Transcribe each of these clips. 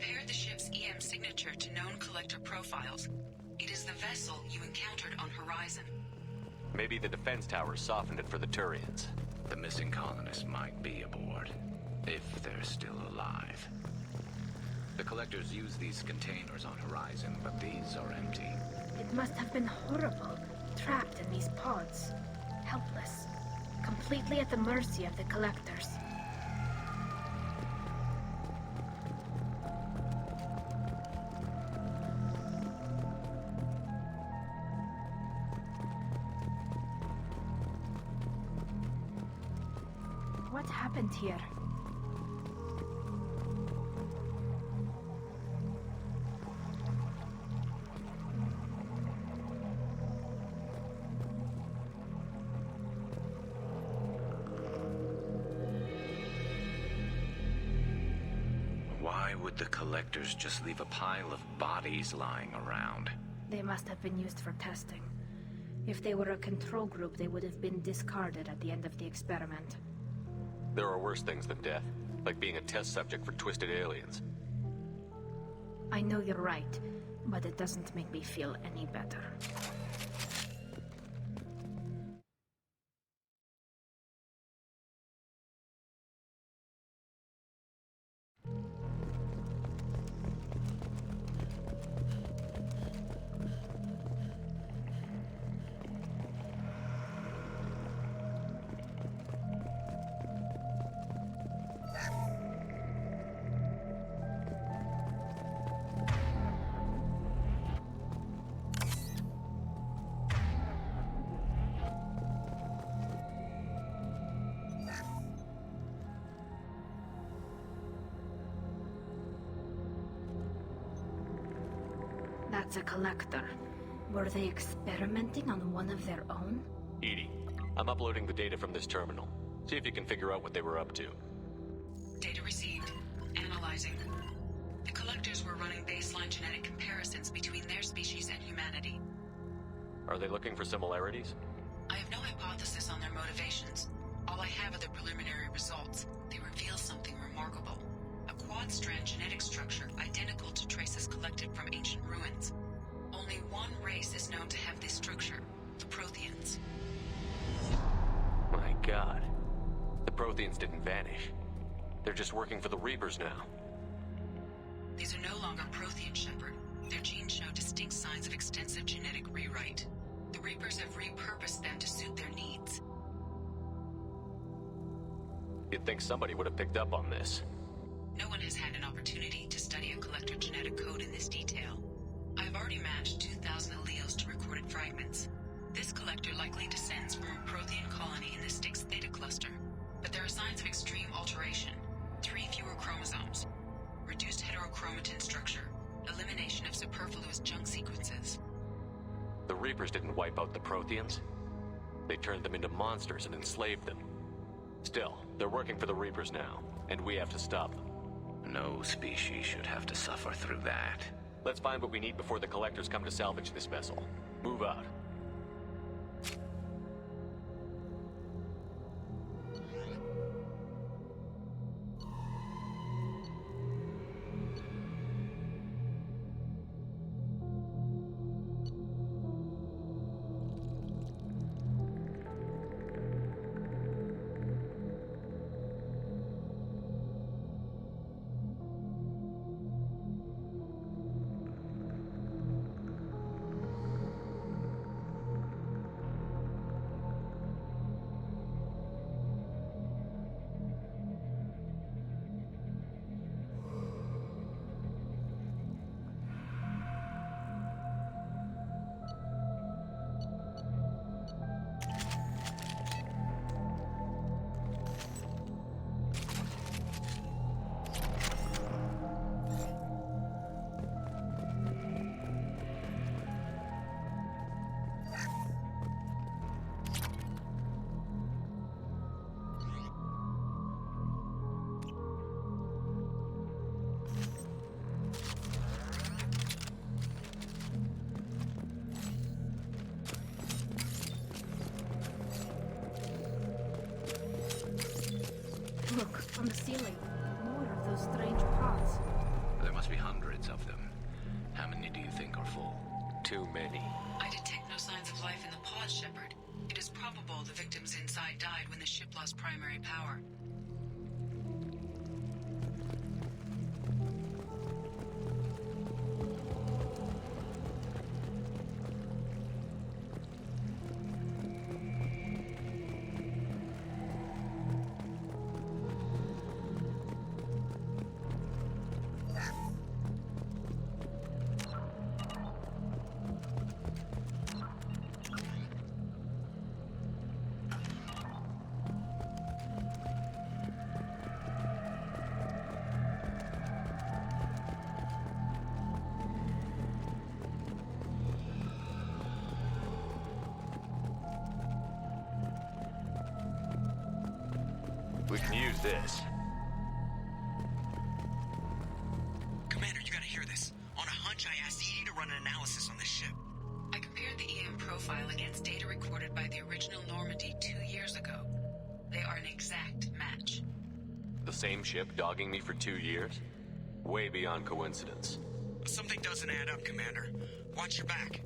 compared the ship's EM signature to known collector profiles. It is the vessel you encountered on Horizon. Maybe the defense towers softened it for the Turians. The missing colonists might be aboard, if they're still alive. The collectors use these containers on Horizon, but these are empty. It must have been horrible, trapped in these pods. Helpless. Completely at the mercy of the collectors. What happened here? Why would the collectors just leave a pile of bodies lying around? They must have been used for testing. If they were a control group, they would have been discarded at the end of the experiment. There are worse things than death, like being a test subject for twisted aliens. I know you're right, but it doesn't make me feel any better. That's a collector. Were they experimenting on one of their own? EDI, I'm uploading the data from this terminal. See if you can figure out what they were up to. Data received. Analyzing. The collectors were running baseline genetic comparisons between their species and humanity. Are they looking for similarities? I have no hypothesis on their motivations. All I have are the preliminary results. They reveal something remarkable. A quad-strand genetic structure identical to traces collected from ancient ruins. Only one race is known to have this structure, the Protheans. My god. The Protheans didn't vanish. They're just working for the Reapers now. These are no longer Prothean, Shepard. Their genes show distinct signs of extensive genetic rewrite. The Reapers have repurposed them to suit their needs. You'd think somebody would have picked up on this. No one has had an opportunity to study a collector genetic code in this detail. I have already matched 2,000 alleles to recorded fragments. This collector likely descends from a Prothean colony in the Styx Theta cluster. But there are signs of extreme alteration. 3 fewer chromosomes. Reduced heterochromatin structure. Elimination of superfluous junk sequences. The Reapers didn't wipe out the Protheans. They turned them into monsters and enslaved them. Still, they're working for the Reapers now, and we have to stop them. No species should have to suffer through that. Let's find what we need before the collectors come to salvage this vessel. Move out. Look, on the ceiling. More of those strange pods. There must must be hundreds of them. How many do you think are full? Too many. I detect no signs of life in the pod, Shepard. It is probable the victims inside died when the ship lost primary power. We can use this. Commander, you gotta hear this. On a hunch, I asked EDI to run an analysis on this ship. I compared the EM profile against data recorded by the original Normandy 2 years ago. They are an exact match. The same ship dogging me for 2 years? Way beyond coincidence. Something doesn't add up, Commander. Watch your back.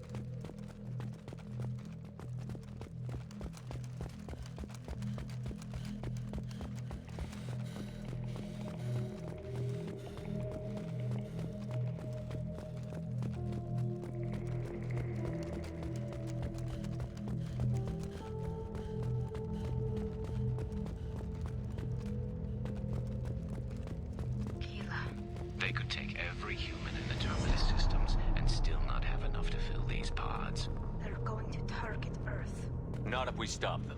They could take every human in the Terminus systems and still not have enough to fill these pods. They're going to target Earth. Not if we stop them.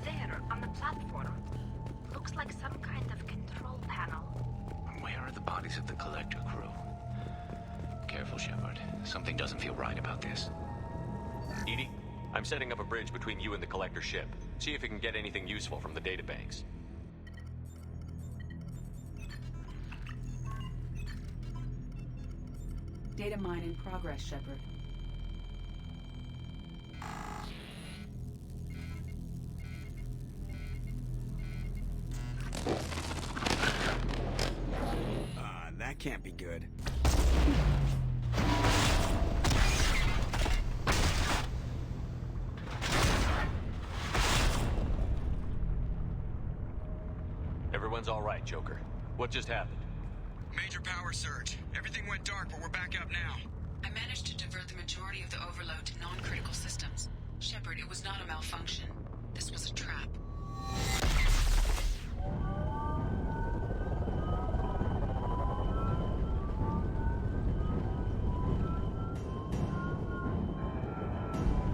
There, on the platform. Looks like some kind of control panel. Where are the bodies of the Collector crew? Careful, Shepard. Something doesn't feel right about this. EDI, I'm setting up a bridge between you and the Collector ship. See if you can get anything useful from the databanks. Data mine in progress, Shepard. That can't be good. Everyone's all right, Joker. What just happened? Major power surge. Everything went dark, but we're back up now. I managed to divert the majority of the overload to non-critical systems. Shepard, it was not a malfunction. This was a trap.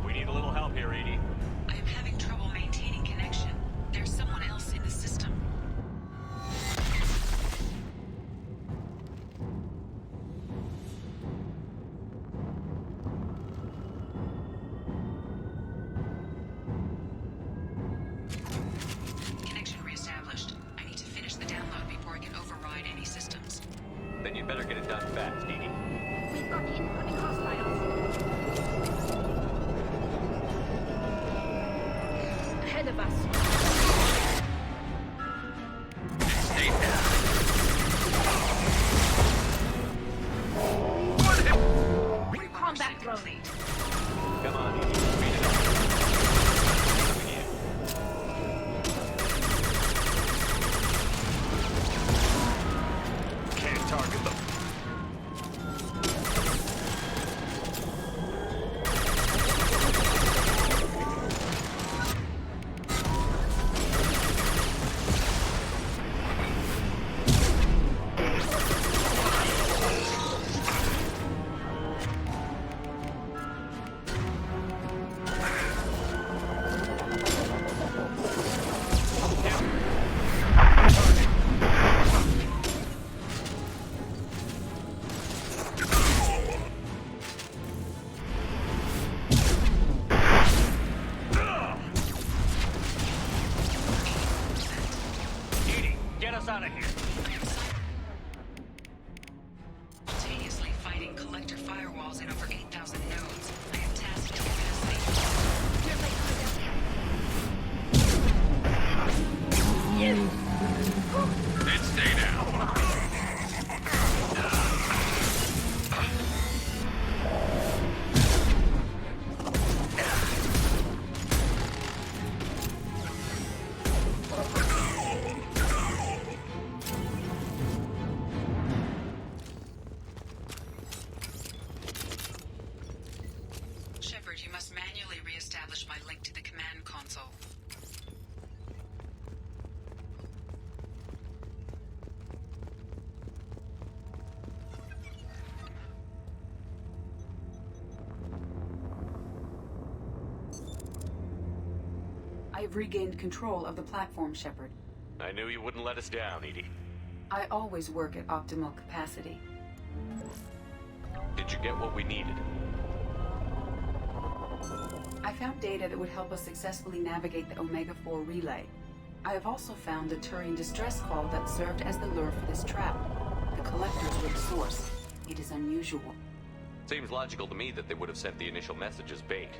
We need a little help here, EDI. I am having trouble maintaining connection. There's someone else in the system. Connection reestablished. I need to finish the download before I can override any systems. Then you'd better get it done fast, EDI. We've got incoming hostiles. Ahead of us. Stay down. Combat drone. Complete. Come on, EDI. Speed it up. We need it. Can't target them. EDI, get us out of here. Simultaneously have regained control of the platform, Shepard. I knew you wouldn't let us down, Edie. I always work at optimal capacity. Did you get what we needed? I found data that would help us successfully navigate the Omega-4 relay. I have also found a Turian distress call that served as the lure for this trap. The collectors were the source. It is unusual. Seems logical to me that they would have sent the initial message as bait.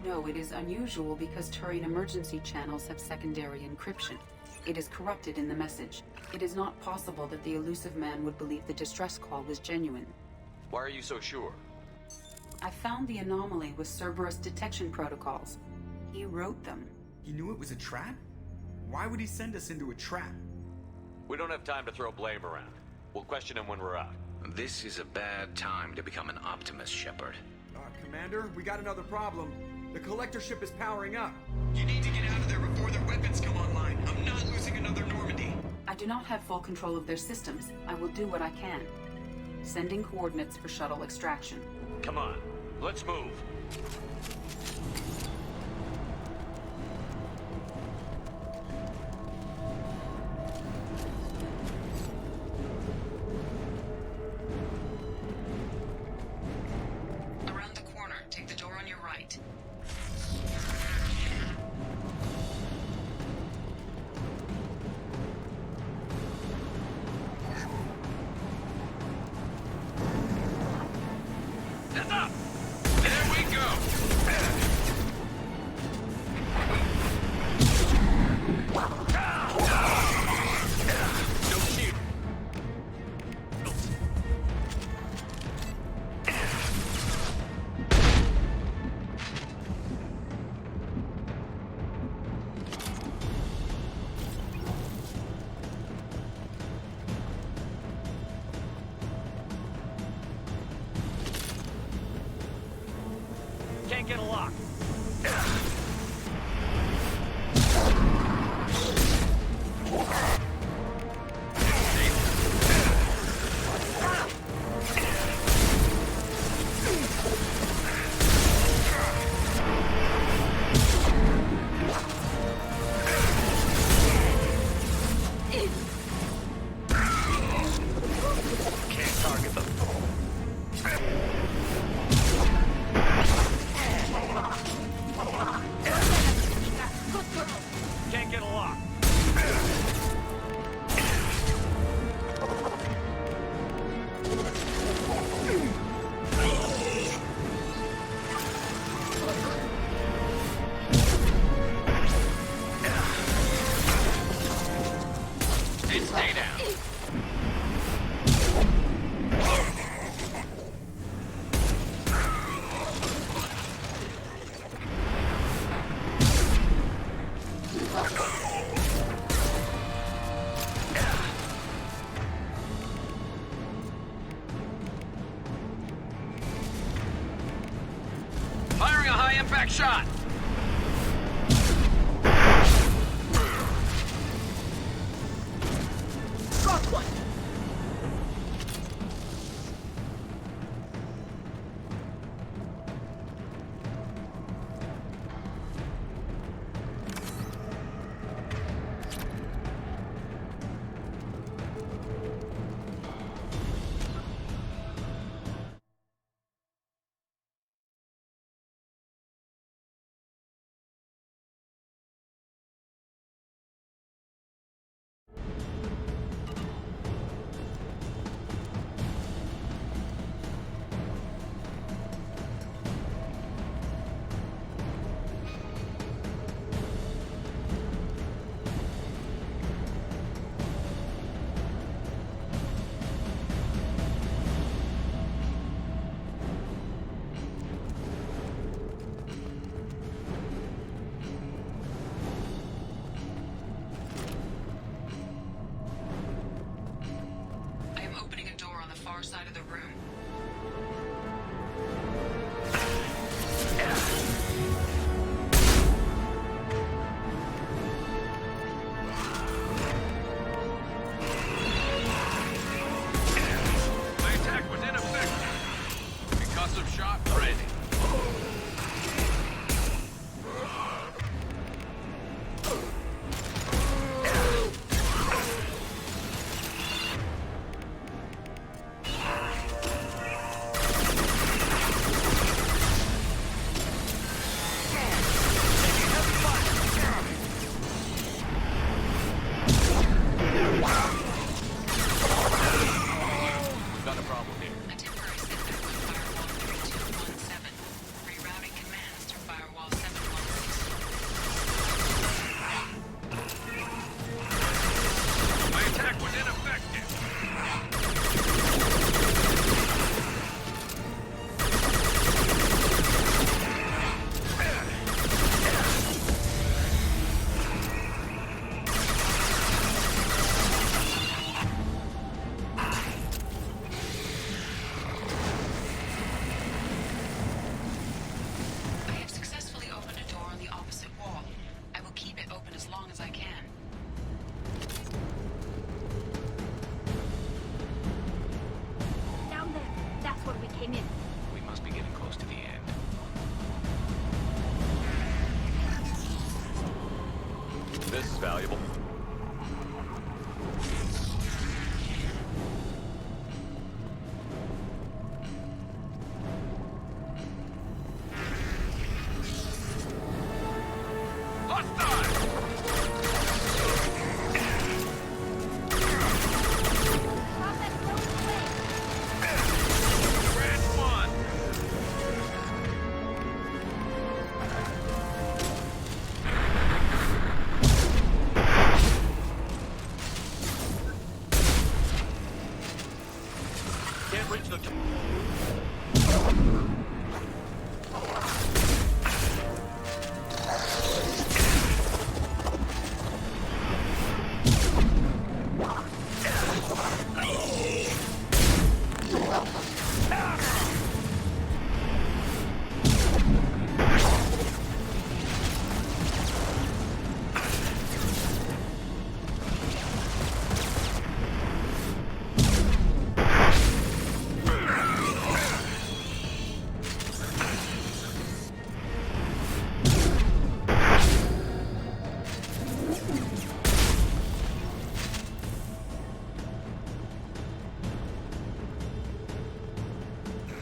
No, it is unusual because Turian emergency channels have secondary encryption. It is corrupted in the message. It is not possible that the elusive man would believe the distress call was genuine. Why are you so sure? I found the anomaly with Cerberus detection protocols. He wrote them. He knew it was a trap? Why would he send us into a trap? We don't have time to throw blame around. We'll question him when we're out. This is a bad time to become an optimist, Shepard. Commander, we got another problem. The collector ship is powering up. You need to get out of there before their weapons come online. I'm not losing another Normandy. I do not have full control of their systems. I will do what I can. Sending coordinates for shuttle extraction. Come on, let's move. Around the corner, take the door on your right. Enough! There we go! Don't shoot. Can't get a lock. Can't target them. Can't get a lock. Stay down. Firing a high-impact shot! This is valuable. Can't reach the...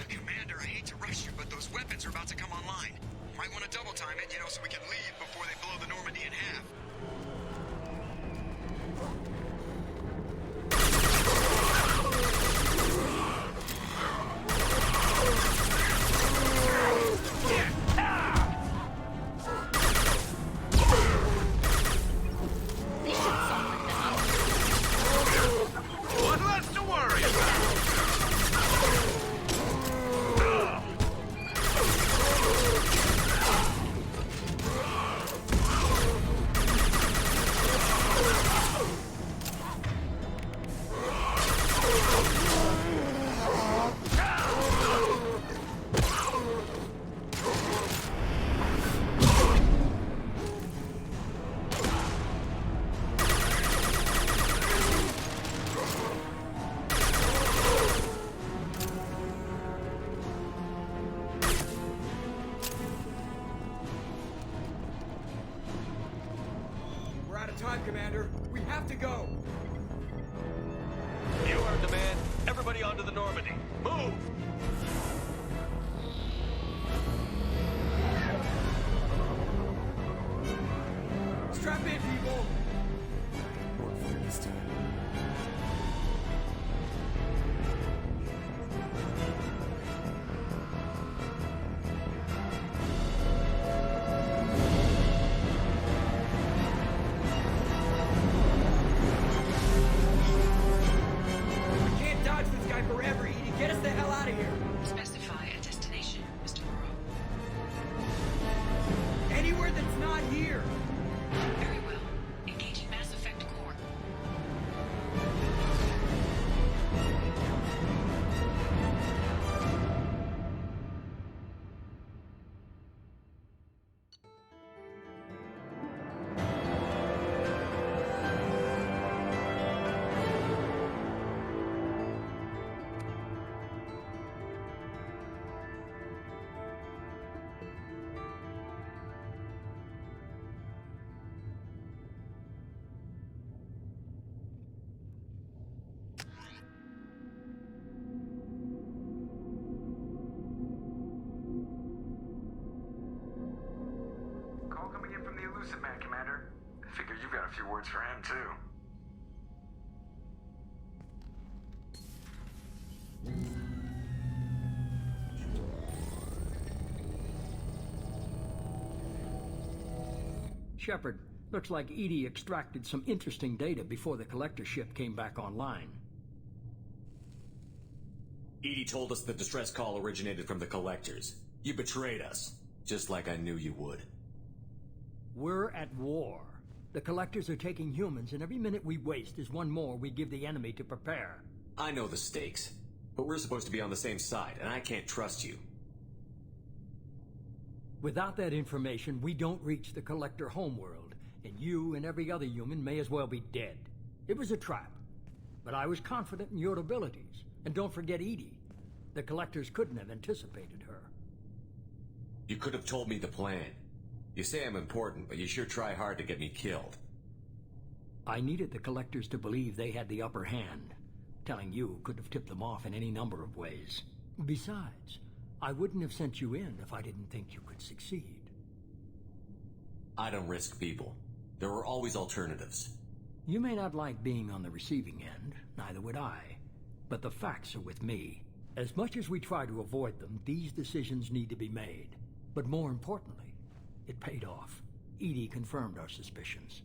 Commander, I hate to rush you, but those weapons are about to come online. Might want to double time it, so we can leave before they blow the Normandy in half. One less to worry about! We're out of time, Commander. We have to go. You heard the man. Everybody onto the Normandy. Move! Strap in, people. One for this time. We can't dodge this guy forever, Edie. Get us the hell out of here. Specify a destination, Mr. Morrow. Anywhere that's not here. Very well. Engaging Mass Effect core. Call coming in from the Elusive Man, Commander. Figure you've got a few words for him, too. Shepard, looks like Edie extracted some interesting data before the collector ship came back online. Edie told us the distress call originated from the collectors. You betrayed us, just like I knew you would. We're at war. The collectors are taking humans, and every minute we waste is one more we give the enemy to prepare. I know the stakes, but we're supposed to be on the same side, and I can't trust you. Without that information, we don't reach the collector homeworld, and you and every other human may as well be dead. It was a trap, but I was confident in your abilities. And don't forget Edie. The collectors couldn't have anticipated her. You could have told me the plan. You say I'm important, but you sure try hard to get me killed. I needed the Collectors to believe they had the upper hand. Telling you could have tipped them off in any number of ways. Besides, I wouldn't have sent you in if I didn't think you could succeed. I don't risk people. There are always alternatives. You may not like being on the receiving end, neither would I. But the facts are with me. As much as we try to avoid them, these decisions need to be made. But more importantly, it paid off. Edie confirmed our suspicions.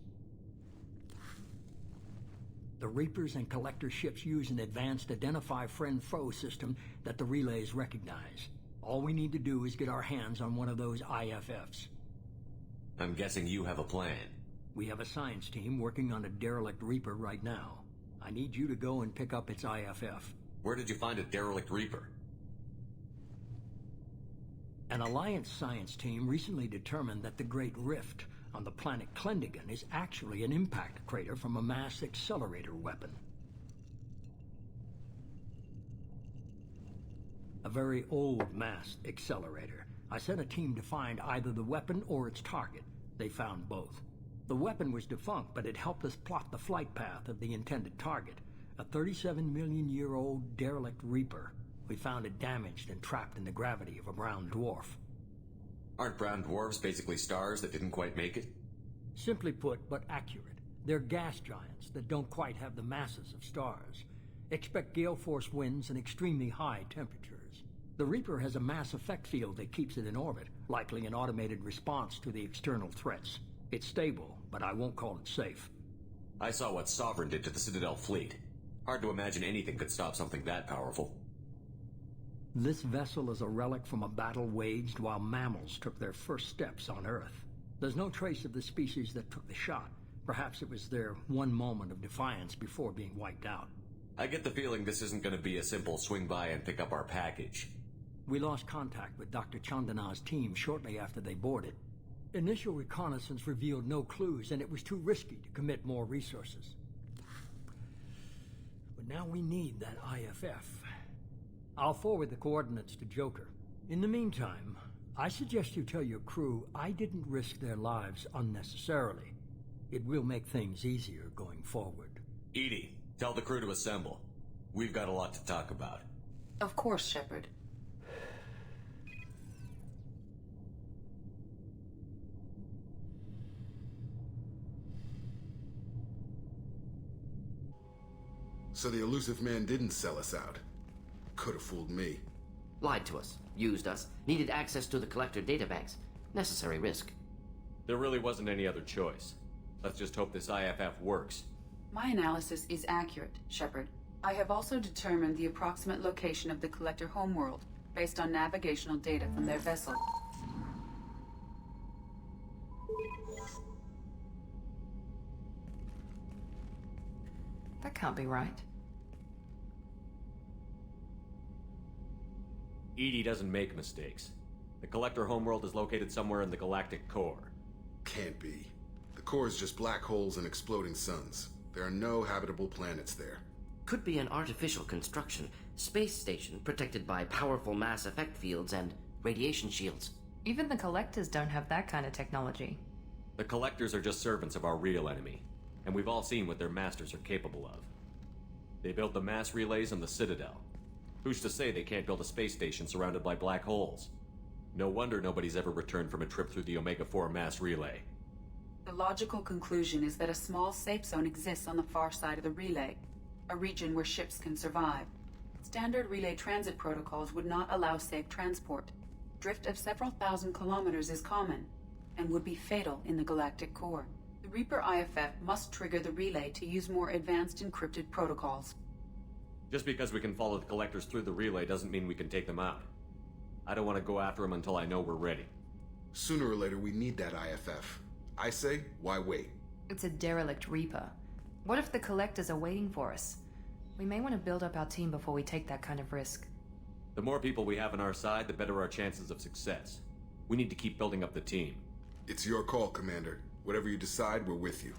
The Reapers and Collector ships use an advanced Identify Friend-Foe system that the relays recognize. All we need to do is get our hands on one of those IFFs. I'm guessing you have a plan. We have a science team working on a derelict Reaper right now. I need you to go and pick up its IFF. Where did you find a derelict Reaper? An Alliance science team recently determined that the Great Rift on the planet Klendigan is actually an impact crater from a mass accelerator weapon. A very old mass accelerator. I sent a team to find either the weapon or its target. They found both. The weapon was defunct, but it helped us plot the flight path of the intended target, a 37-million-year-old derelict Reaper. We found it damaged and trapped in the gravity of a brown dwarf. Aren't brown dwarfs basically stars that didn't quite make it? Simply put, but accurate. They're gas giants that don't quite have the masses of stars. Expect gale force winds and extremely high temperatures. The Reaper has a mass effect field that keeps it in orbit, likely an automated response to the external threats. It's stable, but I won't call it safe. I saw what Sovereign did to the Citadel fleet. Hard to imagine anything could stop something that powerful. This vessel is a relic from a battle waged while mammals took their first steps on Earth. There's no trace of the species that took the shot. Perhaps it was their one moment of defiance before being wiped out. I get the feeling this isn't going to be a simple swing by and pick up our package. We lost contact with Dr. Chandana's team shortly after they boarded. Initial reconnaissance revealed no clues, and it was too risky to commit more resources. But now we need that IFF. I'll forward the coordinates to Joker. In the meantime, I suggest you tell your crew I didn't risk their lives unnecessarily. It will make things easier going forward. Edie, tell the crew to assemble. We've got a lot to talk about. Of course, Shepard. So the elusive man didn't sell us out. Could have fooled me. Lied to us, used us, needed access to the Collector databanks. Necessary risk. There really wasn't any other choice. Let's just hope this IFF works. My analysis is accurate, Shepard. I have also determined the approximate location of the Collector homeworld, based on navigational data from their vessel. That can't be right. Edie doesn't make mistakes. The Collector homeworld is located somewhere in the galactic core. Can't be. The core is just black holes and exploding suns. There are no habitable planets there. Could be an artificial construction, space station protected by powerful mass effect fields and radiation shields. Even the Collectors don't have that kind of technology. The Collectors are just servants of our real enemy, and we've all seen what their masters are capable of. They built the mass relays on the Citadel. Who's to say they can't build a space station surrounded by black holes? No wonder nobody's ever returned from a trip through the Omega-4 mass relay. The logical conclusion is that a small safe zone exists on the far side of the relay, a region where ships can survive. Standard relay transit protocols would not allow safe transport. Drift of several thousand kilometers is common, and would be fatal in the galactic core. The Reaper IFF must trigger the relay to use more advanced encrypted protocols. Just because we can follow the Collectors through the relay doesn't mean we can take them out. I don't want to go after them until I know we're ready. Sooner or later, we need that IFF. I say, why wait? It's a derelict Reaper. What if the Collectors are waiting for us? We may want to build up our team before we take that kind of risk. The more people we have on our side, the better our chances of success. We need to keep building up the team. It's your call, Commander. Whatever you decide, we're with you.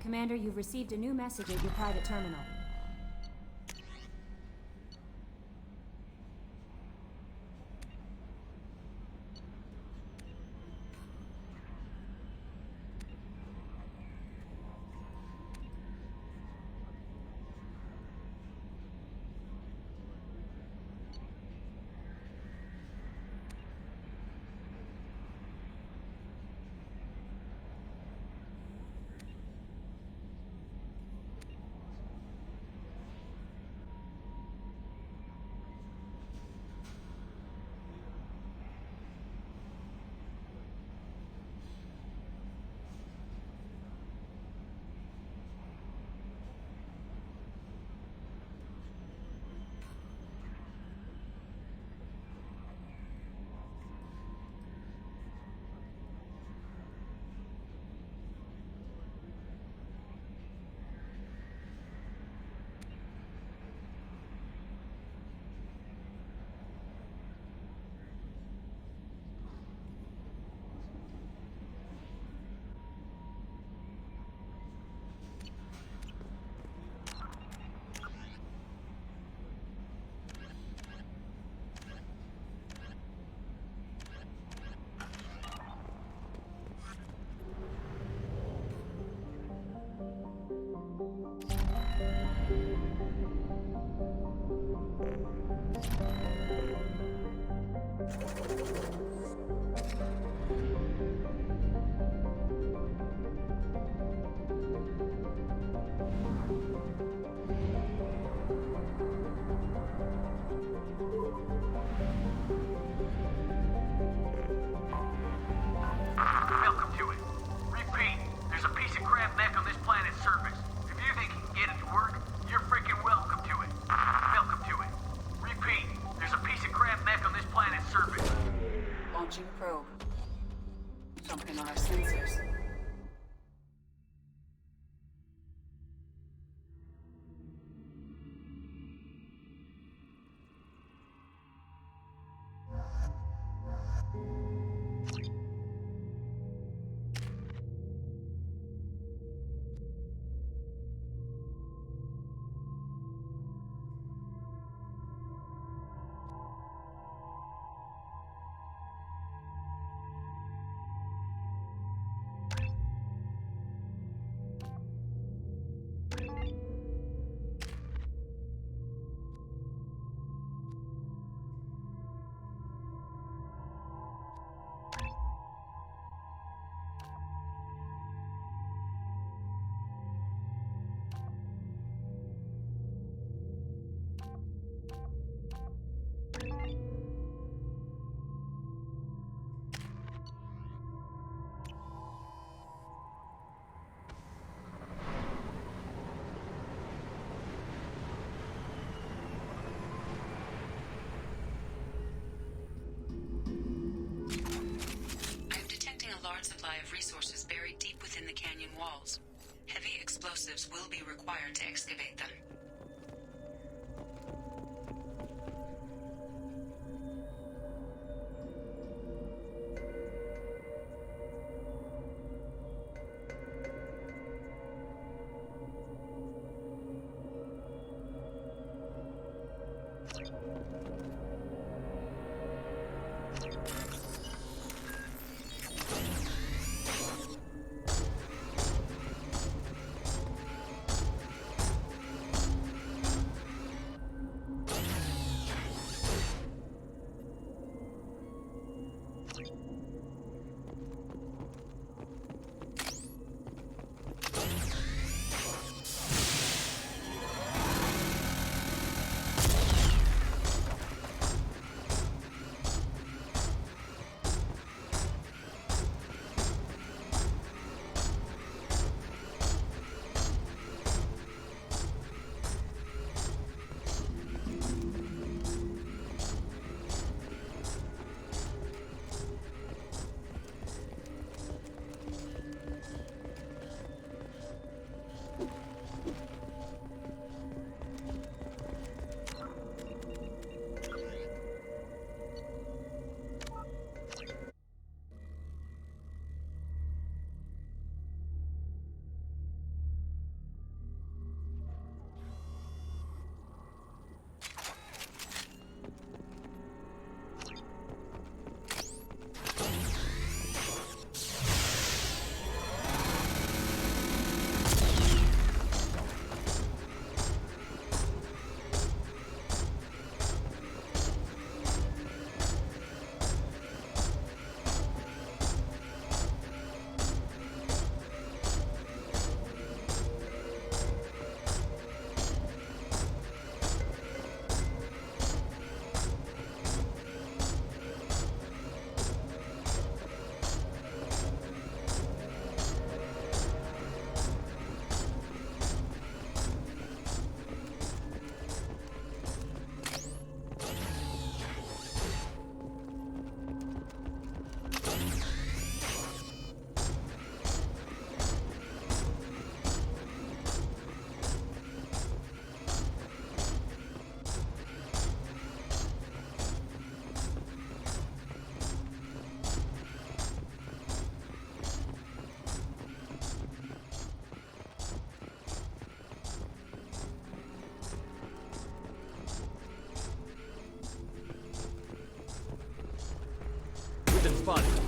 Commander, you've received a new message at your private terminal. Welcome to it. Repeat, there's a piece of crap mech on this planet's surface. If you think you can get it to work, you're freaking welcome to it. Welcome to it. Repeat, there's a piece of crap mech on this planet's surface. Launching probe. Something on our sensors. Supply of resources buried deep within the canyon walls. Heavy explosives will be required to excavate them. spotted.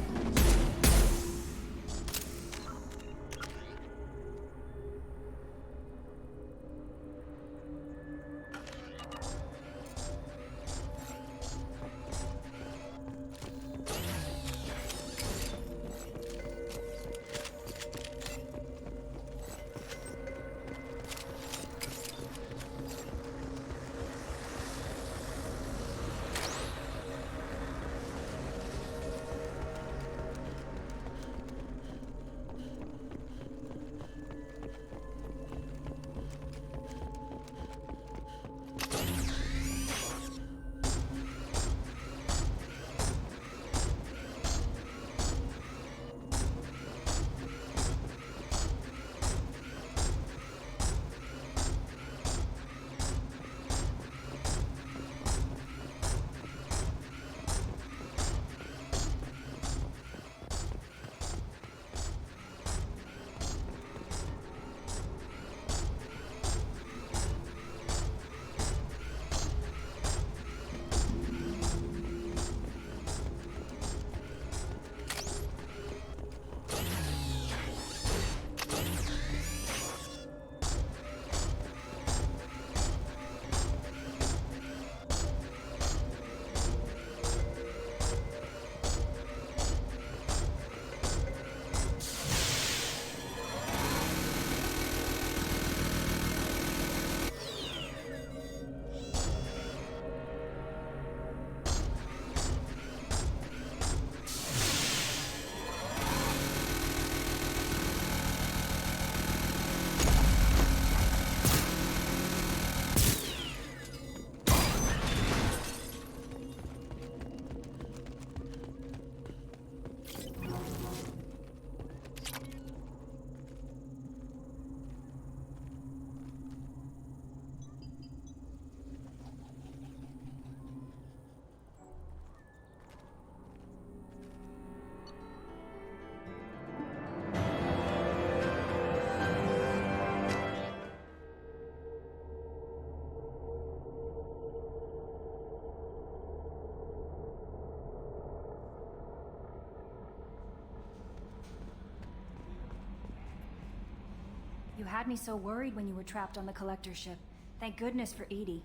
You had me so worried when you were trapped on the collector ship. Thank goodness for Edie.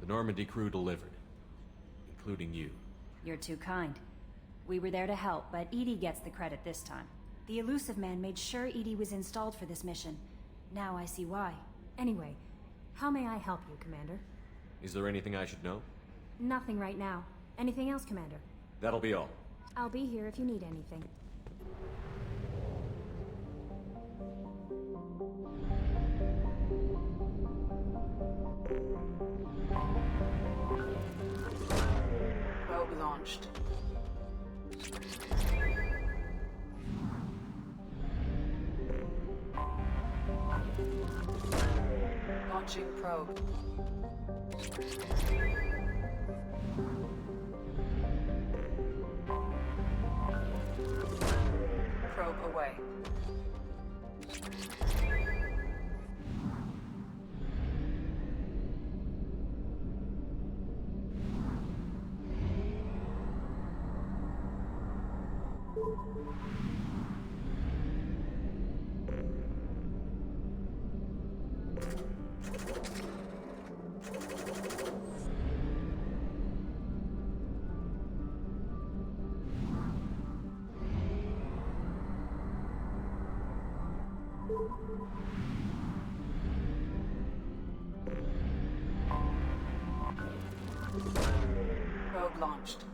The Normandy crew delivered, including you. You're too kind. We were there to help, but Edie gets the credit this time. The Elusive Man made sure Edie was installed for this mission. Now I see why. Anyway, how may I help you, Commander? Is there anything I should know? Nothing right now. Anything else, Commander? That'll be all. I'll be here if you need anything. Probe launched. Launching probe. Probe away. Probe launched.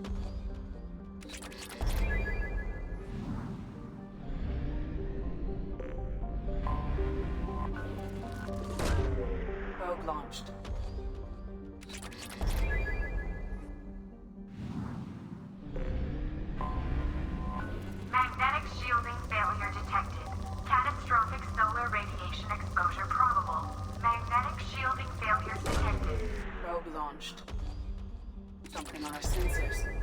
Probe launched. Magnetic shielding failure detected. Catastrophic solar radiation exposure probable. Magnetic shielding failures detected. Probe launched. Something on our sensors.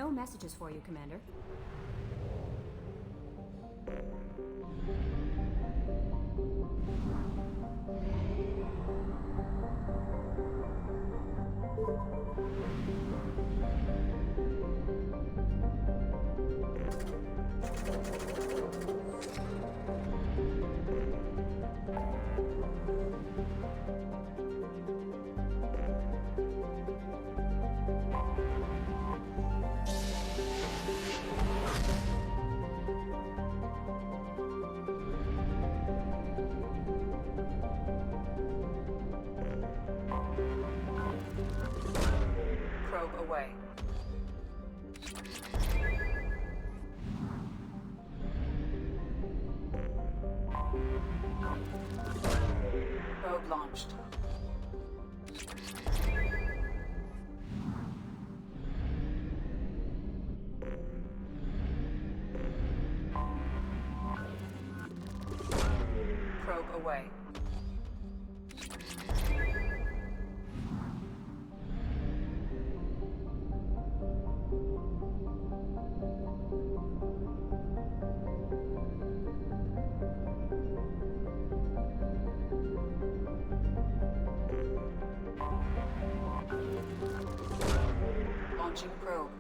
No messages for you, Commander. Probe away. Probe launched. Probe away. Launching probe.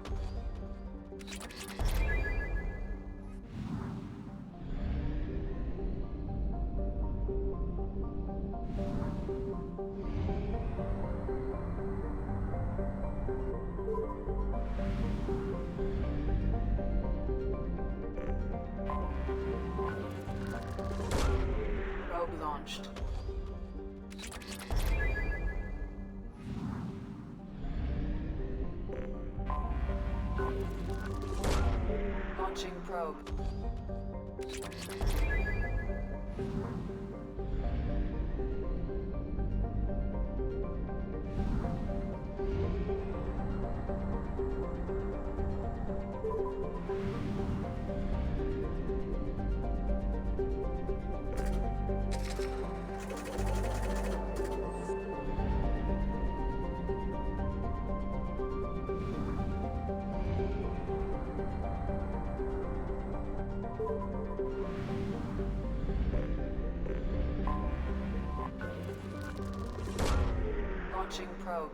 Probe launched. Launching probe. Launching probe.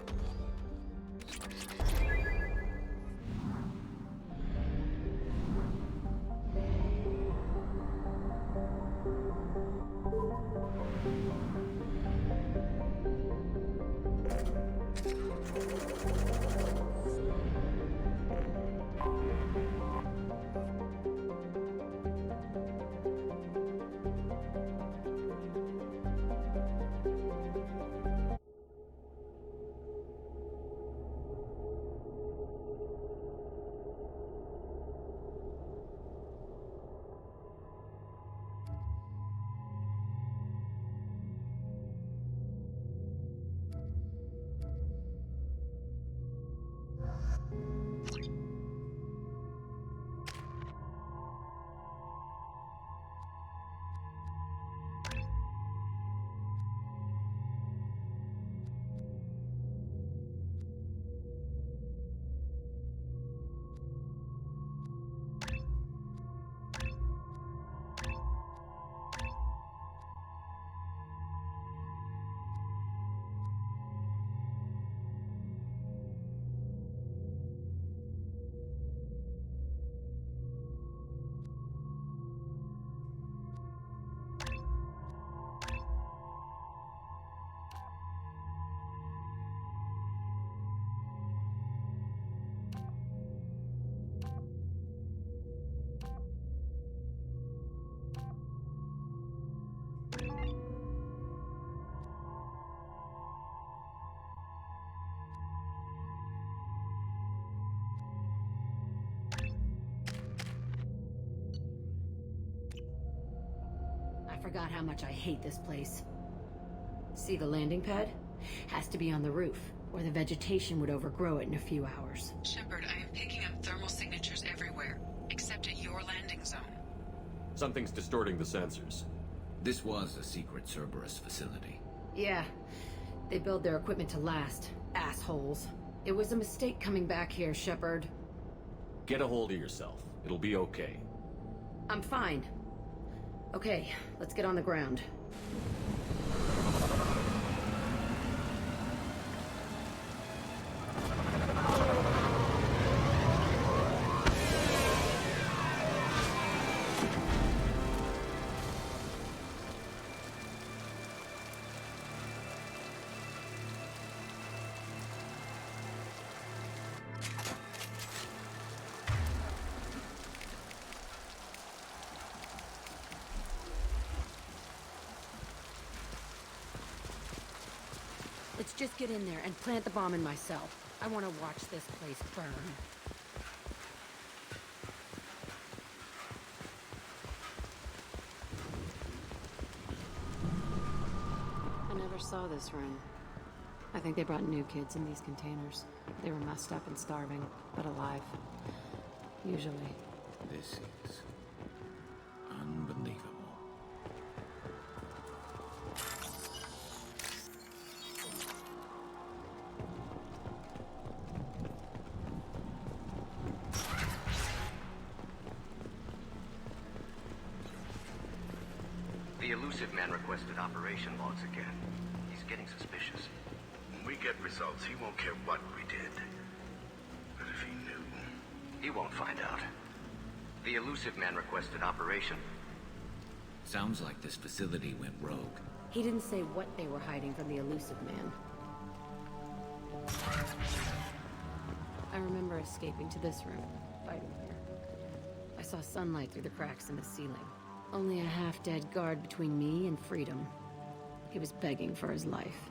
I forgot how much I hate this place. See the landing pad? Has to be on the roof, or the vegetation would overgrow it in a few hours. Shepard, I am picking up thermal signatures everywhere, except at your landing zone. Something's distorting the sensors. This was a secret Cerberus facility. Yeah, they build their equipment to last. Assholes. It was a mistake coming back here, Shepard. Get a hold of yourself. It'll be okay. I'm fine. Okay, let's get on the ground. Let's just get in there and plant the bomb in myself. I want to watch this place burn. I never saw this room. I think they brought new kids in these containers. They were messed up and starving, but alive. Usually. This is unbelievable. The elusive man requested operation logs again. He's getting suspicious. When we get results, he won't care what we did. But if he knew... He won't find out. The elusive man requested operation. Sounds like this facility went rogue. He didn't say what they were hiding from the elusive man. I remember escaping to this room, fighting here. I saw sunlight through the cracks in the ceiling. Only a half-dead guard between me and freedom. He was begging for his life.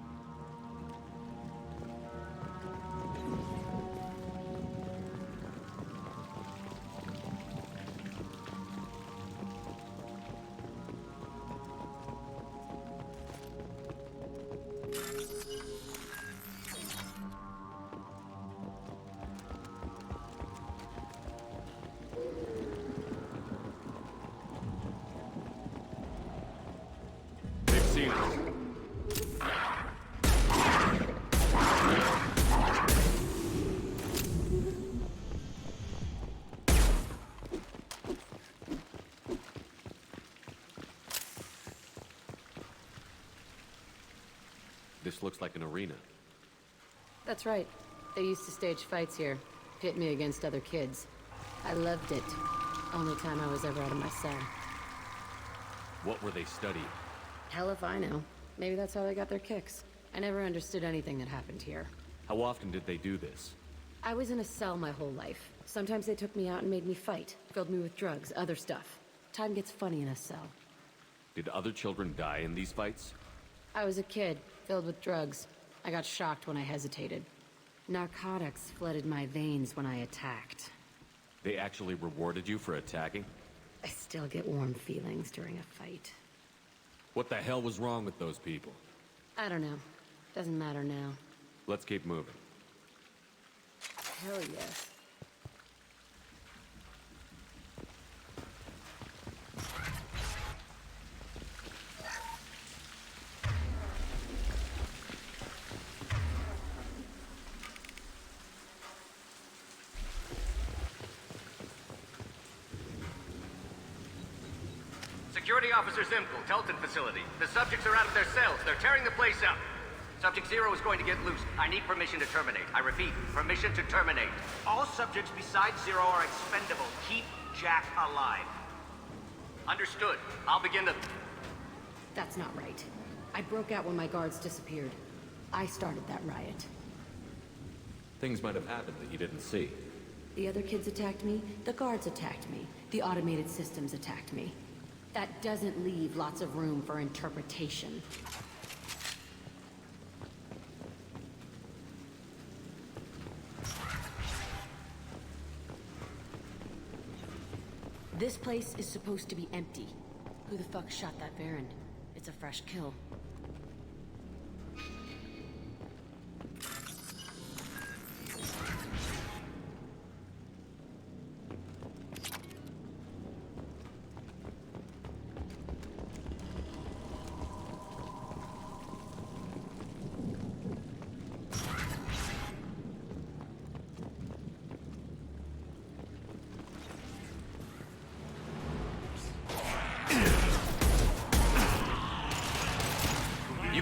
This looks like an arena. That's right. They used to stage fights here. Pit me against other kids. I loved it. Only time I was ever out of my cell. What were they studying? Hell if I know. Maybe that's how they got their kicks. I never understood anything that happened here. How often did they do this? I was in a cell my whole life. Sometimes they took me out and made me fight. Filled me with drugs, other stuff. Time gets funny in a cell. Did other children die in these fights? I was a kid, filled with drugs. I got shocked when I hesitated. Narcotics flooded my veins when I attacked. They actually rewarded you for attacking? I still get warm feelings during a fight. What the hell was wrong with those people? I don't know. Doesn't matter now. Let's keep moving. Hell yes. Security Officer Zimkel, Telton facility. The subjects are out of their cells. They're tearing the place up. Subject Zero is going to get loose. I need permission to terminate. I repeat, permission to terminate. All subjects besides Zero are expendable. Keep Jack alive. Understood. I'll begin the... That's not right. I broke out when my guards disappeared. I started that riot. Things might have happened that you didn't see. The other kids attacked me, the guards attacked me, the automated systems attacked me. That doesn't leave lots of room for interpretation. This place is supposed to be empty. Who the fuck shot that Baron? It's a fresh kill.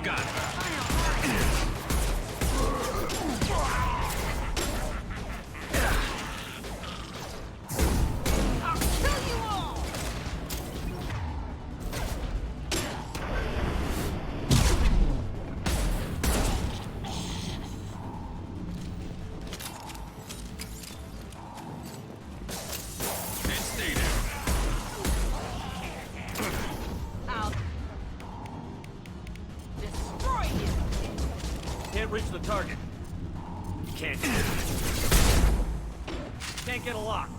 got it. I'll kill you all! And stay there. I'll destroy you! Can't reach the target. Can't get a lock.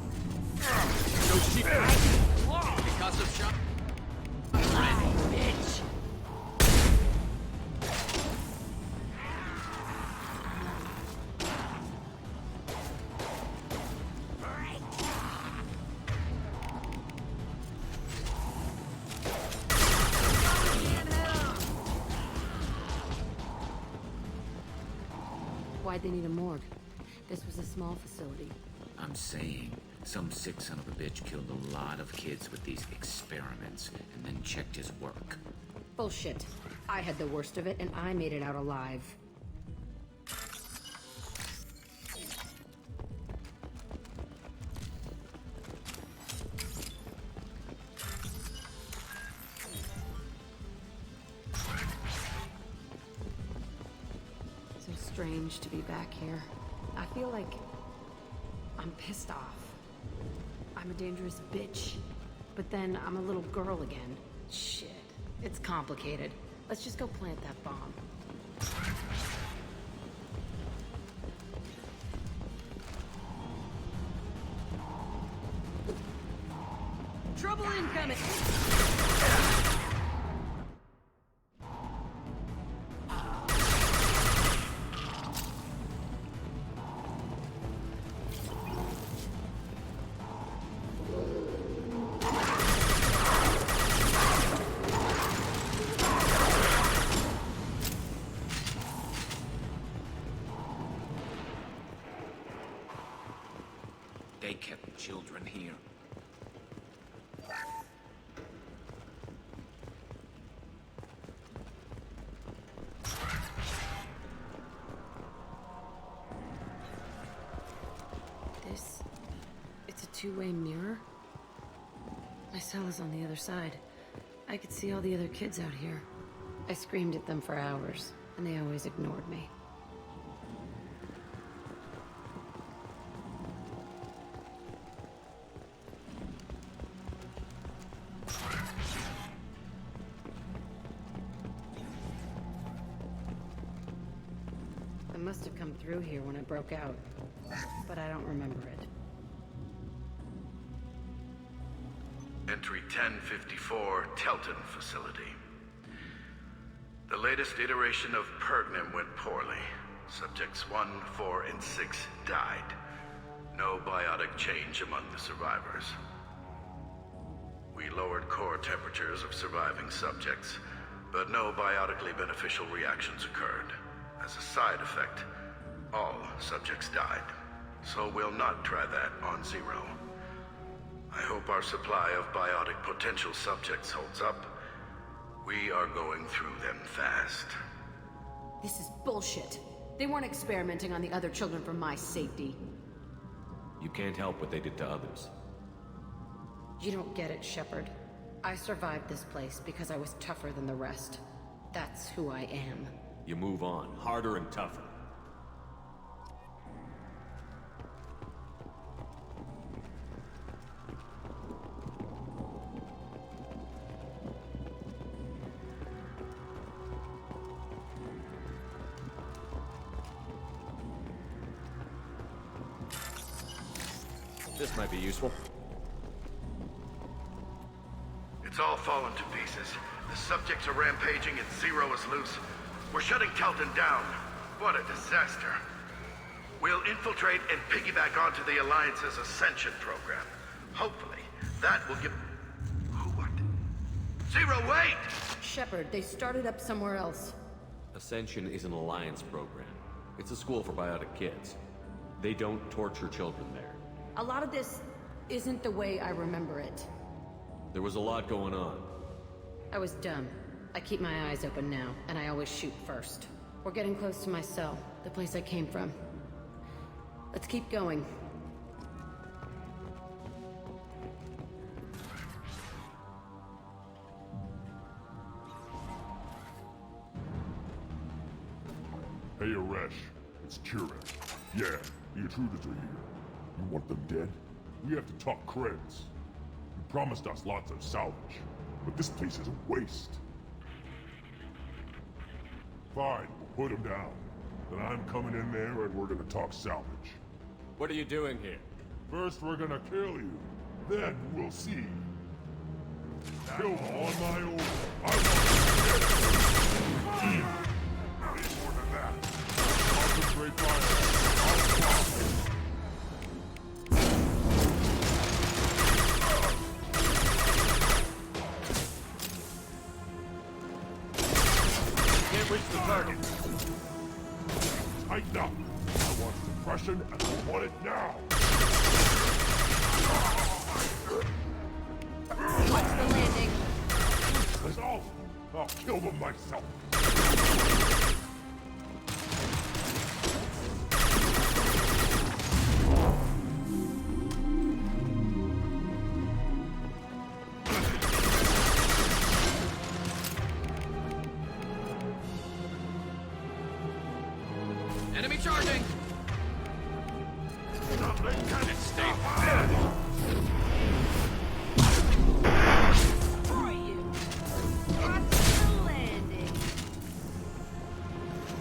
No shit. Concussive shot. Ready, bitch! Why'd they need a morgue? This was a small facility. I'm saying, some sick son of a bitch killed a lot of kids with these experiments and then checked his work. Bullshit. I had the worst of it, and I made it out alive. So strange to be back here. I feel like I'm pissed off. I'm a dangerous bitch. But then I'm a little girl again. Shit. It's complicated. Let's just go plant that bomb. Trouble incoming! They kept children here. It's a two-way mirror? My cell is on the other side. I could see all the other kids out here. I screamed at them for hours, and they always ignored me. I must have come through here when it broke out, but I don't remember it. Entry 1054, Telton Facility. The latest iteration of Pergnum went poorly. Subjects 1, 4, and 6 died. No biotic change among the survivors. We lowered core temperatures of surviving subjects, but no biotically beneficial reactions occurred. As a side effect, all subjects died. So we'll not try that on Zero. I hope our supply of biotic potential subjects holds up. We are going through them fast. This is bullshit. They weren't experimenting on the other children for my safety. You can't help what they did to others. You don't get it, Shepard. I survived this place because I was tougher than the rest. That's who I am. You move on, harder and tougher. This might be useful. It's all fallen to pieces. The subjects are rampaging and Zero is loose. We're shutting Telton down. What a disaster. We'll infiltrate and piggyback onto the Alliance's Ascension program. Hopefully, that will give... Who what? Zero, wait! Shepard, they started up somewhere else. Ascension is an Alliance program. It's a school for biotic kids. They don't torture children there. A lot of this isn't the way I remember it. There was a lot going on. I was dumb. I keep my eyes open now, and I always shoot first. We're getting close to my cell, the place I came from. Let's keep going. Hey, Aresh. It's Kurek. Yeah, the intruders are here. You want them dead? We have to talk creds. You promised us lots of salvage, but this place is a waste. Fine, we'll put them down. Then I'm coming in there and we're gonna talk salvage. What are you doing here? First we're gonna kill you. Then we'll see. Kill them on my own. I want them dead. Need more than that. Concentrate fire. I'll stop. Can't reach the target. Tighten up. I want suppression and I want it now. Watch the landing. That's all. I'll kill them myself. Enemy charging! Nothing can stay dead!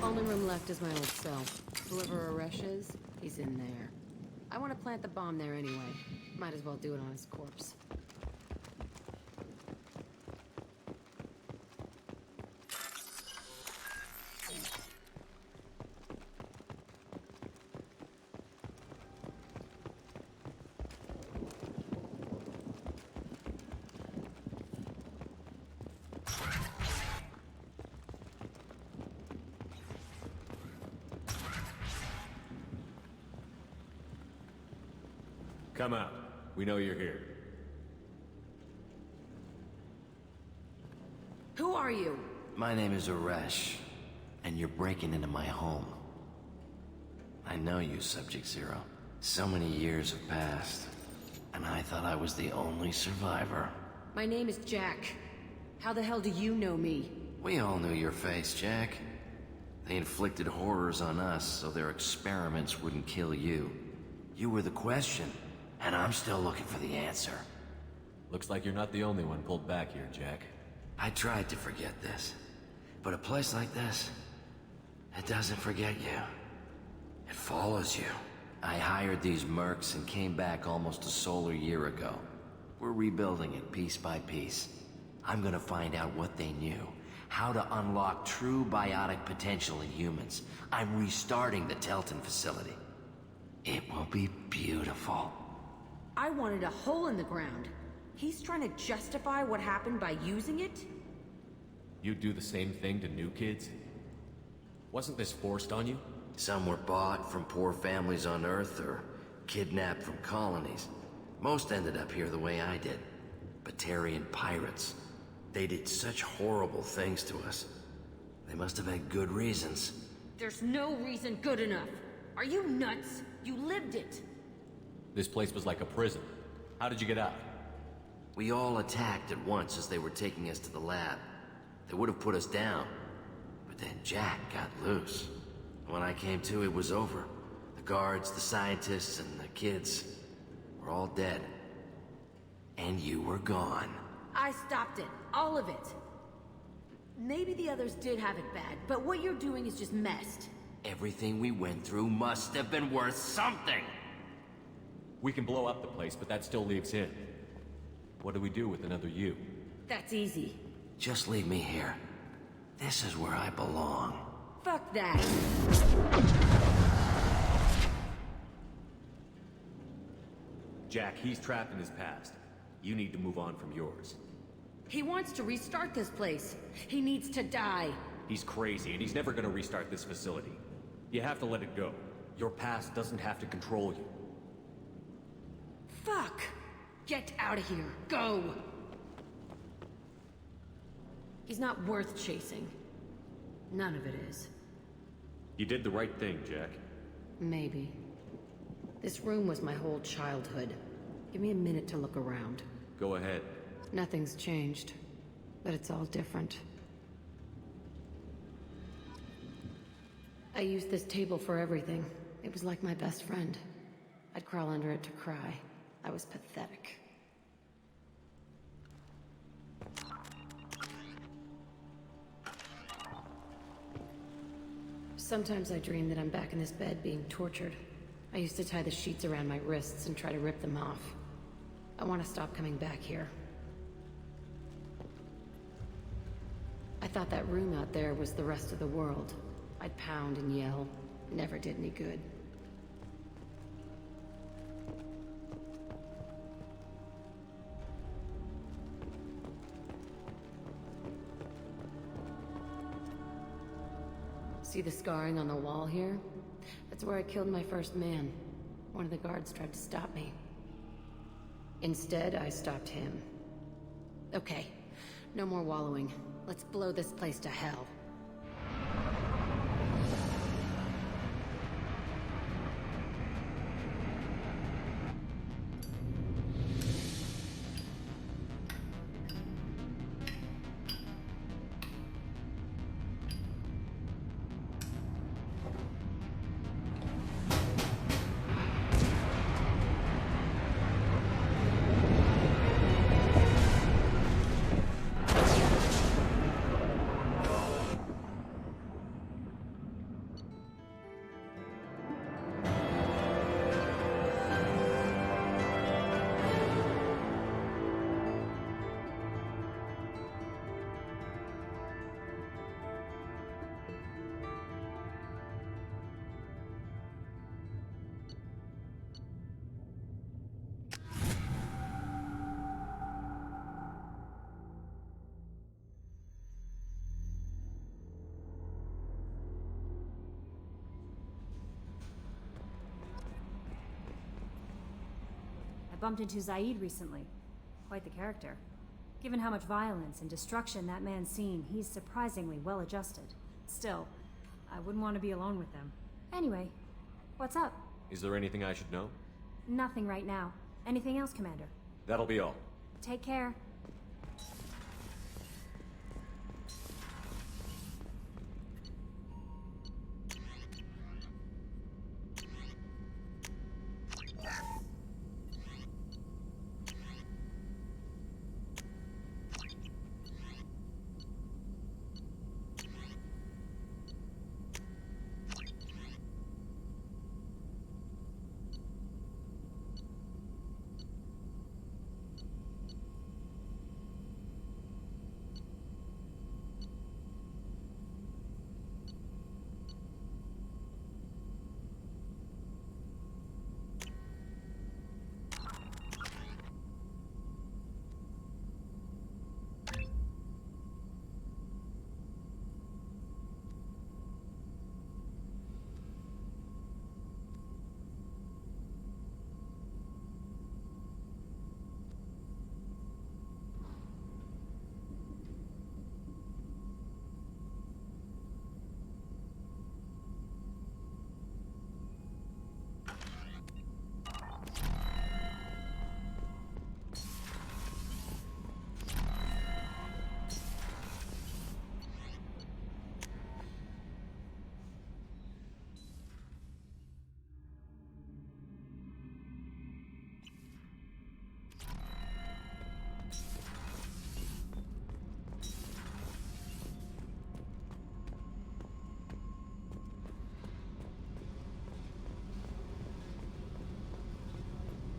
Only room left is my old cell. Whoever Aresh is, he's in there. I want to plant the bomb there anyway. Might as well do it on his corpse. Come out. We know you're here. Who are you? My name is Aresh, and you're breaking into my home. I know you, Subject Zero. So many years have passed, and I thought I was the only survivor. My name is Jack. How the hell do you know me? We all knew your face, Jack. They inflicted horrors on us so their experiments wouldn't kill you. You were the question, and I'm still looking for the answer. Looks like you're not the only one pulled back here, Jack. I tried to forget this, but a place like this, it doesn't forget you. It follows you. I hired these mercs and came back almost a solar year ago. We're rebuilding it piece by piece. I'm gonna find out what they knew, how to unlock true biotic potential in humans. I'm restarting the Telton facility. It will be beautiful. I wanted a hole in the ground. He's trying to justify what happened by using it? You'd do the same thing to new kids? Wasn't this forced on you? Some were bought from poor families on Earth or kidnapped from colonies. Most ended up here the way I did. Batarian pirates. They did such horrible things to us. They must have had good reasons. There's no reason good enough. Are you nuts? You lived it. This place was like a prison. How did you get out? We all attacked at once as they were taking us to the lab. They would have put us down. But then Jack got loose. When I came to, it was over. The guards, the scientists, and the kids were all dead. And you were gone. I stopped it. All of it. Maybe the others did have it bad, but what you're doing is just messed. Everything we went through must have been worth something! We can blow up the place, but that still leaves him. What do we do with another you? That's easy. Just leave me here. This is where I belong. Fuck that. Jack, he's trapped in his past. You need to move on from yours. He wants to restart this place. He needs to die. He's crazy, and he's never gonna restart this facility. You have to let it go. Your past doesn't have to control you. Fuck! Get out of here. Go! He's not worth chasing. None of it is. You did the right thing, Jack. Maybe. This room was my whole childhood. Give me a minute to look around. Go ahead. Nothing's changed, but it's all different. I used this table for everything. It was like my best friend. I'd crawl under it to cry. I was pathetic. Sometimes I dream that I'm back in this bed being tortured. I used to tie the sheets around my wrists and try to rip them off. I want to stop coming back here. I thought that room out there was the rest of the world. I'd pound and yell. Never did any good. See the scarring on the wall here? That's where I killed my first man. One of the guards tried to stop me. Instead, I stopped him. Okay, no more wallowing. Let's blow this place to hell. I bumped into Zaid recently. Quite the character. Given how much violence and destruction that man's seen, he's surprisingly well adjusted. Still, I wouldn't want to be alone with them. Anyway, what's up? Is there anything I should know? Nothing right now. Anything else, Commander? That'll be all. Take care.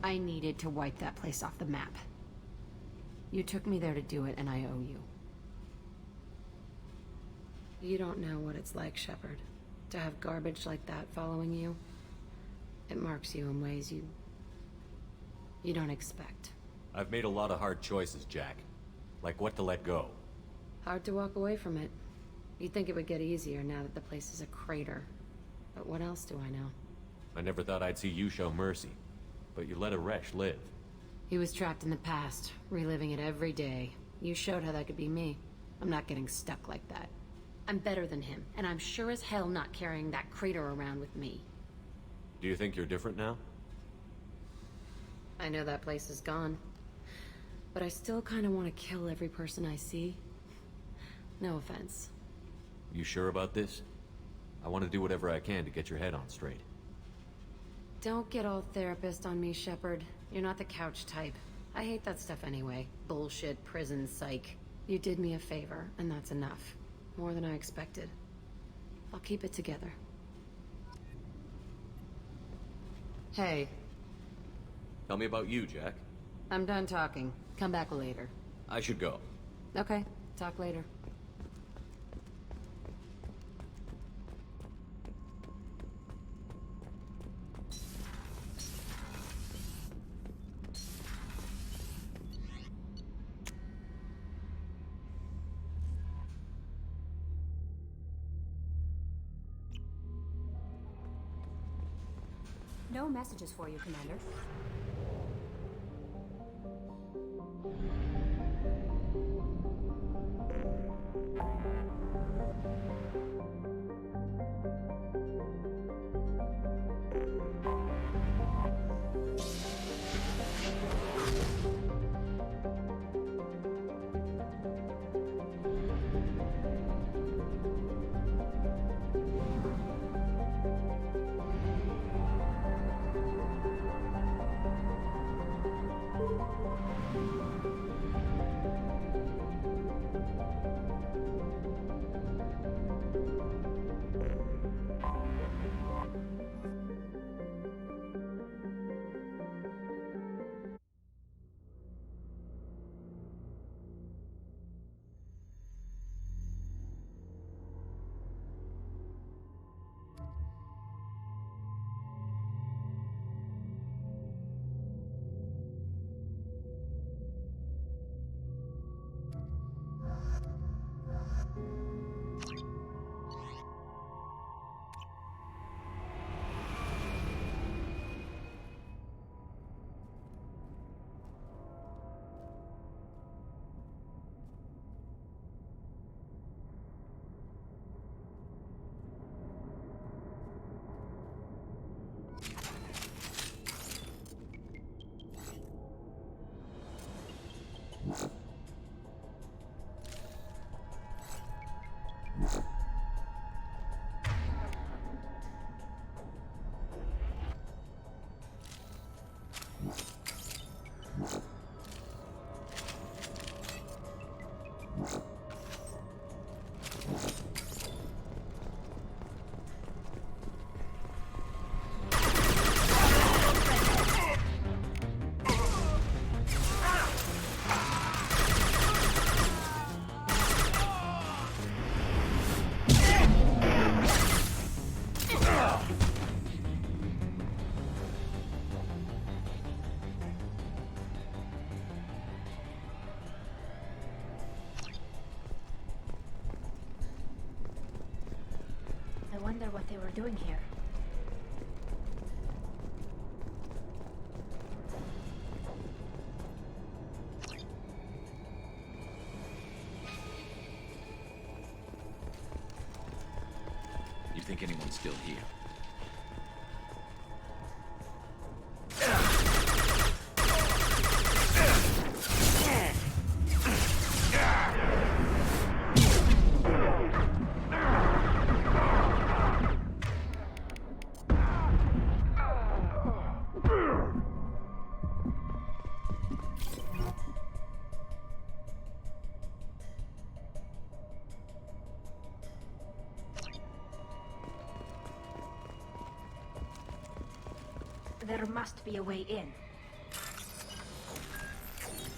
I needed to wipe that place off the map. You took me there to do it, and I owe you. You don't know what it's like, Shepard, to have garbage like that following you. It marks you in ways you don't expect. I've made a lot of hard choices, Jack. Like what to let go. Hard to walk away from it. You'd think it would get easier now that the place is a crater. But what else do I know? I never thought I'd see you show mercy. But you let a wretch live. He was trapped in the past, reliving it every day. You showed how that could be me. I'm not getting stuck like that. I'm better than him, and I'm sure as hell not carrying that crater around with me. Do you think you're different now? I know that place is gone. But I still kind of want to kill every person I see. No offense. You sure about this? I want to do whatever I can to get your head on straight. Don't get all therapist on me, Shepard. You're not the couch type. I hate that stuff anyway. Bullshit, prison, psych. You did me a favor, and that's enough. More than I expected. I'll keep it together. Hey. Tell me about you, Jack. I'm done talking. Come back later. I should go. Okay, talk later. No messages for you, Commander. I wonder what they were doing here. You think anyone's still here? There must be a way in.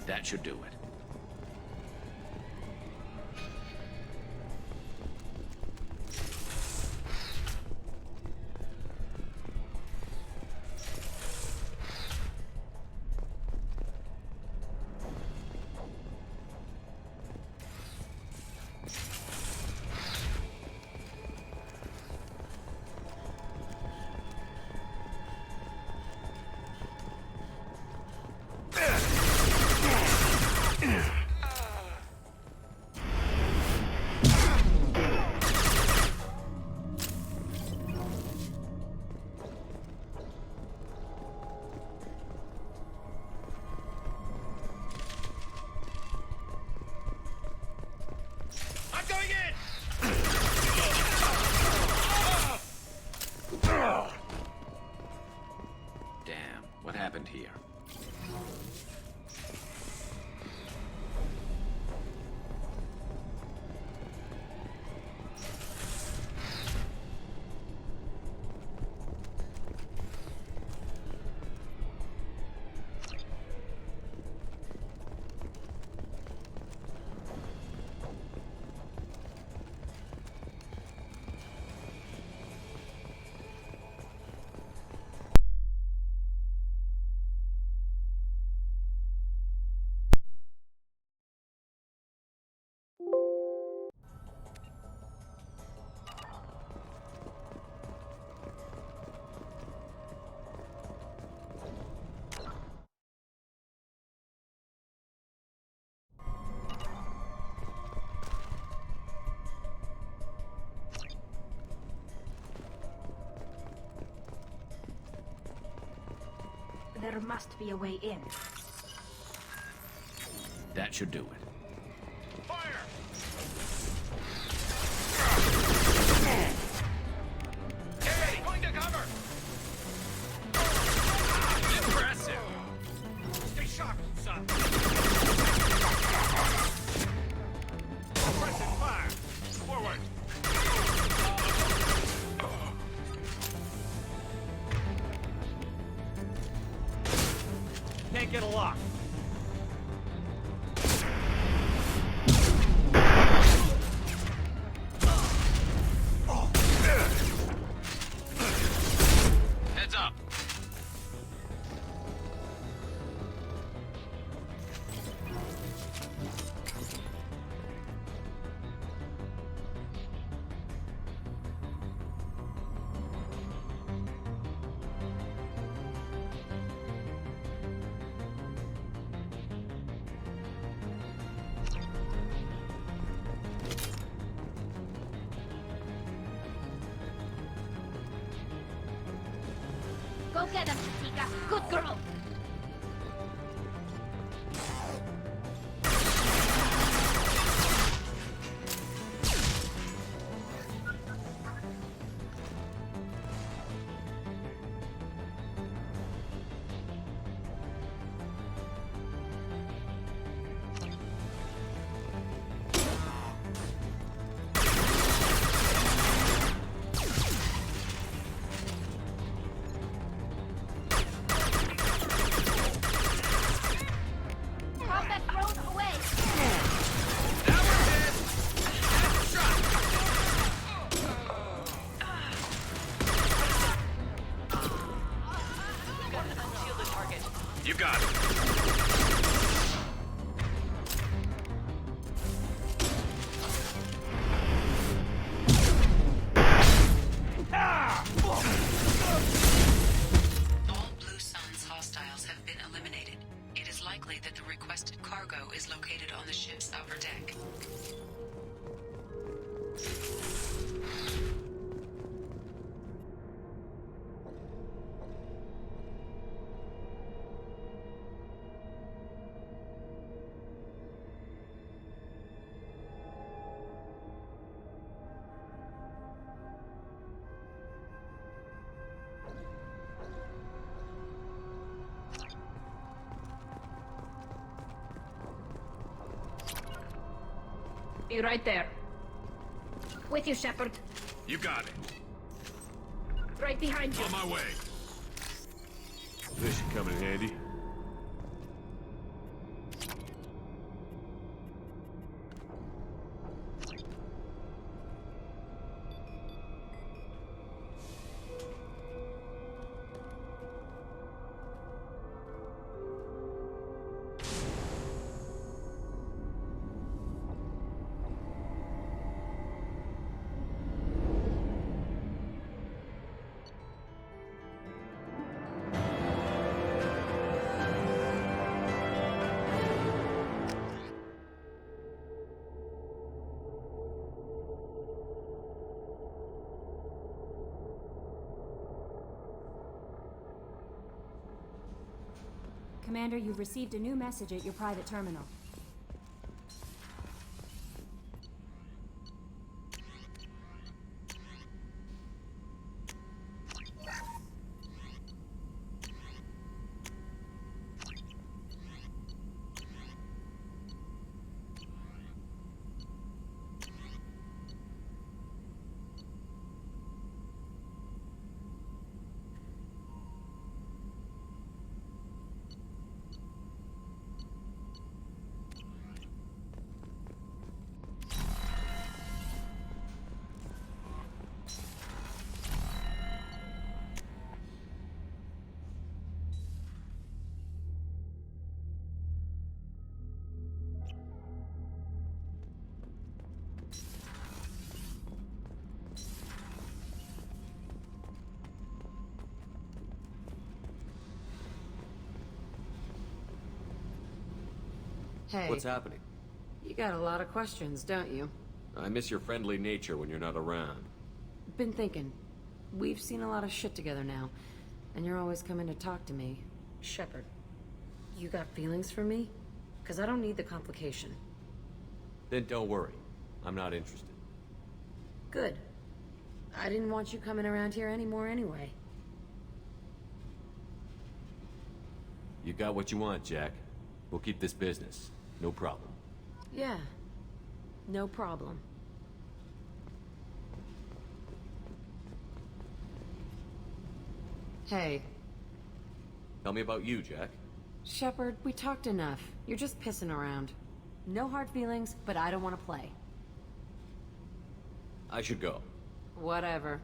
That should do it. there must be a way in. That should do it. Fire! Hey, going to cover! Impressive! Stay sharp, son! Pressing fire! Forward! Can't get a lock. Heads up. Go get him, Tika. Good girl. Combat drone away. Now we're dead. That's a shot. Got an unshielded target. You got it. All Blue Sun's hostiles have been eliminated. It is likely that the requested cargo is located on the ship's upper deck. Be right there. With you, Shepard. You got it. Right behind you. On my way. This should come in handy. Commander, you've received a new message at your private terminal. Hey. What's happening? You got a lot of questions, don't you? I miss your friendly nature when you're not around. Been thinking. We've seen a lot of shit together now, and you're always coming to talk to me. Shepard, you got feelings for me? Because I don't need the complication. Then don't worry. I'm not interested. Good. I didn't want you coming around here anymore anyway. You got what you want, Jack. We'll keep this business. No problem. Yeah. No problem. Hey. Tell me about you, Jack. Shepard, we talked enough. You're just pissing around. No hard feelings, but I don't want to play. I should go. Whatever.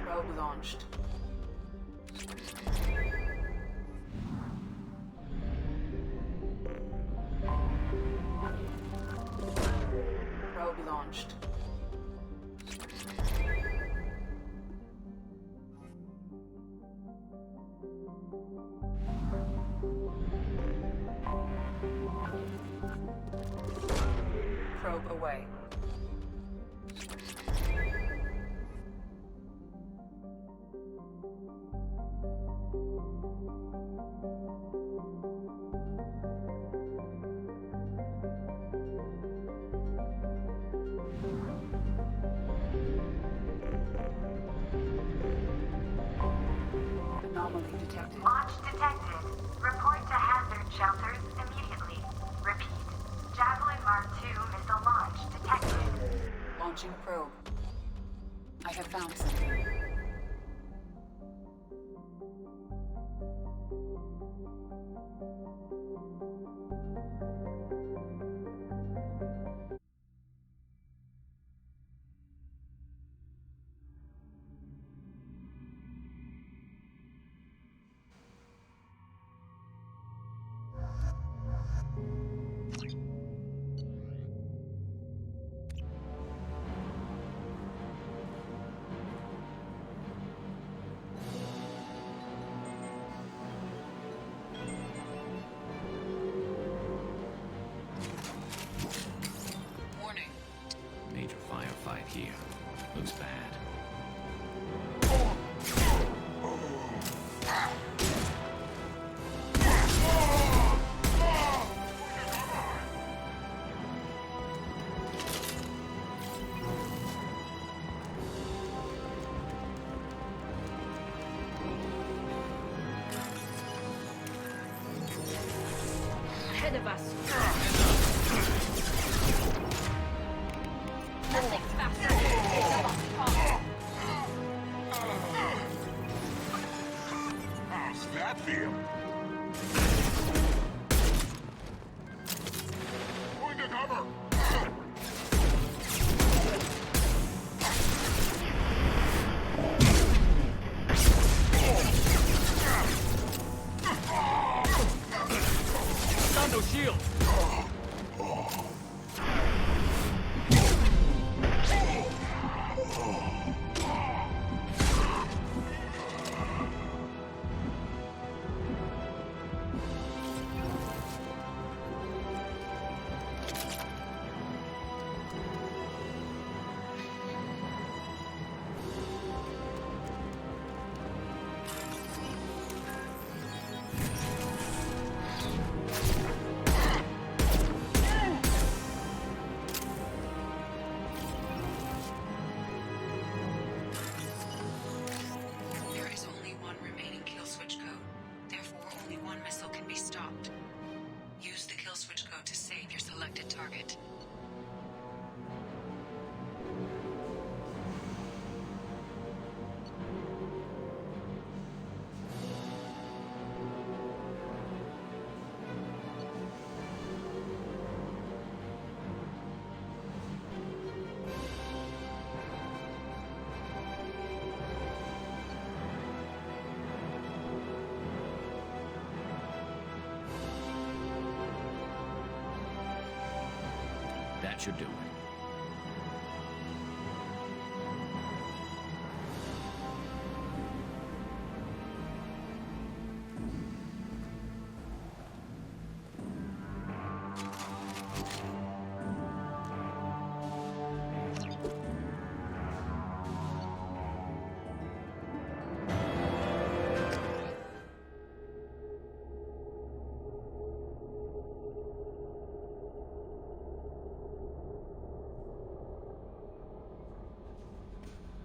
Probe launched. Probe launched. Probe away. Anomaly detected. Launch detected. Report to hazard shelters immediately. Repeat. Javelin Mark II missile launch detected. Launching probe. I have found something. Major firefight here. Looks bad. Ahead of us. Nothing's faster. It's a lost cause. How's that feel? Going to cover! Sando shield! to save your selected target. That should do it.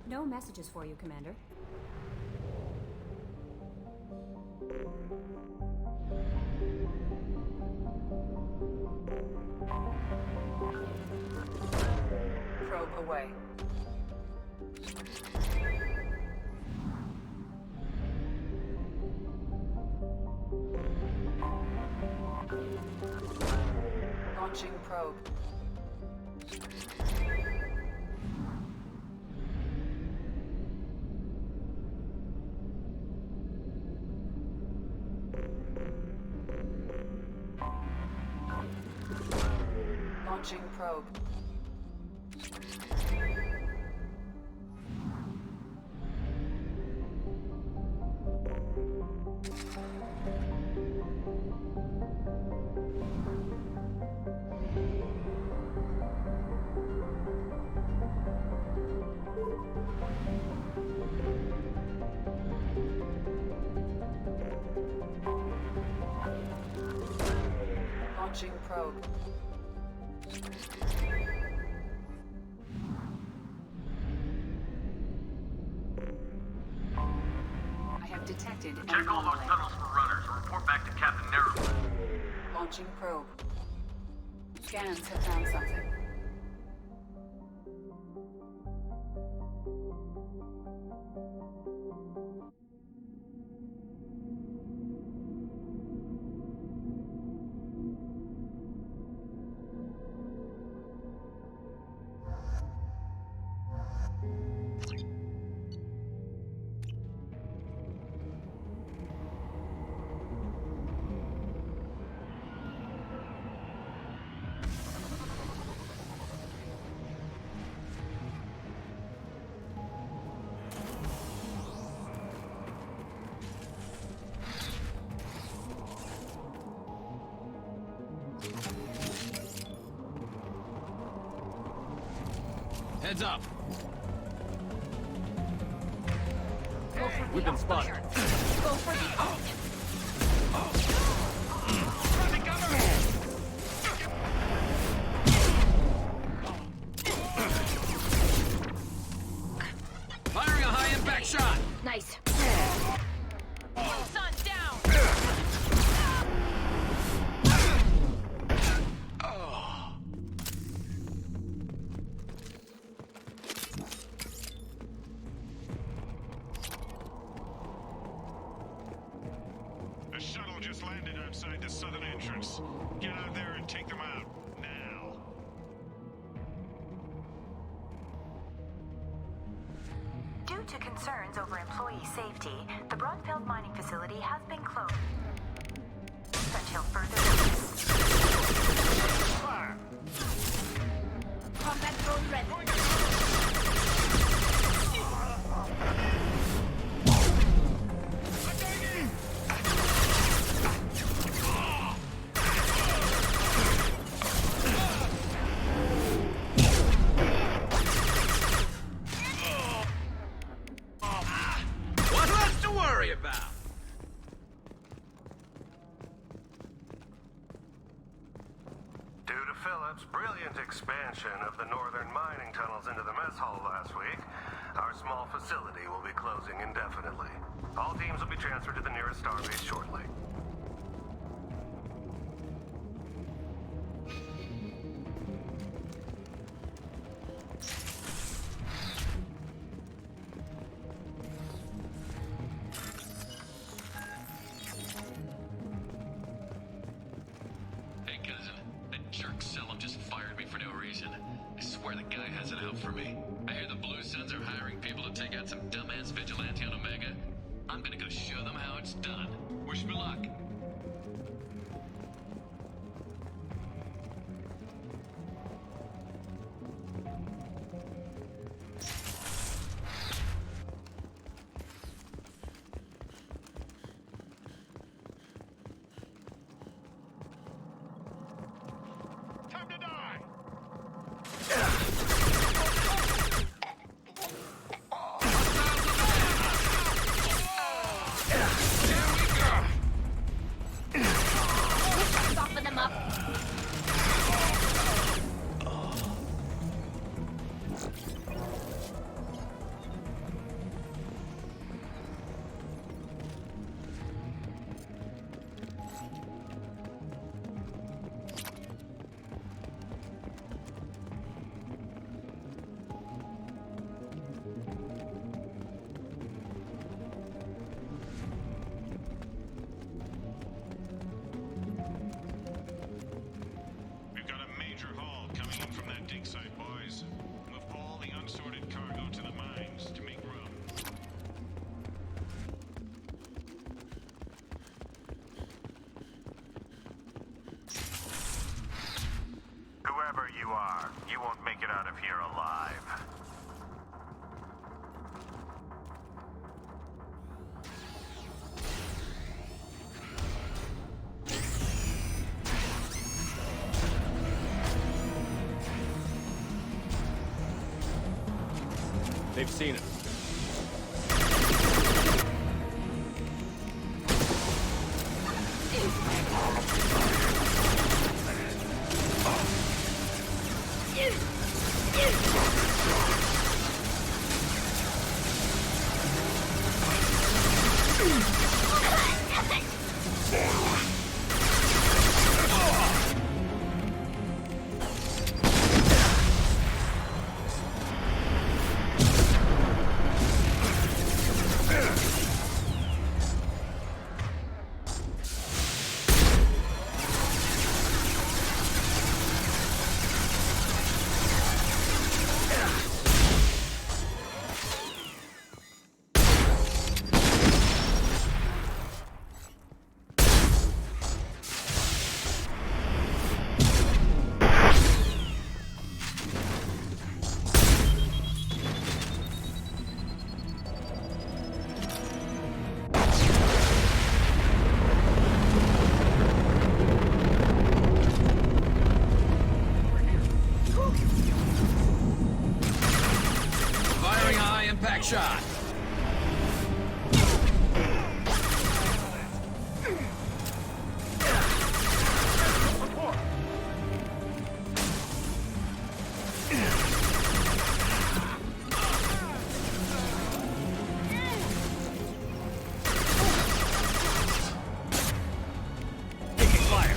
No messages for you, Commander. Probe away. Launching probe. Launching probe. Launching probe. I have detected an Check all those anomaly. tunnels for runners and report back to Captain Nero. Launching probe. Scans have found something. Heads up. We've been spotted. Go for the ult. Firing a high-impact shot. Nice. Sun down! A shuttle just landed outside the southern entrance. Get out there and take them out. Now. Due to concerns over employee safety, the Broadfield mining facility has been closed until further notice. Combat drone ready. What left to worry about? Due to Phillips' brilliant expansion of the northern mining tunnels into the mess hall last week, our small facility will be closing indefinitely. All teams will be transferred to the nearest starbase shortly. Wish me luck. Soften them up. We've got a major haul coming in from that dig site, boys. Move all the unsorted cargo to the mines to make room. Whoever you are, you won't make it out of here alive. They've seen it. Firing a high-impact shot. Taking fire.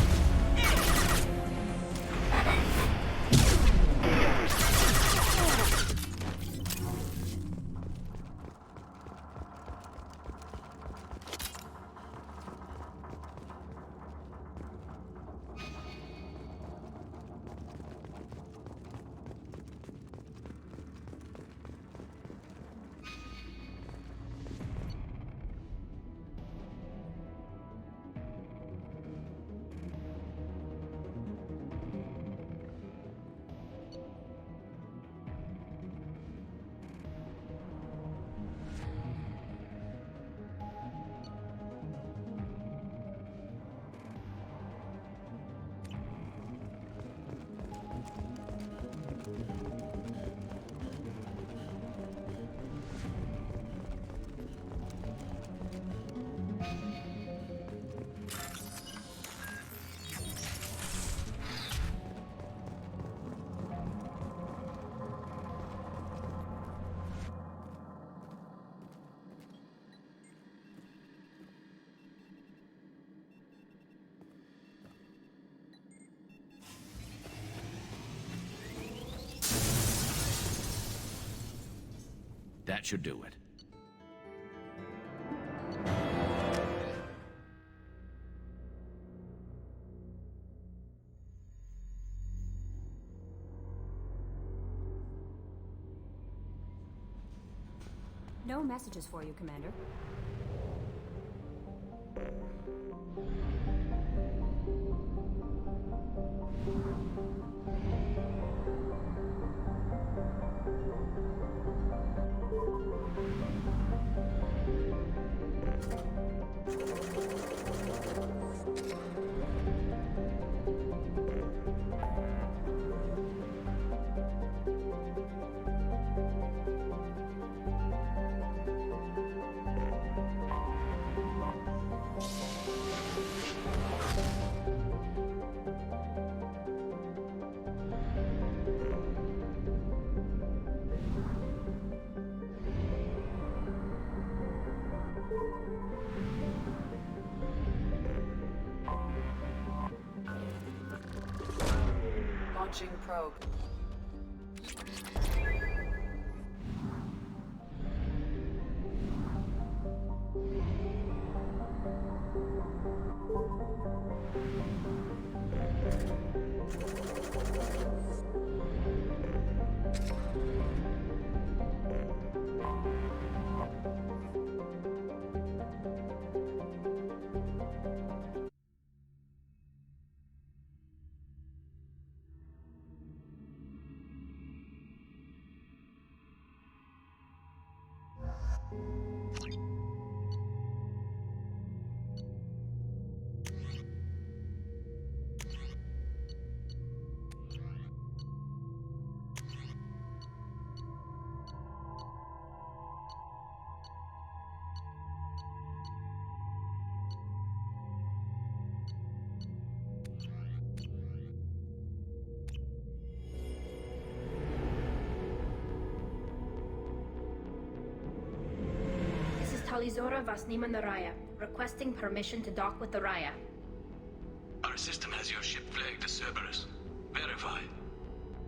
That should do it. No messages for you, Commander. Launching probe. Talizora Vasnima Naraya, requesting permission to dock with the Raya. Our system has your ship flagged as Cerberus. Verify.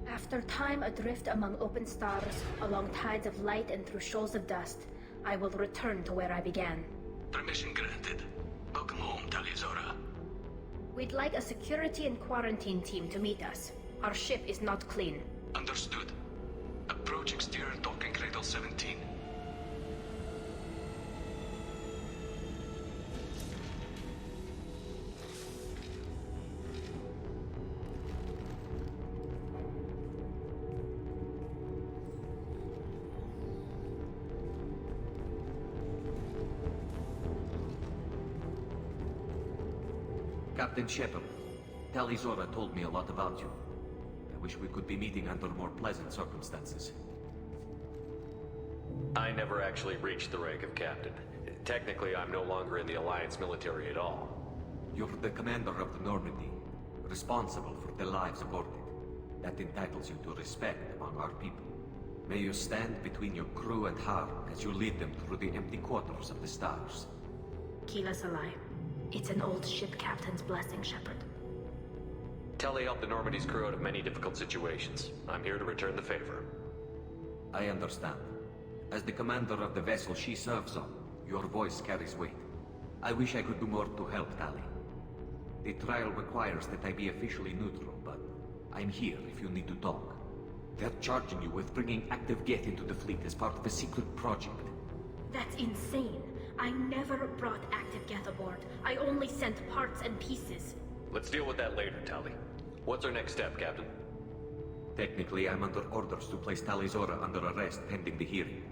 After time adrift among open stars, along tides of light and through shoals of dust, I will return to where I began. Permission granted. Welcome home, Talizora. We'd like a security and quarantine team to meet us. Our ship is not clean. Understood. Approach exterior docking cradle 17. Captain Shepard, Talizora told me a lot about you. I wish we could be meeting under more pleasant circumstances. I never actually reached the rank of captain. Technically, I'm no longer in the Alliance military at all. You're the commander of the Normandy, responsible for the lives aboard it. That entitles you to respect among our people. May you stand between your crew and harm as you lead them through the empty quarters of the stars. Kila Salai. It's an old ship captain's blessing, Shepard. Telly helped the Normandy's crew out of many difficult situations. I'm here to return the favor. I understand. As the commander of the vessel she serves on, your voice carries weight. I wish I could do more to help Tali. The trial requires that I be officially neutral, but I'm here if you need to talk. They're charging you with bringing active Geth into the fleet as part of a secret project. That's insane. I never brought active Geth aboard. I only sent parts and pieces. Let's deal with that later, Tali. What's our next step, Captain? Technically, I'm under orders to place Talizora under arrest pending the hearing.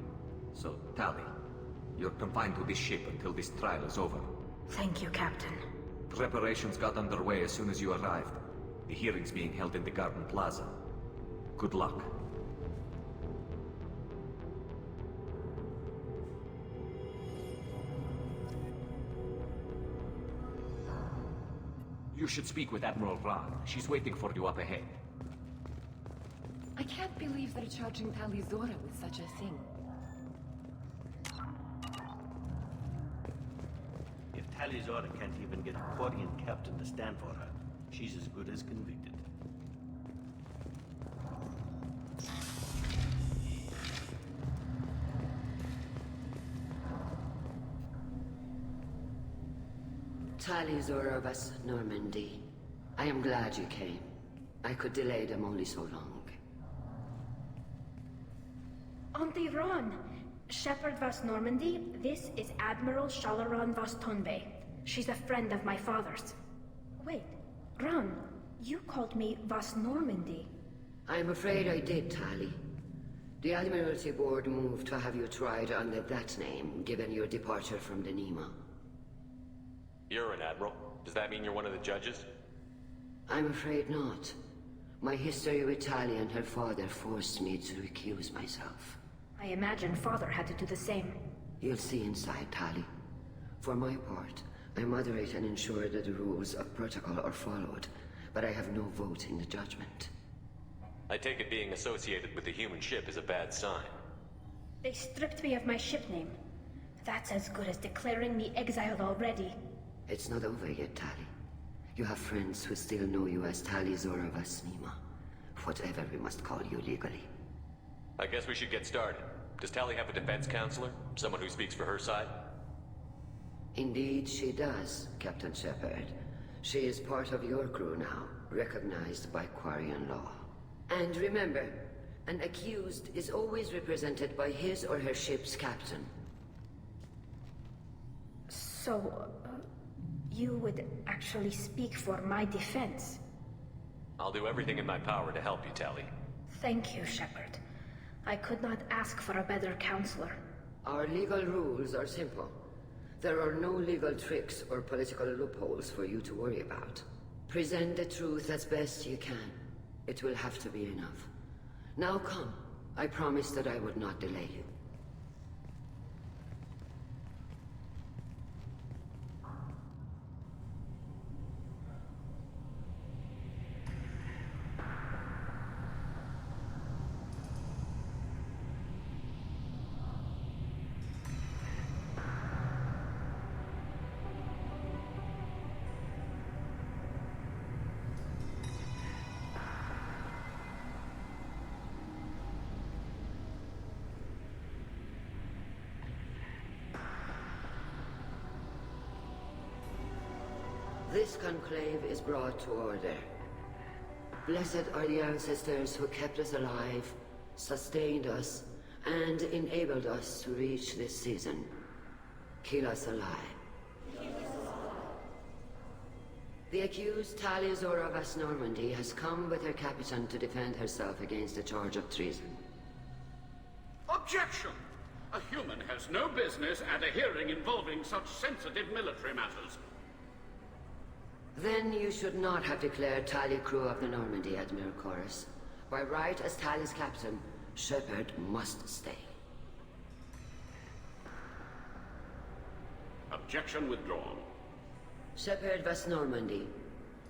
So, Tali, you're confined to this ship until this trial is over. Thank you, Captain. Preparations got underway as soon as you arrived. The hearing's being held in the Garden Plaza. Good luck. You should speak with Admiral Rod. She's waiting for you up ahead. I can't believe they're charging Talizora with such a thing. If Talizora can't even get a Quarian captain to stand for her, she's as good as convicted. Talizora vas Normandy. I am glad you came. I could delay them only so long. Auntie Ron! Shepard vas Normandy, this is Admiral Shalaran vas Tonbe. She's a friend of my father's. Wait, Ron, you called me Vas Normandy. I'm afraid I did, Tali. The Admiralty Board moved to have you tried under that name, given your departure from the Nima. You're an admiral. Does that mean you're one of the judges? I'm afraid not. My history with Tali and her father forced me to recuse myself. I imagine father had to do the same. You'll see inside, Tali. For my part, I moderate and ensure that the rules of protocol are followed, but I have no vote in the judgment. I take it being associated with the human ship is a bad sign. They stripped me of my ship name. That's as good as declaring me exiled already. It's not over yet, Tali. You have friends who still know you as Tali Zora Vas Nima. Whatever we must call you legally. I guess we should get started. Does Tali have a defense counselor? Someone who speaks for her side? Indeed, she does, Captain Shepard. She is part of your crew now, recognized by Quarian law. And remember, an accused is always represented by his or her ship's captain. So, you would actually speak for my defense? I'll do everything in my power to help you, Tali. Thank you, Shepard. I could not ask for a better counselor. Our legal rules are simple. There are no legal tricks or political loopholes for you to worry about. Present the truth as best you can. It will have to be enough. Now come. I promised that I would not delay you. This conclave is brought to order. Blessed are the ancestors who kept us alive, sustained us, and enabled us to reach this season. Keep us alive. The accused Tali Zora Vas Normandy has come with her captain to defend herself against a charge of treason. Objection! A human has no business at a hearing involving such sensitive military matters. Then you should not have declared Tali crew of the Normandy, Admiral Chorus. By right as Tali's captain, Shepard must stay. Objection withdrawn. Shepard Vas Normandy,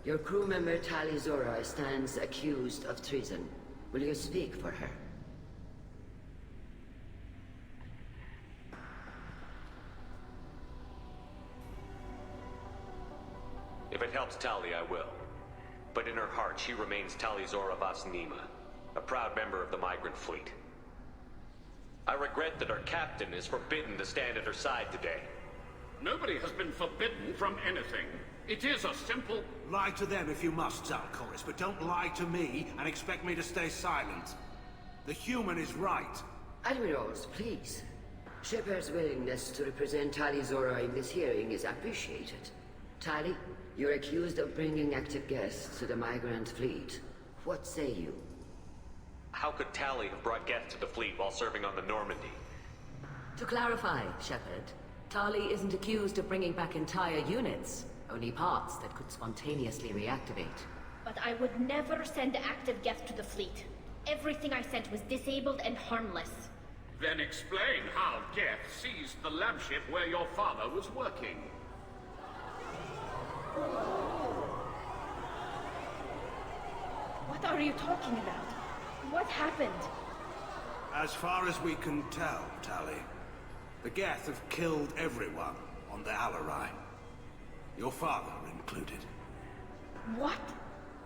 your crew member Tali Zora stands accused of treason. Will you speak for her? If it helps Tali, I will. But in her heart, she remains Tali Zora Vas Nima, a proud member of the migrant fleet. I regret that our captain is forbidden to stand at her side today. Nobody has been forbidden from anything. It is a simple... Lie to them if you must, Zalcoris, but don't lie to me and expect me to stay silent. The human is right. Admirals, please. Shepard's willingness to represent Tali Zora in this hearing is appreciated. Tali, you're accused of bringing active guests to the migrant fleet. What say you? How could Tali have brought guests to the fleet while serving on the Normandy? To clarify, Shepard, Tali isn't accused of bringing back entire units, only parts that could spontaneously reactivate. But I would never send active guests to the fleet. Everything I sent was disabled and harmless. Then explain how Geth seized the lab ship where your father was working. What are you talking about? What happened? As far as we can tell, Tali, the Geth have killed everyone on the Alarai. Your father included. What?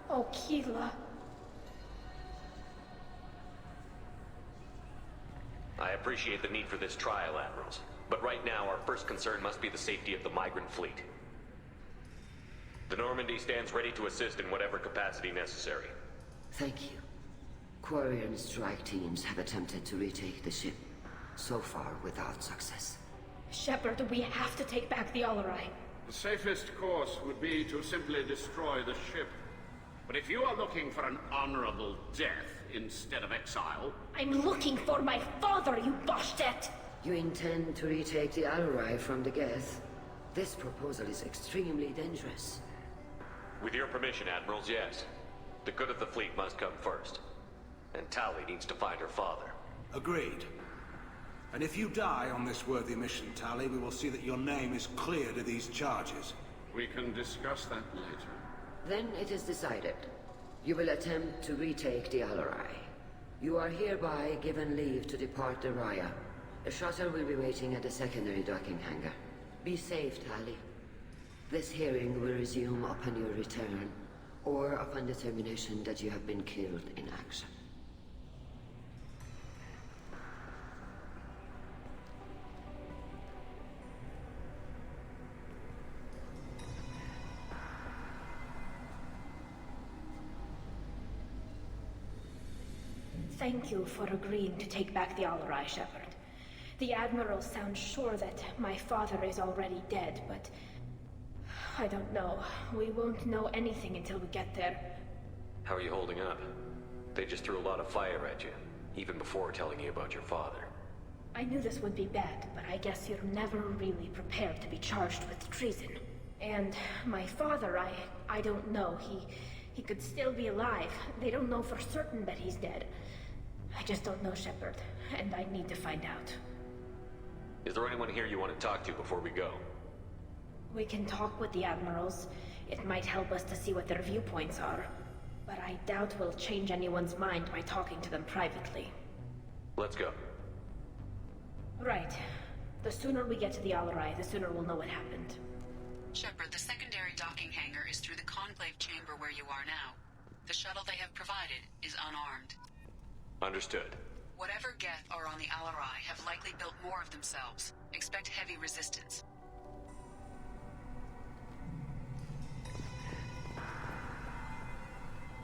Oh, Keela. I appreciate the need for this trial, Admirals. But right now, our first concern must be the safety of the migrant fleet. The Normandy stands ready to assist in whatever capacity necessary. Thank you. Quarian strike teams have attempted to retake the ship, so far without success. Shepard, we have to take back the Alarai. The safest course would be to simply destroy the ship. But if you are looking for an honorable death instead of exile... I'm looking for my father, you bastet! You intend to retake the Alarai from the Geth? This proposal is extremely dangerous. With your permission, Admirals, yes. The good of the fleet must come first. And Tali needs to find her father. Agreed. And if you die on this worthy mission, Tali, we will see that your name is cleared of these charges. We can discuss that later. Then it is decided. You will attempt to retake the Alarai. You are hereby given leave to depart the Raya. A shuttle will be waiting at the secondary docking hangar. Be safe, Tali. This hearing will resume upon your return, or upon determination that you have been killed in action. Thank you for agreeing to take back the Alarai, Shepard. The Admiral sounds sure that my father is already dead, but... I don't know. We won't know anything until we get there. How are you holding up? They just threw a lot of fire at you, even before telling you about your father. I knew this would be bad, but I guess you're never really prepared to be charged with treason. And my father, I don't know. He could still be alive. They don't know for certain that he's dead. I just don't know, Shepard, and I need to find out. Is there anyone here you want to talk to before we go? We can talk with the Admirals. It might help us to see what their viewpoints are. But I doubt we'll change anyone's mind by talking to them privately. Let's go. Right. The sooner we get to the Alarai, the sooner we'll know what happened. Shepard, the secondary docking hangar is through the conclave chamber where you are now. The shuttle they have provided is unarmed. Understood. Whatever Geth are on the Alarai have likely built more of themselves. Expect heavy resistance.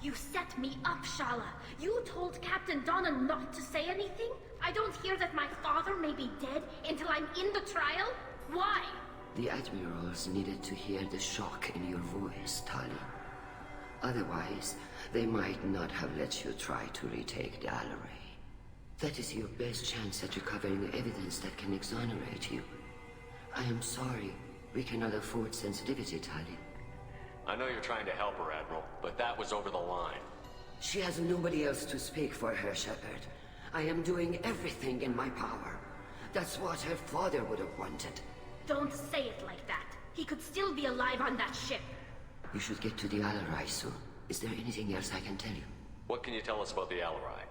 You set me up, Shala. You told Captain Donna not to say anything? I don't hear that my father may be dead until I'm in the trial? Why? The Admirals needed to hear the shock in your voice, Tali. Otherwise, they might not have let you try to retake the Alarai. That is your best chance at recovering evidence that can exonerate you. I am sorry. We cannot afford sensitivity, Tali. I know you're trying to help her, Admiral, but that was over the line. She has nobody else to speak for her, Shepard. I am doing everything in my power. That's what her father would have wanted. Don't say it like that. He could still be alive on that ship. You should get to the Alarai soon. Is there anything else I can tell you? What can you tell us about the Alarai?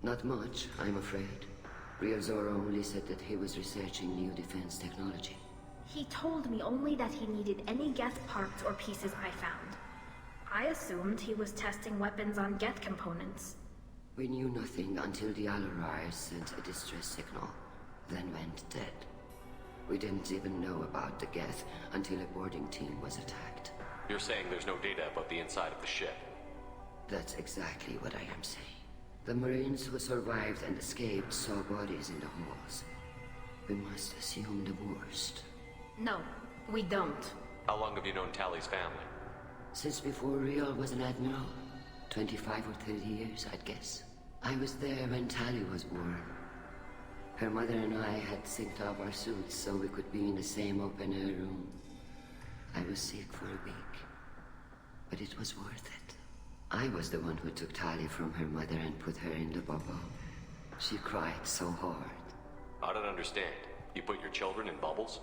Not much, I'm afraid. Real Zora only said that he was researching new defense technology. He told me only that he needed any Geth parts or pieces I found. I assumed he was testing weapons on Geth components. We knew nothing until the Alarai sent a distress signal, then went dead. We didn't even know about the Geth until a boarding team was attacked. You're saying there's no data about the inside of the ship? That's exactly what I am saying. The Marines who survived and escaped saw bodies in the halls. We must assume the worst. No, we don't. How long have you known Tali's family? Since before Real was an admiral. 25 or 30 years, I'd guess. I was there when Tali was born. Her mother and I had synced up our suits so we could be in the same open-air room. I was sick for a week, but it was worth it. I was the one who took Tali from her mother and put her in the bubble. She cried so hard. I don't understand. You put your children in bubbles?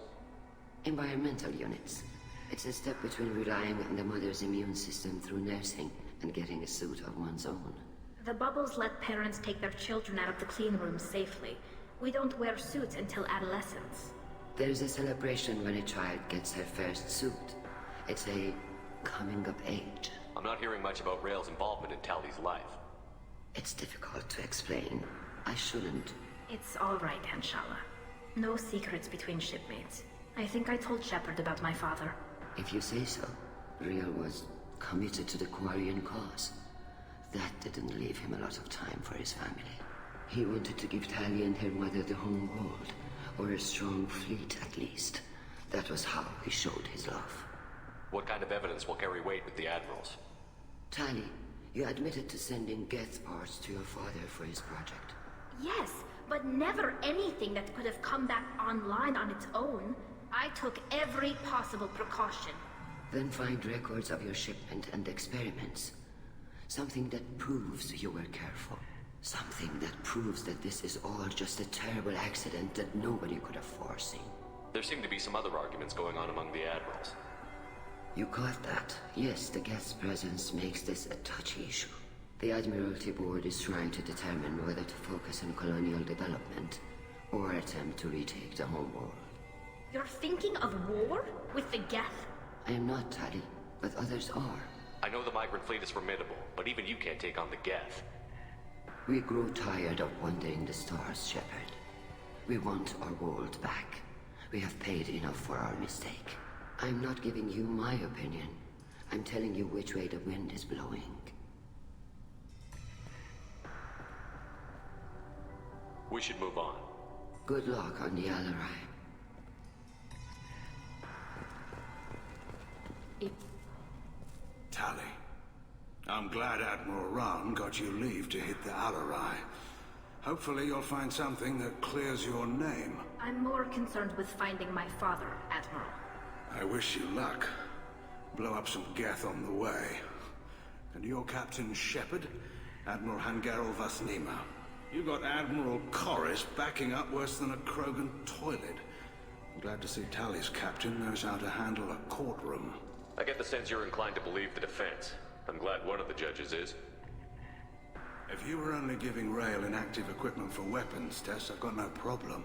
Environmental units. It's a step between relying on the mother's immune system through nursing and getting a suit of one's own. The bubbles let parents take their children out of the clean rooms safely. We don't wear suits until adolescence. There's a celebration when a child gets her first suit. It's a coming of age. I'm not hearing much about Rail's involvement in Tali's life. It's difficult to explain. I shouldn't. It's all right, Anshala. No secrets between shipmates. I think I told Shepard about my father. If you say so. Real was committed to the Quarian cause. That didn't leave him a lot of time for his family. He wanted to give Tali and her mother the home world, or a strong fleet at least. That was how he showed his love. What kind of evidence will carry weight with the Admirals? Tali, you admitted to sending Geth parts to your father for his project. Yes, but never anything that could have come back online on its own. I took every possible precaution. Then find records of your shipment and experiments. Something that proves you were careful. Something that proves that this is all just a terrible accident that nobody could have foreseen. There seem to be some other arguments going on among the Admirals. You caught that? Yes, the Geth's presence makes this a touchy issue. The Admiralty Board is trying to determine whether to focus on colonial development or attempt to retake the homeworld. You're thinking of war? With the Geth? I am not, Tali, but others are. I know the migrant fleet is formidable, but even you can't take on the Geth. We grow tired of wandering the stars, Shepard. We want our world back. We have paid enough for our mistake. I'm not giving you my opinion. I'm telling you which way the wind is blowing. We should move on. Good luck on the Alarai. Tali, I'm glad Admiral Rahn got you leave to hit the Alarai. Hopefully you'll find something that clears your name. I'm more concerned with finding my father, Admiral. I wish you luck. Blow up some Geth on the way. And your Captain Shepard, Admiral Hangarel Vasnima. You got Admiral Corris backing up worse than a Krogan toilet. I'm glad to see Tali's captain knows how to handle a courtroom. I get the sense you're inclined to believe the defense. I'm glad one of the judges is. If you were only giving Rail inactive equipment for weapons tests, I've got no problem.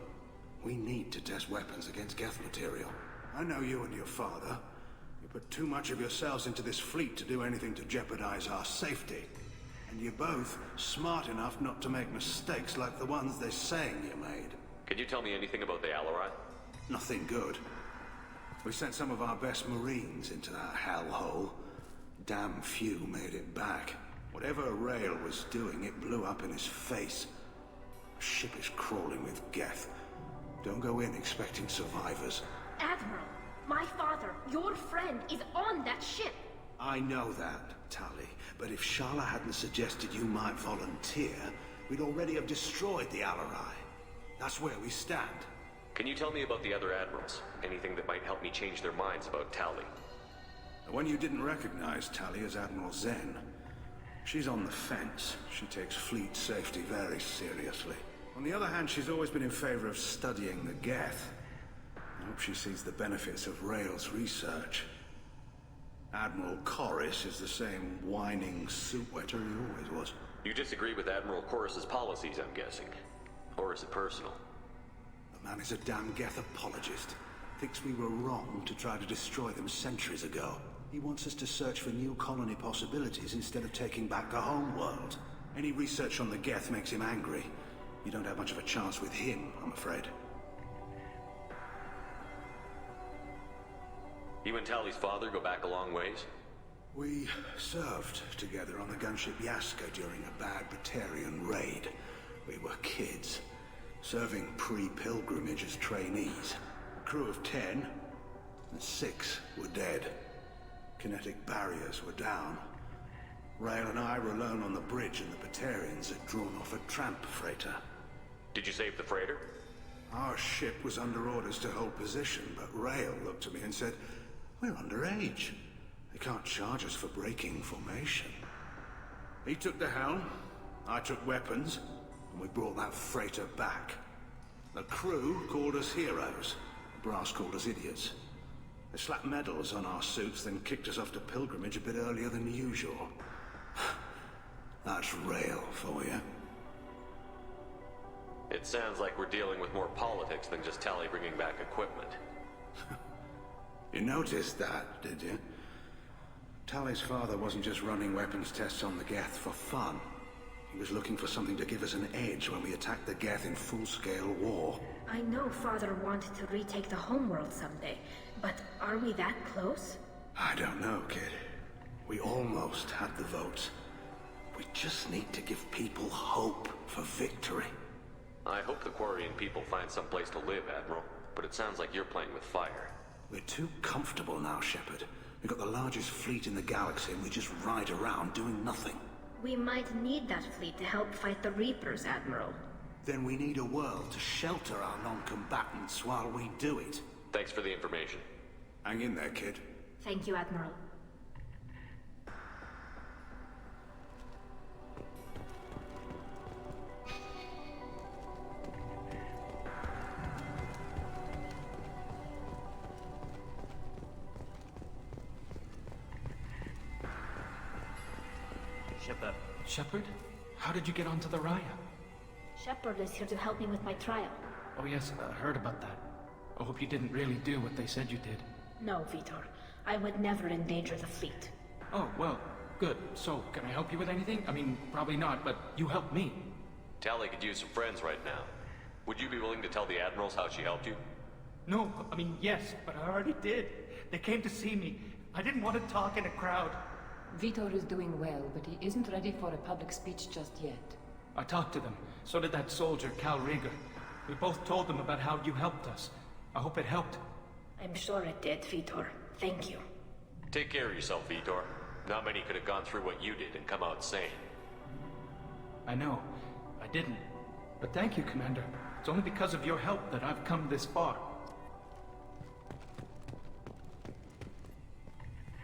We need to test weapons against Geth material. I know you and your father. You put too much of yourselves into this fleet to do anything to jeopardize our safety. And you're both smart enough not to make mistakes like the ones they're saying you made. Can you tell me anything about the Alarai? Nothing good. We sent some of our best Marines into that hellhole. Damn few made it back. Whatever Rail was doing, it blew up in his face. The ship is crawling with Geth. Don't go in expecting survivors. Admiral, my father, your friend, is on that ship. I know that, Tali. But if Shala hadn't suggested you might volunteer, we'd already have destroyed the Alarai. That's where we stand. Can you tell me about the other Admirals? Anything that might help me change their minds about Tali? The one you didn't recognize, Tali, is Admiral Zen. She's on the fence. She takes fleet safety very seriously. On the other hand, she's always been in favor of studying the Geth. I hope she sees the benefits of Rail's research. Admiral Corris is the same whining soup wetter he always was. You disagree with Admiral Corris's policies, I'm guessing. Or is it personal? The man is a damn Geth apologist. Thinks we were wrong to try to destroy them centuries ago. He wants us to search for new colony possibilities instead of taking back the homeworld. Any research on the Geth makes him angry. You don't have much of a chance with him, I'm afraid. You and Tali's father go back a long ways? We served together on the gunship Yaska during a bad Batarian raid. We were kids, serving pre-pilgrimage as trainees. A crew of 10, and 6 were dead. Kinetic barriers were down. Rail and I were alone on the bridge, and the Batarians had drawn off a tramp freighter. Did you save the freighter? Our ship was under orders to hold position, but Rail looked at me and said, "We're underage. They can't charge us for breaking formation." He took the helm, I took weapons, and we brought that freighter back. The crew called us heroes. The brass called us idiots. They slapped medals on our suits, then kicked us off to pilgrimage a bit earlier than usual. That's Rail for you. It sounds like we're dealing with more politics than just Tali bringing back equipment. You noticed that, did you? Tali's father wasn't just running weapons tests on the Geth for fun. He was looking for something to give us an edge when we attacked the Geth in full-scale war. I know Father wanted to retake the homeworld someday, but are we that close? I don't know, kid. We almost had the votes. We just need to give people hope for victory. I hope the Quarian people find some place to live, Admiral, but it sounds like you're playing with fire. We're too comfortable now, Shepard. We've got the largest fleet in the galaxy and we just ride around doing nothing. We might need that fleet to help fight the Reapers, Admiral. Then we need a world to shelter our non-combatants while we do it. Thanks for the information. Hang in there, kid. Thank you, Admiral. Shepard. Shepard? How did you get onto the Raya? Shepard is here to help me with my trial. Oh yes, I heard about that. I hope you didn't really do what they said you did. No, Vitor. I would never endanger the fleet. Oh, well, good. So, can I help you with anything? I mean, probably not, but you helped me. Tali could use some friends right now. Would you be willing to tell the Admirals how she helped you? No, I mean, yes, but I already did. They came to see me. I didn't want to talk in a crowd. Vitor is doing well, but he isn't ready for a public speech just yet. I talked to them. So did that soldier, Cal Rieger. We both told them about how you helped us. I hope it helped. I'm sure it did, Vitor. Thank you. Take care of yourself, Vitor. Not many could have gone through what you did and come out sane. I know. I didn't. But thank you, Commander. It's only because of your help that I've come this far.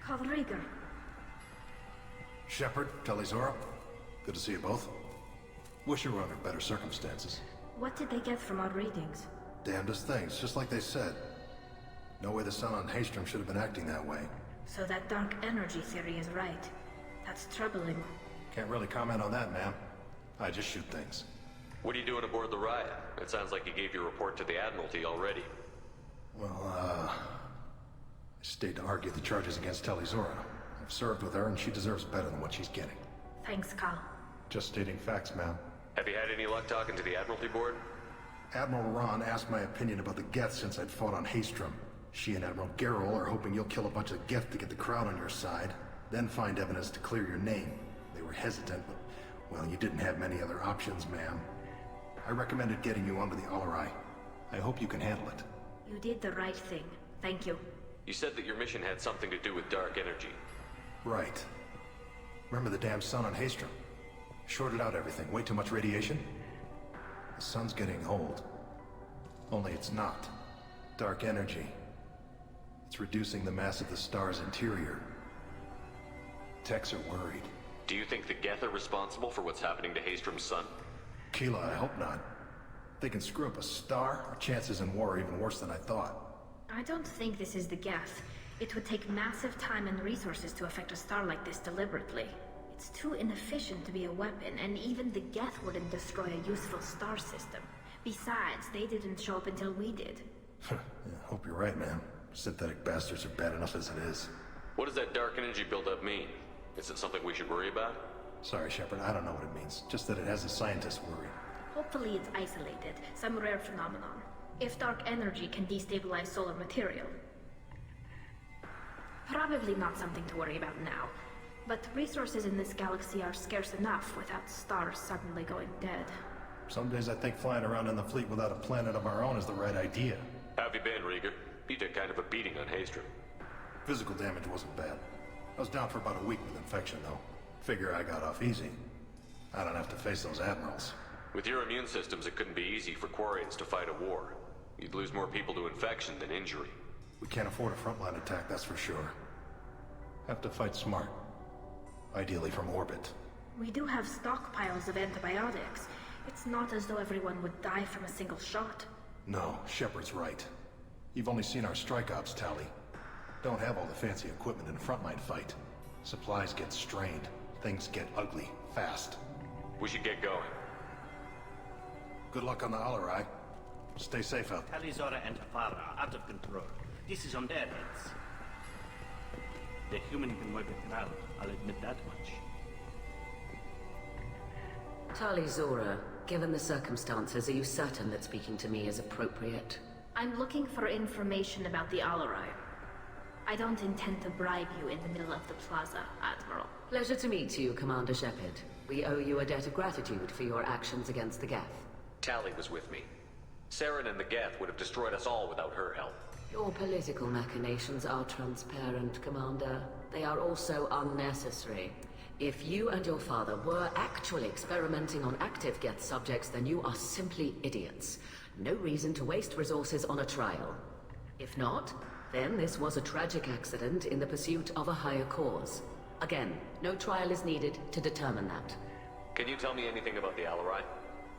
Cal Rieger. Shepard, Talizora, good to see you both. Wish you were under better circumstances. What did they get from our readings? Damnedest things, just like they said. No way the sun on Haystrom should have been acting that way. So that dark energy theory is right. That's troubling. Can't really comment on that, ma'am. I just shoot things. What are you doing aboard the Raya? It sounds like you gave your report to the Admiralty already. Well, I stayed to argue the charges against Talizora. I've served with her, and she deserves better than what she's getting. Thanks, Cal. Just stating facts, ma'am. Have you had any luck talking to the Admiralty board? Admiral Ron asked my opinion about the Geth since I'd fought on Haystrom. She and Admiral Garrel are hoping you'll kill a bunch of Geth to get the crowd on your side, then find evidence to clear your name. They were hesitant, but, well, you didn't have many other options, ma'am. I recommended getting you onto the Alarai. I hope you can handle it. You did the right thing. Thank you. You said that your mission had something to do with dark energy. Right. Remember the damn sun on Haystrom? Shorted out everything. Way too much radiation? The sun's getting old. Only it's not. Dark energy. It's reducing the mass of the star's interior. Techs are worried. Do you think the Geth are responsible for what's happening to Haystrom's sun? Keela, I hope not. If they can screw up a star, our chances in war are even worse than I thought. I don't think this is the Geth. It would take massive time and resources to affect a star like this deliberately. It's too inefficient to be a weapon, and even the Geth wouldn't destroy a useful star system. Besides, they didn't show up until we did. Yeah, hope you're right, man. Synthetic bastards are bad enough as it is. What does that dark energy buildup mean? Is it something we should worry about? Sorry, Shepard, I don't know what it means. Just that it has the scientists worried. Hopefully it's isolated, some rare phenomenon. If dark energy can destabilize solar material. Probably not something to worry about now. But resources in this galaxy are scarce enough without stars suddenly going dead. Some days I think flying around in the fleet without a planet of our own is the right idea. How have you been, Rieger? You took kind of a beating on Haystrom. Physical damage wasn't bad. I was down for about a week with infection, though. Figure I got off easy. I don't have to face those admirals. With your immune systems, it couldn't be easy for Quarians to fight a war. You'd lose more people to infection than injury. We can't afford a frontline attack, that's for sure. Have to fight smart. Ideally from orbit. We do have stockpiles of antibiotics. It's not as though everyone would die from a single shot. No, Shepard's right. You've only seen our strike ops, Tali. Don't have all the fancy equipment in a frontline fight. Supplies get strained. Things get ugly, fast. We should get going. Good luck on the Alarai. Stay safe out there. Talizora and Tafara are out of control. This is on their heads. The human can wipe it out, I'll admit that much. Talizora, given the circumstances, are you certain that speaking to me is appropriate? I'm looking for information about the Alarai. I don't intend to bribe you in the middle of the plaza, Admiral. Pleasure to meet you, Commander Shepard. We owe you a debt of gratitude for your actions against the Geth. Tali was with me. Saren and the Geth would have destroyed us all without her help. Your political machinations are transparent, Commander. They are also unnecessary. If you and your father were actually experimenting on active Geth subjects, then you are simply idiots. No reason to waste resources on a trial. If not, then this was a tragic accident in the pursuit of a higher cause. Again, no trial is needed to determine that. Can you tell me anything about the Alarai?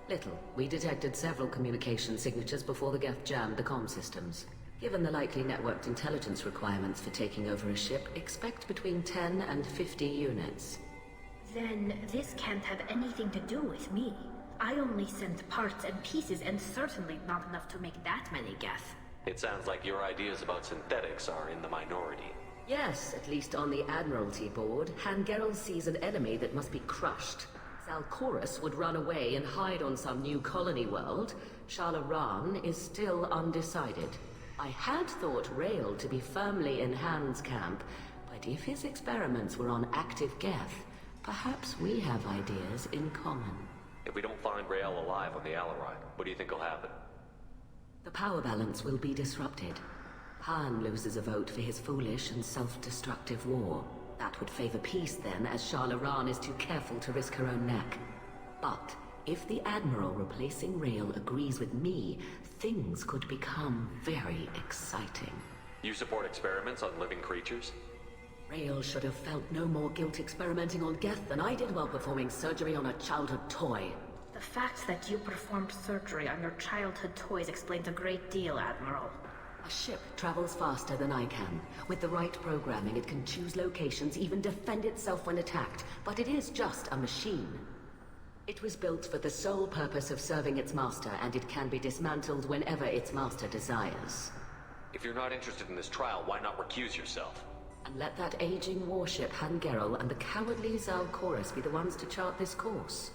Little. We detected several communication signatures before the Geth jammed the comm systems. Given the likely networked intelligence requirements for taking over a ship, expect between 10 and 50 units. Then this can't have anything to do with me. I only sent parts and pieces, and certainly not enough to make that many Geth. It sounds like your ideas about synthetics are in the minority. Yes, at least on the Admiralty board, Hangerel sees an enemy that must be crushed. Zalcorus would run away and hide on some new colony world. Shalaran is still undecided. I had thought Rael to be firmly in Han's camp, but if his experiments were on active Geth, perhaps we have ideas in common. If we don't find Rael alive on the Alarai, what do you think will happen? The power balance will be disrupted. Han loses a vote for his foolish and self-destructive war. That would favor peace then, as Shalaran is too careful to risk her own neck. But if the Admiral replacing Rael agrees with me, things could become very exciting. You support experiments on living creatures? Rael should have felt no more guilt experimenting on Geth than I did while performing surgery on a childhood toy. The fact that you performed surgery on your childhood toys explains a great deal, Admiral. A ship travels faster than I can. With the right programming, it can choose locations, even defend itself when attacked. But it is just a machine. It was built for the sole purpose of serving its master, and it can be dismantled whenever its master desires. If you're not interested in this trial, why not recuse yourself? And let that aging warship Hangerel and the cowardly Zalcorus be the ones to chart this course?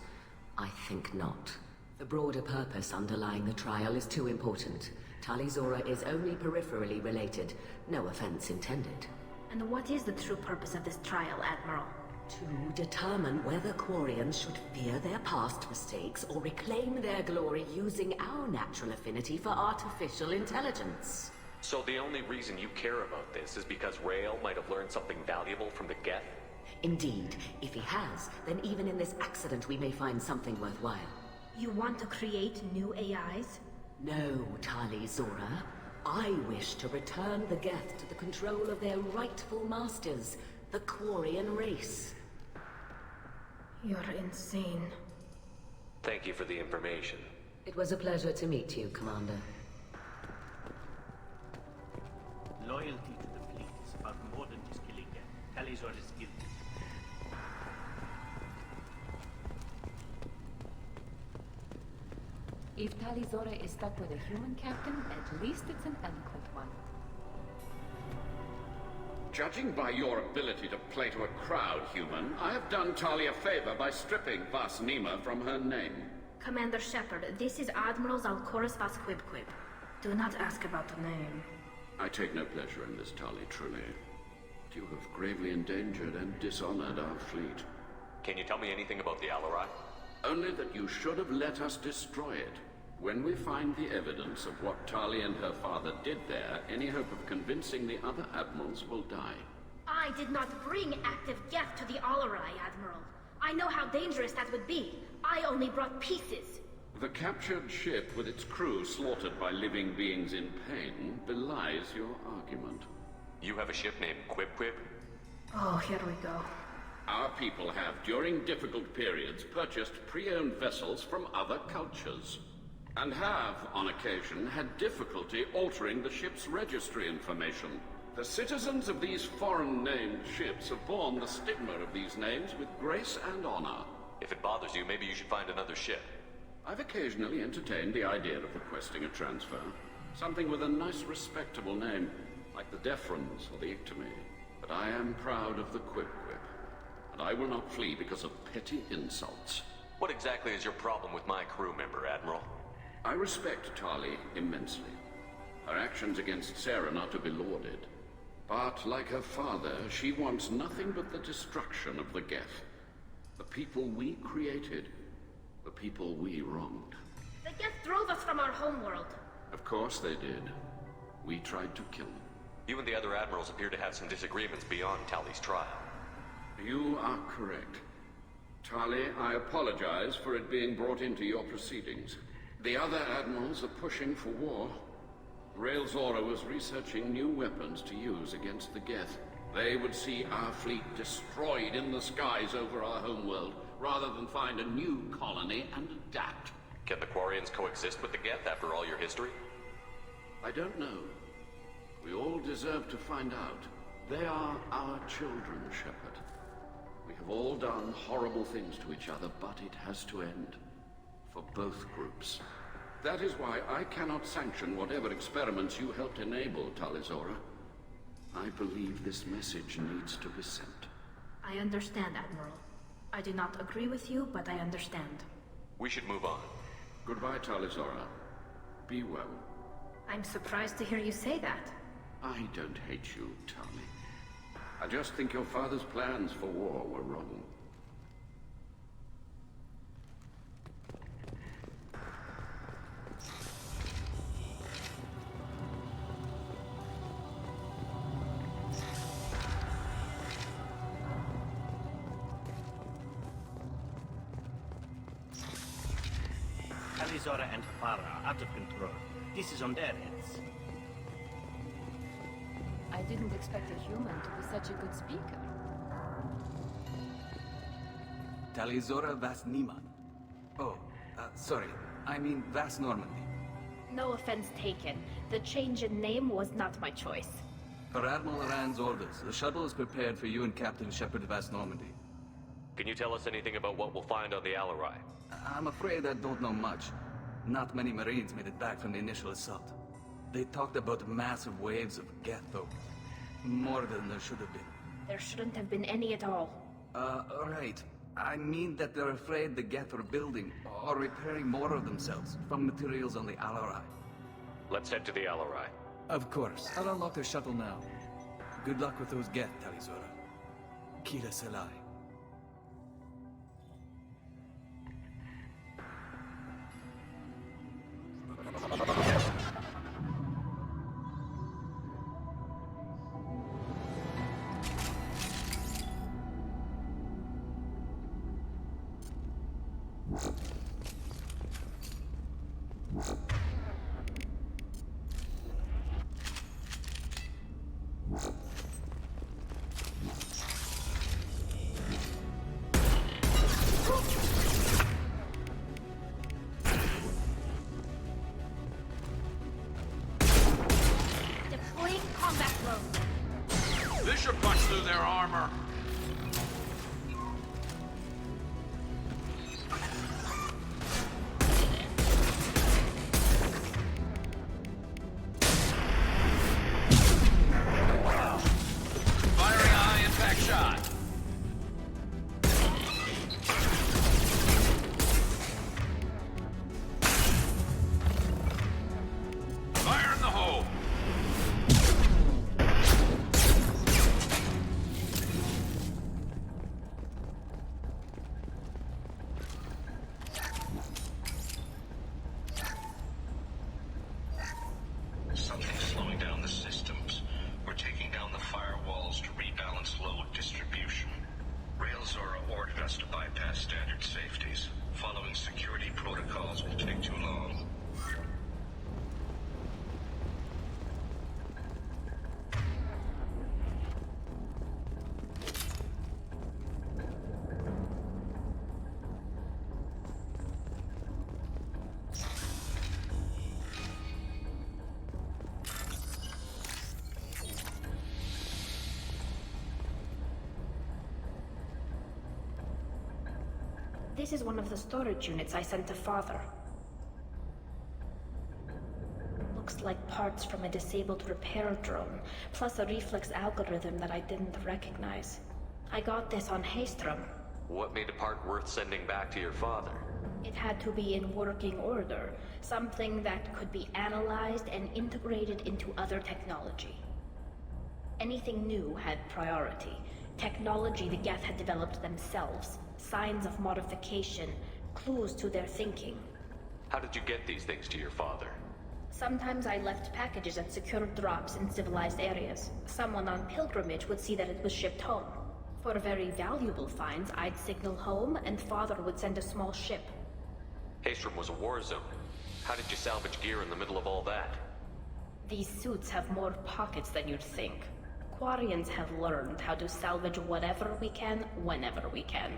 I think not. The broader purpose underlying the trial is too important. Tali Zora is only peripherally related. No offense intended. And what is the true purpose of this trial, Admiral? To determine whether Quarians should fear their past mistakes or reclaim their glory using our natural affinity for artificial intelligence. So the only reason you care about this is because Rael might have learned something valuable from the Geth? Indeed. If he has, then even in this accident we may find something worthwhile. You want to create new AIs? No, Tali Zora. I wish to return the Geth to the control of their rightful masters, the Quarian race. You're insane. Thank you for the information. It was a pleasure to meet you, Commander. Loyalty to the fleet is about more than just killing Geth. Tali Zora is guilty. If Tali Zora is stuck with a human captain, at least it's an eloquent one. Judging by your ability to play to a crowd, human, I have done Tali a favor by stripping Vas Nima from her name. Commander Shepard, this is Admiral Zalcorus Vas Quibquib. Do not ask about the name. I take no pleasure in this, Tali, truly. But you have gravely endangered and dishonored our fleet. Can you tell me anything about the Alarai? Only that you should have let us destroy it. When we find the evidence of what Tali and her father did there, any hope of convincing the other admirals will die. I did not bring active Geth to the Alarai, Admiral. I know how dangerous that would be. I only brought pieces. The captured ship with its crew slaughtered by living beings in pain belies your argument. You have a ship named Quib-Quib? Oh, here we go. Our people have, during difficult periods, purchased pre-owned vessels from other cultures. And have, on occasion, had difficulty altering the ship's registry information. The citizens of these foreign-named ships have borne the stigma of these names with grace and honor. If it bothers you, maybe you should find another ship. I've occasionally entertained the idea of requesting a transfer. Something with a nice, respectable name, like the Defrons or the Ictomy. But I am proud of the Quib-Quib, and I will not flee because of petty insults. What exactly is your problem with my crew member, Admiral? I respect Tali immensely. Her actions against Saren are to be lauded. But, like her father, she wants nothing but the destruction of the Geth. The people we created. The people we wronged. The Geth drove us from our homeworld. Of course they did. We tried to kill them. You and the other admirals appear to have some disagreements beyond Tali's trial. You are correct. Tali, I apologize for it being brought into your proceedings. The other admirals are pushing for war. Rael Zora was researching new weapons to use against the Geth. They would see our fleet destroyed in the skies over our homeworld, rather than find a new colony and adapt. Can the Quarians coexist with the Geth after all your history? I don't know. We all deserve to find out. They are our children, Shepard. We have all done horrible things to each other, but it has to end. For both groups. That is why I cannot sanction whatever experiments you helped enable, Tali Zora. I believe this message needs to be sent. I understand, Admiral. I do not agree with you, but I understand. We should move on. Goodbye, Tali Zora. Be well. I'm surprised to hear you say that. I don't hate you, Tali. I just think your father's plans for war were wrong. Zora and her father are out of control. This is on their heads. I didn't expect a human to be such a good speaker. Talizora Vas Niman. Oh, sorry. I mean Vas Normandy. No offense taken. The change in name was not my choice. Per Admiral Rand's orders, the shuttle is prepared for you and Captain Shepard Vas Normandy. Can you tell us anything about what we'll find on the Alarai? I'm afraid I don't know much. Not many Marines made it back from the initial assault. They talked about massive waves of Geth, though. More than there should have been. There shouldn't have been any at all. Right. I mean that they're afraid the Geth are building or repairing more of themselves from materials on the Alarai. Let's head to the Alarai. Of course. I'll unlock the shuttle now. Good luck with those Geth, Talizora. Kira Selai. Deploying combat drone. This should punch through their armor. Firing a high impact shot. Fire in the hole. Something's slowing down the systems. We're taking down the firewalls to rebalance load distribution. Rael Zora ordered us to bypass standard safeties. Following security protocols will take too long. This is one of the storage units I sent to Father. Looks like parts from a disabled repair drone, plus a reflex algorithm that I didn't recognize. I got this on Haystrom. What made a part worth sending back to your father? It had to be in working order, something that could be analyzed and integrated into other technology. Anything new had priority. Technology the Geth had developed themselves. Signs of modification, clues to their thinking. How did you get these things to your father? Sometimes I left packages at secured drops in civilized areas. Someone on pilgrimage would see that it was shipped home. For very valuable finds, I'd signal home, and Father would send a small ship. Haystrom was a war zone. How did you salvage gear in the middle of all that? These suits have more pockets than you'd think. Quarians have learned how to salvage whatever we can, whenever we can.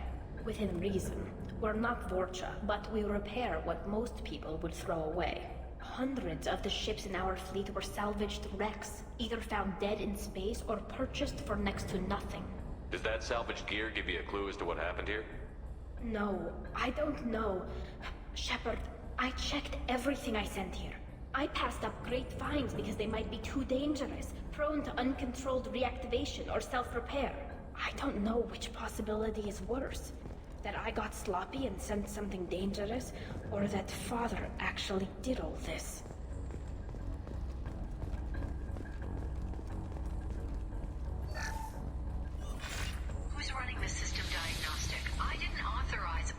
Within reason. We're not Vorcha, but we repair what most people would throw away. Hundreds of the ships in our fleet were salvaged wrecks, either found dead in space or purchased for next to nothing. Does that salvaged gear give you a clue as to what happened here? No, I don't know. Shepard, I checked everything I sent here. I passed up great finds because they might be too dangerous, prone to uncontrolled reactivation or self-repair. I don't know which possibility is worse. That I got sloppy and sent something dangerous, or that Father actually did all this. Who's running the system diagnostic? I didn't authorize...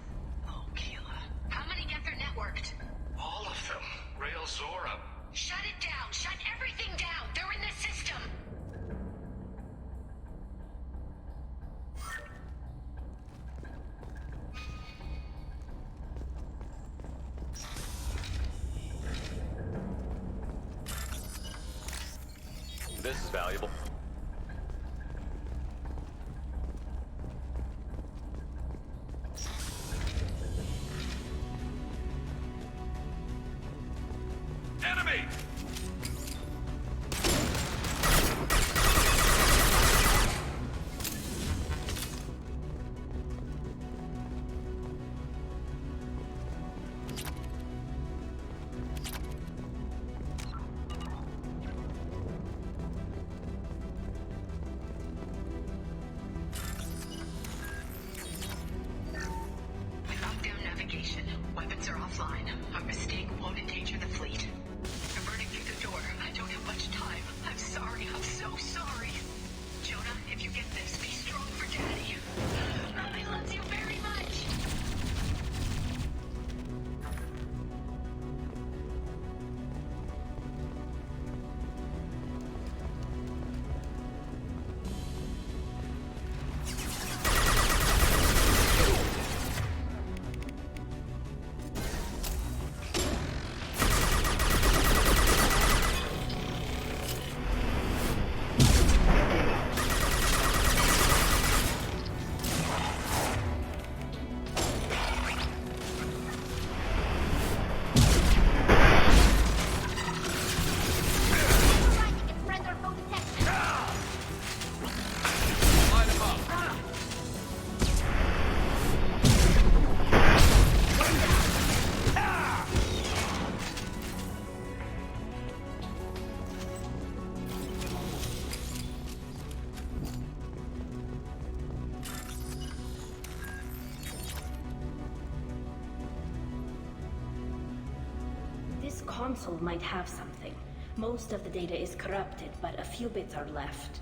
Oh, Keela. How many Geth are networked? All of them. Rail Zora. Shut it down! Shut everything down! They're in the system! This is valuable. Enemy! We locked down navigation. Weapons are offline. Our mistake won't endanger the fleet. I'm burning through the door. I don't have much time. I'm sorry. I'm so sorry. Jonah, if you get this, be strong for Daddy. Mommy loves you very much. This console might have something. Most of the data is corrupted, but a few bits are left.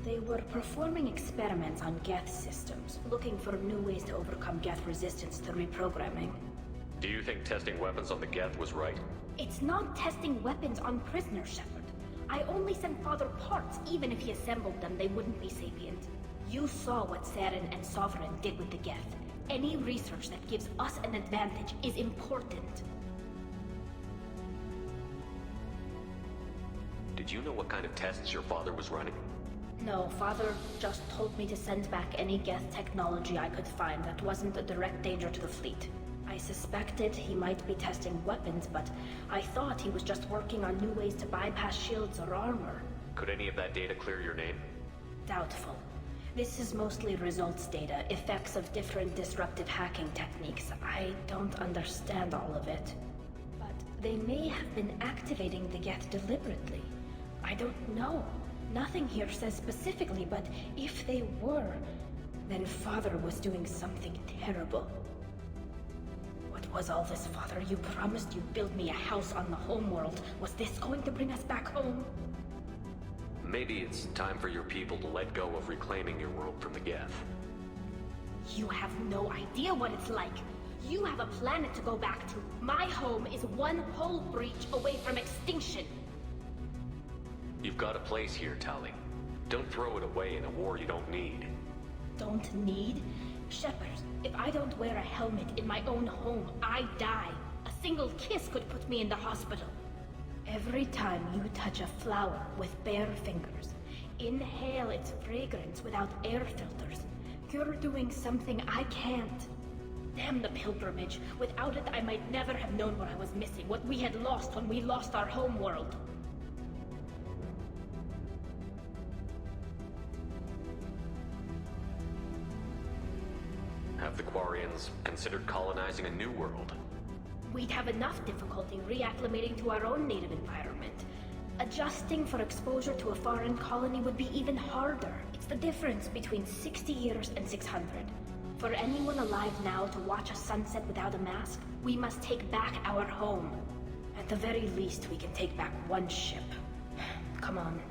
They were performing experiments on Geth systems, looking for new ways to overcome Geth resistance to reprogramming. Do you think testing weapons on the Geth was right? It's not testing weapons on prisoners, Shepard. I only sent Father parts. Even if he assembled them, they wouldn't be sapient. You saw what Saren and Sovereign did with the Geth. Any research that gives us an advantage is important. Did you know what kind of tests your father was running? No, Father just told me to send back any Geth technology I could find that wasn't a direct danger to the fleet. I suspected he might be testing weapons, but I thought he was just working on new ways to bypass shields or armor. Could any of that data clear your name? Doubtful. This is mostly results data, effects of different disruptive hacking techniques. I don't understand all of it. But they may have been activating the Geth deliberately. I don't know. Nothing here says specifically, but if they were, then Father was doing something terrible. What was all this, Father? You promised you'd build me a house on the homeworld. Was this going to bring us back home? Maybe it's time for your people to let go of reclaiming your world from the Geth. You have no idea what it's like. You have a planet to go back to. My home is one hull breach away from extinction. You've got a place here, Tali. Don't throw it away in a war you don't need. Don't need? Shepard, if I don't wear a helmet in my own home, I die. A single kiss could put me in the hospital. Every time you touch a flower with bare fingers, inhale its fragrance without air filters, you're doing something I can't. Damn the pilgrimage. Without it, I might never have known what I was missing, what we had lost when we lost our home world. Have the Quarians considered colonizing a new world? We'd have enough difficulty reacclimating to our own native environment. Adjusting for exposure to a foreign colony would be even harder. It's the difference between 60 years and 600. For anyone alive now to watch a sunset without a mask, we must take back our home. At the very least, we can take back one ship. Come on.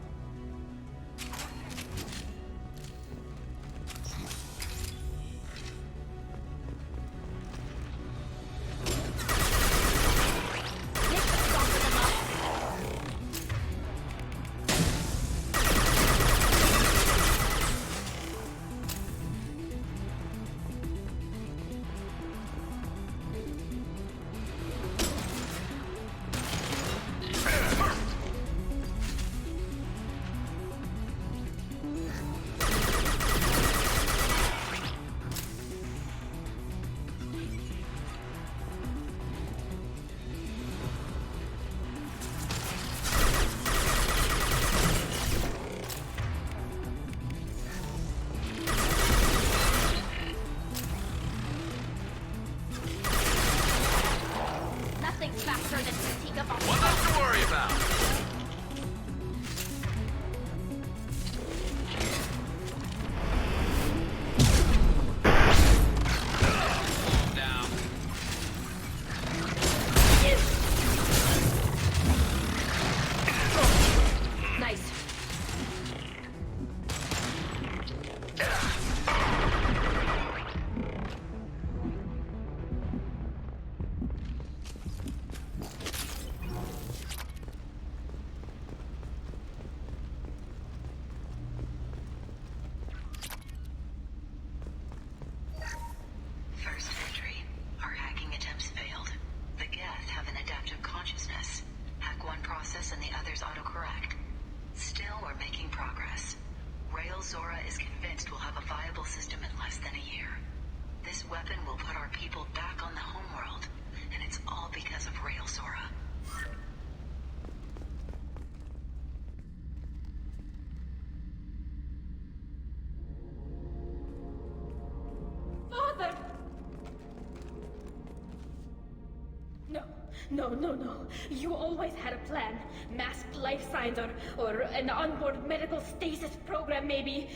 No. You always had a plan. Masked life signs or an onboard medical stasis program, maybe.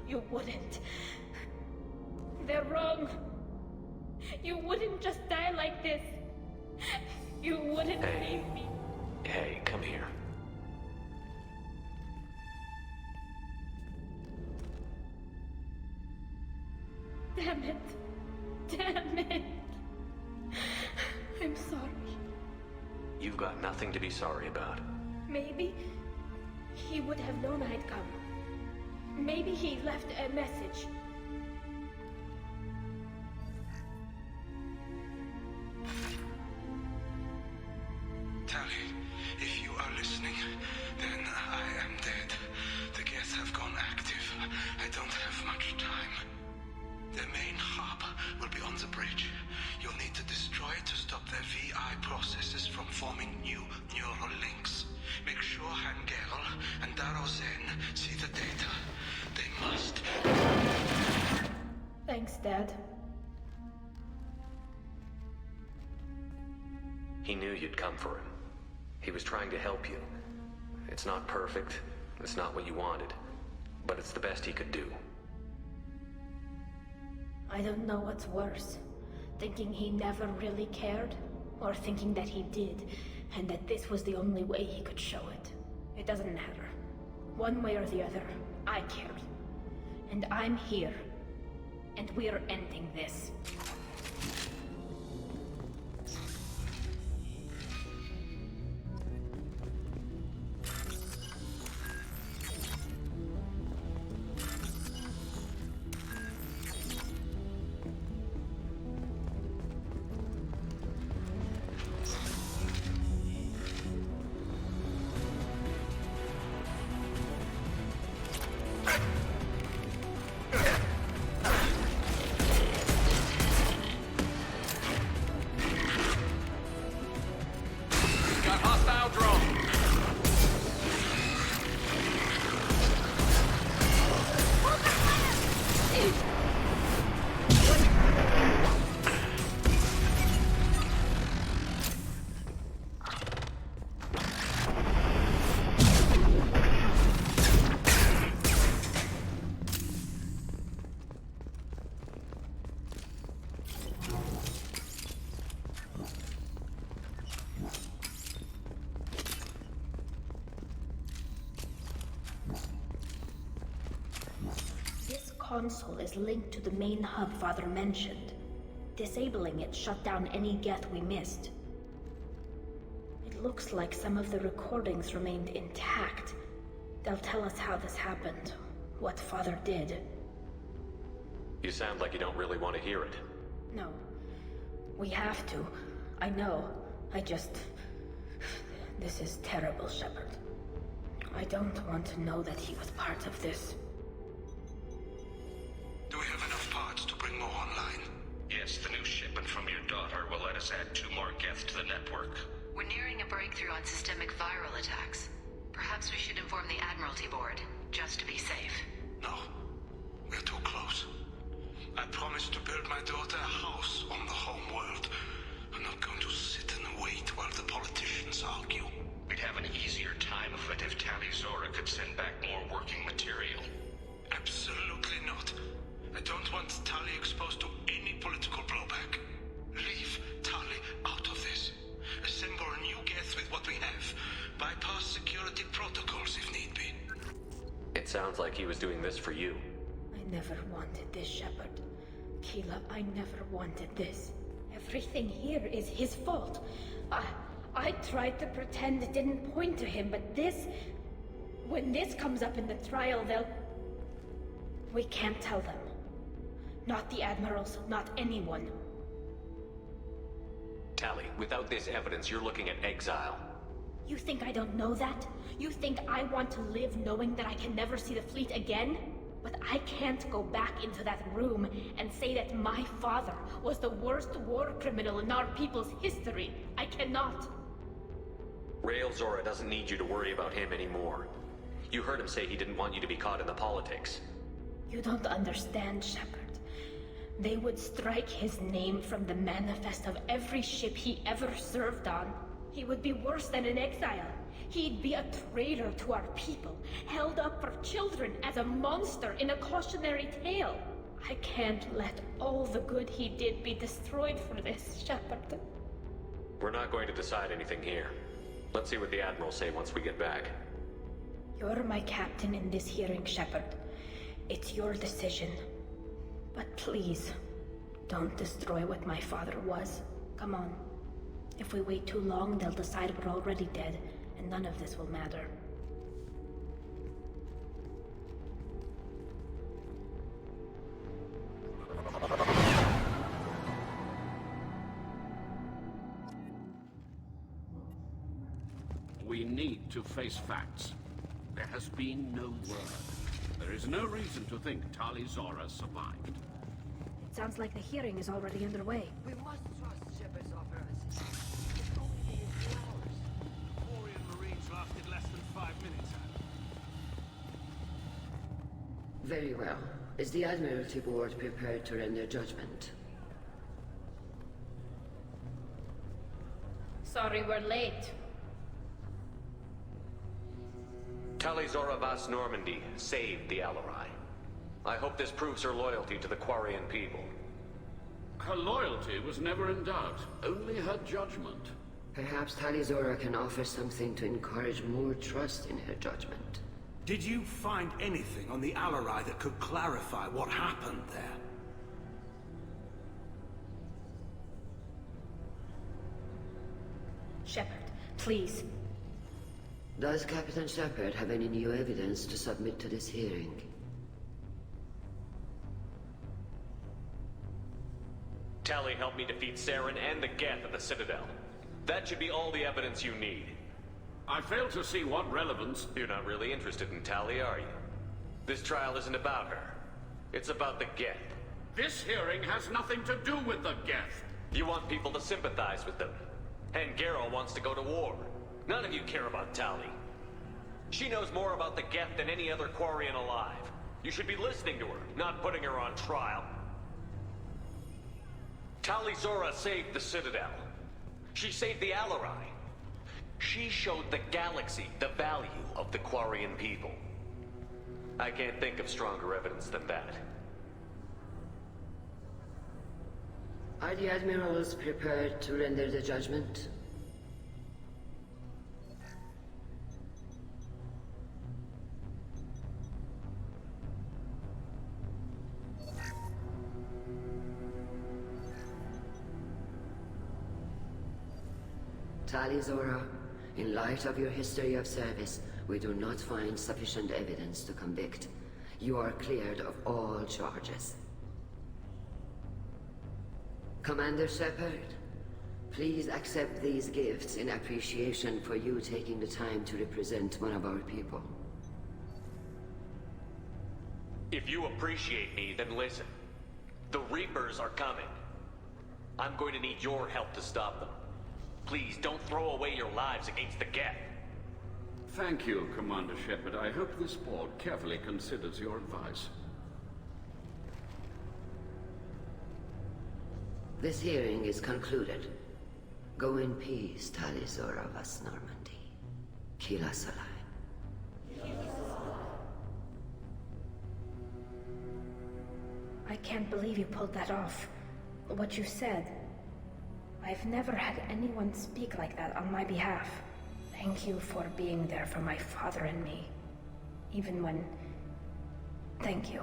You wouldn't. They're wrong. You wouldn't just die like this. You wouldn't save me. Hey, come here. Damn it. I'm sorry. You've got nothing to be sorry about. Maybe he would have known I'd come. Maybe he left a message. Tali, if you are listening, then I am dead. The Geth have gone active. I don't have much time. The main hub will be on the bridge. You'll need to destroy it to stop their VI processes from forming new neural links. Make sure Hangerl and Darozen see the data. They must. Thanks, Dad. He knew you'd come for him. He was trying to help you. It's not perfect. It's not what you wanted. But it's the best he could do. I don't know what's worse. Thinking he never really cared, or thinking that he did, and that this was the only way he could show it. It doesn't matter. One way or the other, I cared. And I'm here. And we're ending this. Console is linked to the main hub Father mentioned. Disabling it shut down any Geth we missed. It looks like some of the recordings remained intact. They'll tell us how this happened, what Father did. You sound like you don't really want to hear it. No. We have to. I know. This is terrible, Shepard. I don't want to know that he was part of this. Do we have enough parts to bring more online? Yes, the new shipment from your daughter will let us add 2 more Geth to the network. We're nearing a breakthrough on systemic viral attacks. Perhaps we should inform the Admiralty Board, just to be safe. No. We're too close. I promised to build my daughter a house on the home world. I'm not going to sit and wait while the politicians argue. We'd have an easier time of it if Tali Zora could send back more working material. Absolutely not. I don't want Tali exposed to any political blowback. Leave Tali out of this. Assemble new Geth with what we have. Bypass security protocols if need be. It sounds like he was doing this for you. I never wanted this, Shepard. Keela, I never wanted this. Everything here is his fault. I tried to pretend it didn't point to him, but this... When this comes up in the trial, they'll... We can't tell them. Not the Admirals, not anyone. Tali, without this evidence, you're looking at exile. You think I don't know that? You think I want to live knowing that I can never see the fleet again? But I can't go back into that room and say that my father was the worst war criminal in our people's history. I cannot. Rael Zora doesn't need you to worry about him anymore. You heard him say he didn't want you to be caught in the politics. You don't understand, Shepard. They would strike his name from the manifest of every ship he ever served on. He would be worse than an exile. He'd be a traitor to our people, held up for children as a monster in a cautionary tale. I can't let all the good he did be destroyed for this, Shepard. We're not going to decide anything here. Let's see what the Admirals say once we get back. You're my captain in this hearing, Shepard. It's your decision. But please, don't destroy what my father was. Come on. If we wait too long, they'll decide we're already dead, and none of this will matter. We need to face facts. There has been no word. There is no reason to think Tali Zora survived. It sounds like the hearing is already underway. We must trust Shepard's operas. Quarian Marines lasted less than 5 minutes. Very well. Is the Admiralty Board prepared to render judgment? Sorry we're late. Tali Zora Vas Normandy saved the Alarai. I hope this proves her loyalty to the Quarian people. Her loyalty was never in doubt, only her judgment. Perhaps Tali Zora can offer something to encourage more trust in her judgment. Did you find anything on the Alarai that could clarify what happened there? Please. Does Captain Shepard have any new evidence to submit to this hearing? Tali helped me defeat Saren and the Geth at the Citadel. That should be all the evidence you need. I fail to see what relevance... You're not really interested in Tali, are you? This trial isn't about her. It's about the Geth. This hearing has nothing to do with the Geth. You want people to sympathize with them. And Garrow wants to go to war. None of you care about Tali. She knows more about the Geth than any other Quarian alive. You should be listening to her, not putting her on trial. Tali Zora saved the Citadel. She saved the Alarai. She showed the galaxy the value of the Quarian people. I can't think of stronger evidence than that. Are the admirals prepared to render the judgment? Tali Zora, in light of your history of service, we do not find sufficient evidence to convict. You are cleared of all charges. Commander Shepard, please accept these gifts in appreciation for you taking the time to represent one of our people. If you appreciate me, then listen. The Reapers are coming. I'm going to need your help to stop them. Please, don't throw away your lives against the Geth. Thank you, Commander Shepard. I hope this board carefully considers your advice. This hearing is concluded. Go in peace, Tali Zora Vas Normandy. Kila Salai. I can't believe you pulled that off. What you said. I've never had anyone speak like that on my behalf. Thank you for being there for my father and me. Even when... Thank you.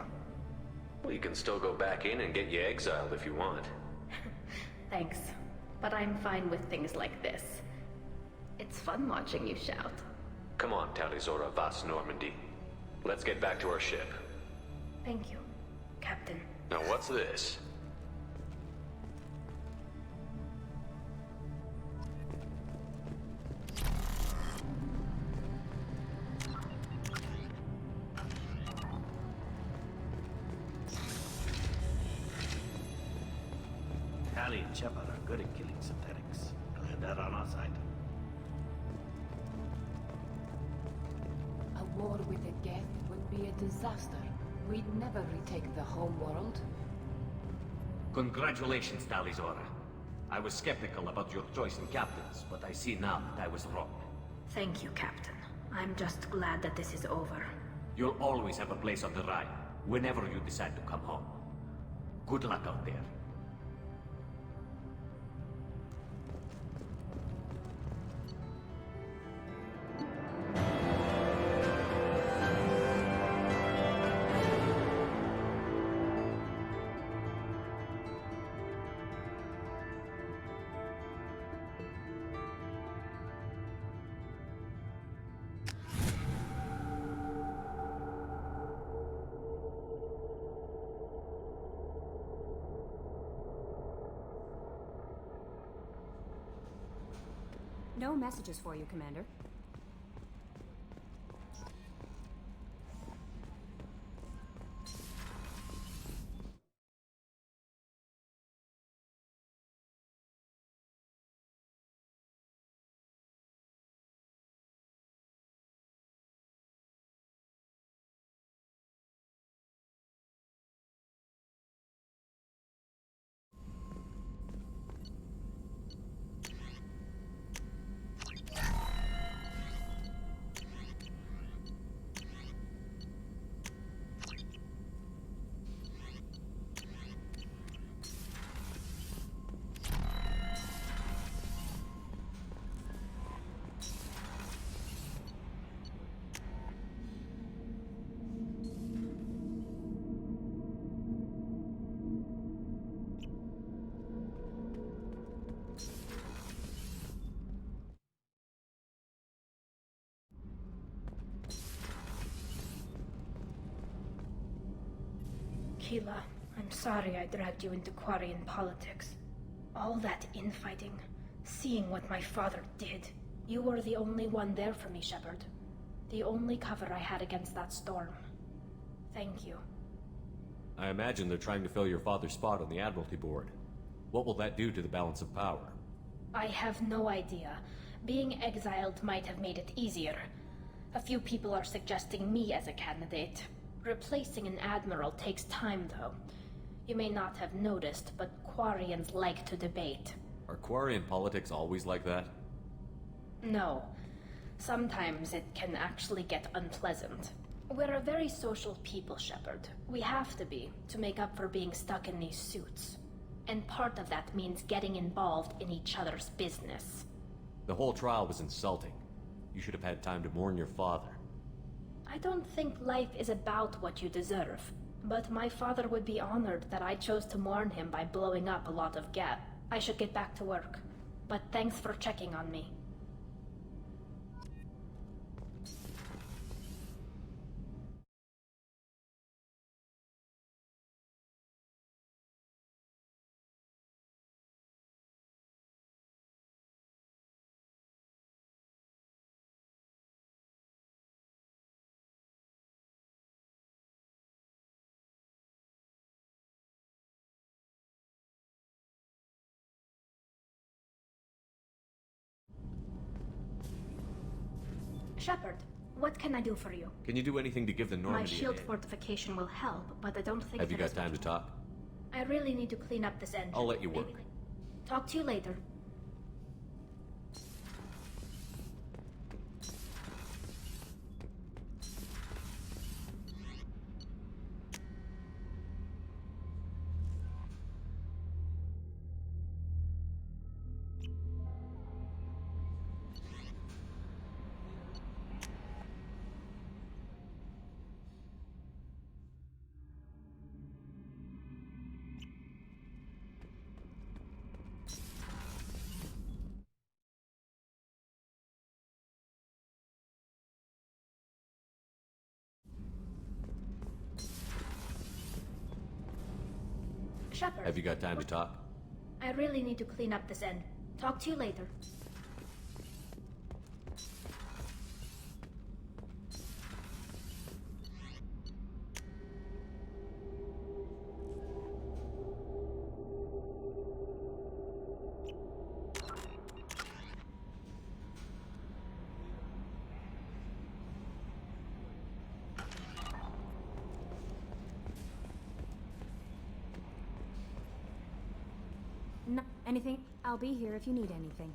Well, you can still go back in and get you exiled if you want. Thanks. But I'm fine with things like this. It's fun watching you shout. Come on, Tali Zora Vas Normandy. Let's get back to our ship. Thank you, Captain. Now what's this? Tali and Shepard are good at killing synthetics. Glad they're on our side. A war with the Geth would be a disaster. We'd never retake the home world. Congratulations, Tali Zora. I was skeptical about your choice in captains, but I see now that I was wrong. Thank you, Captain. I'm just glad that this is over. You'll always have a place on the Rhine, whenever you decide to come home. Good luck out there. No messages for you, Commander. Tila, I'm sorry I dragged you into Quarian politics. All that infighting, seeing what my father did. You were the only one there for me, Shepard. The only cover I had against that storm. Thank you. I imagine they're trying to fill your father's spot on the Admiralty Board. What will that do to the balance of power? I have no idea. Being exiled might have made it easier. A few people are suggesting me as a candidate. Replacing an admiral takes time, though. You may not have noticed, but Quarians like to debate. Are Quarian politics always like that? No. Sometimes it can actually get unpleasant. We're a very social people, Shepard. We have to be, to make up for being stuck in these suits. And part of that means getting involved in each other's business. The whole trial was insulting. You should have had time to mourn your father. I don't think life is about what you deserve. But my father would be honored that I chose to mourn him by blowing up a lot of gas. I should get back to work. But thanks for checking on me. Shepard, what can I do for you? Can you do anything to give the Normandy My shield a hit? fortification will help, but I don't think Have you that got time to talk? I really need to clean up this engine. I'll let you work. Talk to you later. Shepard. Have you got time to talk? I really need to clean up this end. Talk to you later. No, anything? I'll be here if you need anything.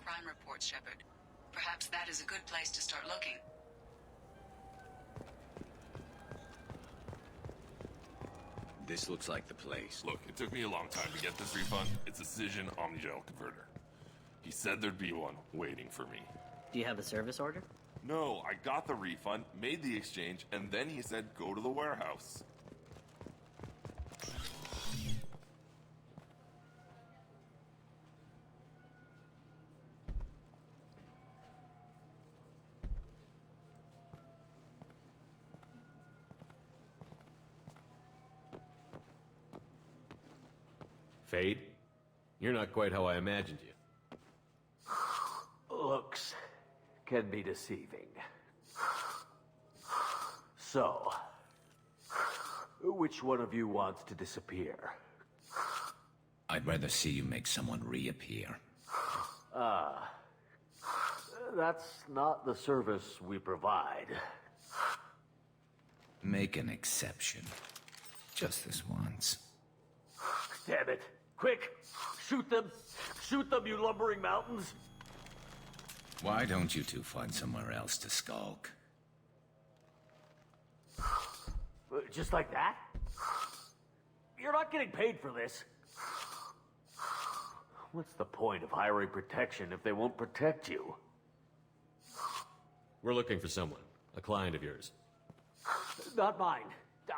Crime reports, Shepard. Perhaps that is a good place to start looking. This looks like the place. Look, it took me a long time to get this refund. It's a Cision Omnigel converter. He said there'd be one waiting for me. Do you have a service order? No, I got the refund, made the exchange, and then he said go to the warehouse. Fade? You're not quite how I imagined you. Looks can be deceiving. So, which one of you wants to disappear? I'd rather see you make someone reappear. That's not the service we provide. Make an exception. Just this once. Damn it. Quick! Shoot them! Shoot them, you lumbering mountains! Why don't you two find somewhere else to skulk? Just like that? You're not getting paid for this. What's the point of hiring protection if they won't protect you? We're looking for someone. A client of yours. Not mine.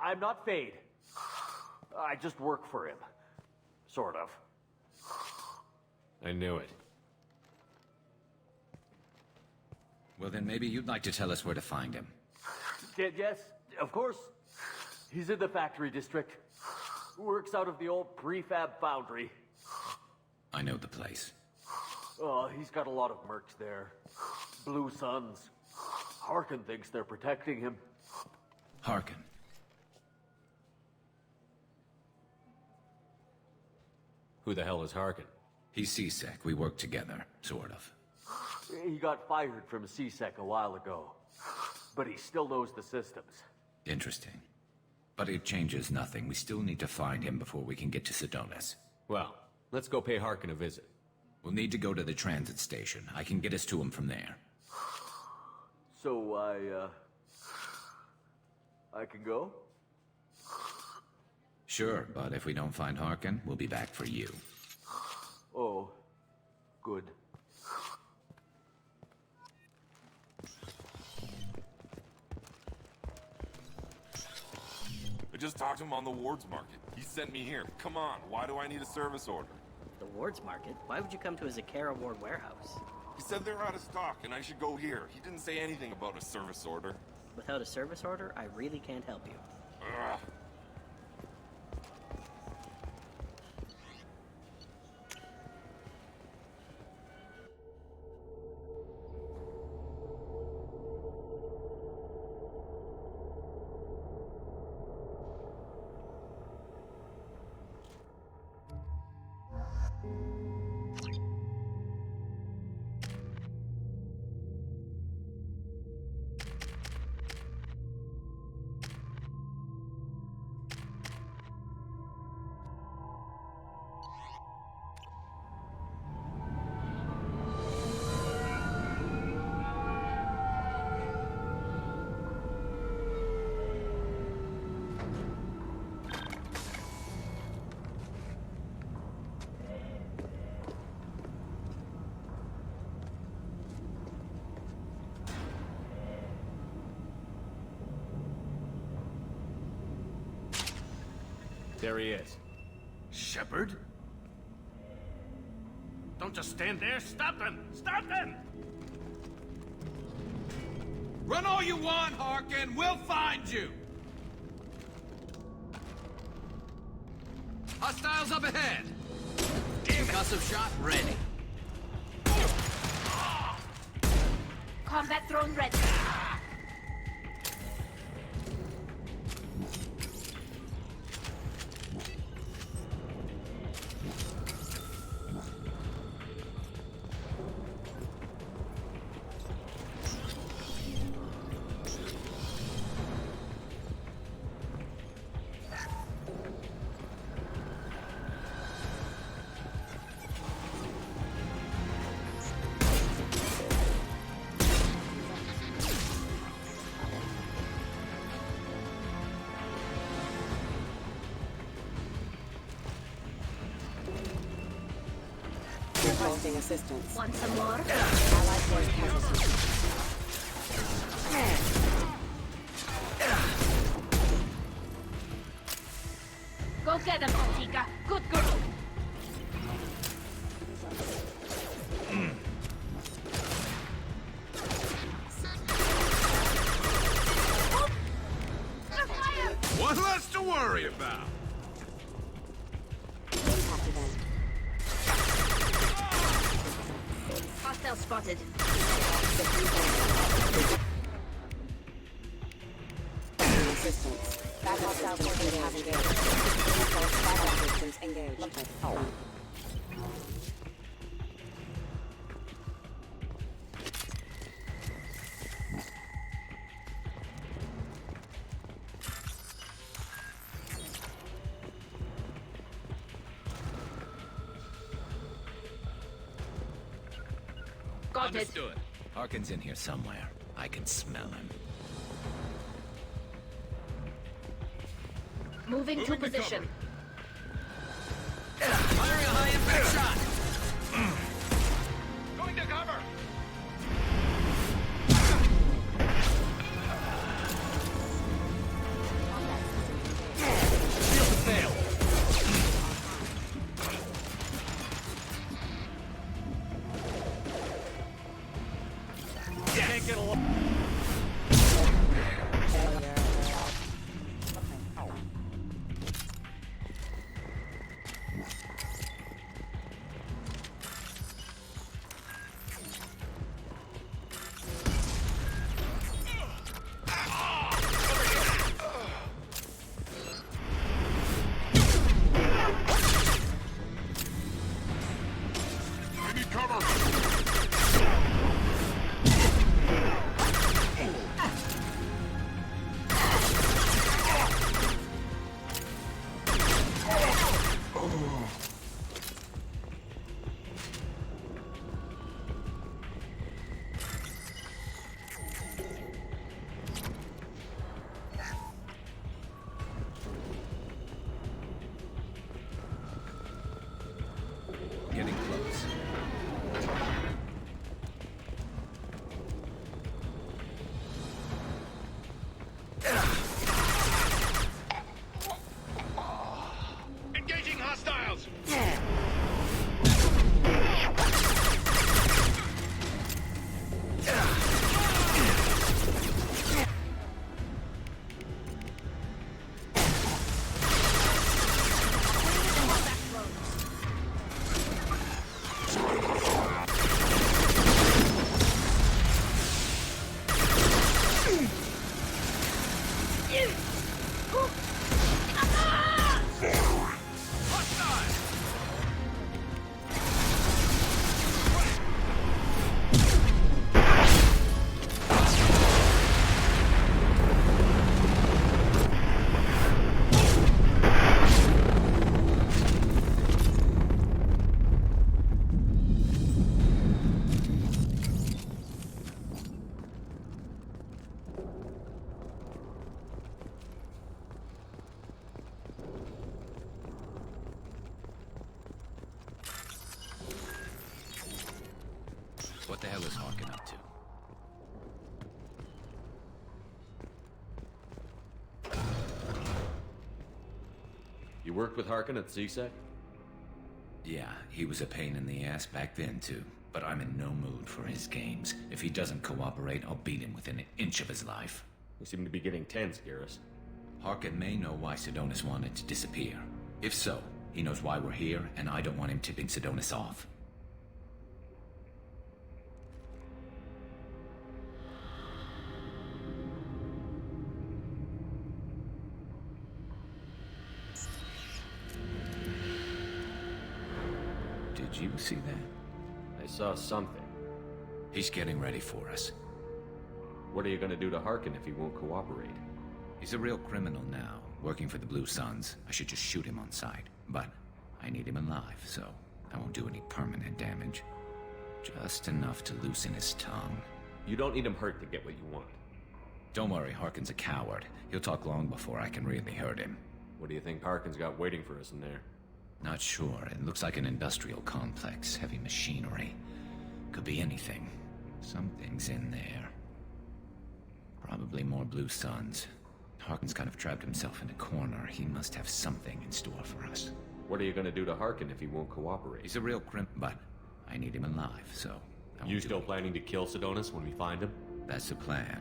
I'm not Fade. I just work for him. Sort of. I knew it. Well, then maybe you'd like to tell us where to find him. Yes, of course. He's in the factory district. Works out of the old prefab foundry. I know the place. He's got a lot of mercs there. Blue Suns. Harkin thinks they're protecting him. Harkin. Who the hell is Harkin? He's CSEC. We work together, sort of. He got fired from CSEC a while ago. But he still knows the systems. Interesting. But it changes nothing. We still need to find him before we can get to Sedonis. Well, let's go pay Harkin a visit. We'll need to go to the transit station. I can get us to him from there. So I can go? Sure, but if we don't find Harkin, we'll be back for you. Oh, good. I just talked to him on the Wards Market. He sent me here. Come on, why do I need a service order? The Wards Market? Why would you come to a Zakara Ward warehouse? He said they're out of stock and I should go here. He didn't say anything about a service order. Without a service order, I really can't help you. Ugh. There he is. Shepard? Don't just stand there. Stop them! Stop them! Run all you want, Harkin. We'll find you. Hostiles up ahead. Concussive shot ready. Combat drone ready. Requesting assistance. Want some more? Allied force casualties. Go get him, Tika. Good girl. What less to worry about? Hostile spotted. Assistance. That hostile force has engaged. Default backup distance engaged. Got it. Understood. Harkin's in here somewhere. I can smell him. Moving to position. Firing a high impact shot. Going to cover. Shield failed. Can't get along. Getting close. Engaging hostiles. What the hell is Harkin up to? You worked with Harkin at CSEC? Yeah, he was a pain in the ass back then, too. But I'm in no mood for his games. If he doesn't cooperate, I'll beat him within an inch of his life. We seem to be getting tense, Garrus. Harkin may know why Sidonis wanted to disappear. If so, he knows why we're here, and I don't want him tipping Sidonis off. Did you see that? I saw something. He's getting ready for us. What are you gonna do to Harkin if he won't cooperate? He's a real criminal now, working for the Blue Suns. I should just shoot him on sight. But I need him alive, so I won't do any permanent damage. Just enough to loosen his tongue. You don't need him hurt to get what you want. Don't worry, Harkin's a coward. He'll talk long before I can really hurt him. What do you think Harkin's got waiting for us in there? Not sure. It looks like an industrial complex. Heavy machinery. Could be anything. Something's in there. Probably more Blue Suns. Harkin's kind of trapped himself in a corner. He must have something in store for us. What are you gonna do to Harkin if he won't cooperate? He's a real but I need him alive, so... You still planning to kill Sidonis when we find him? That's the plan.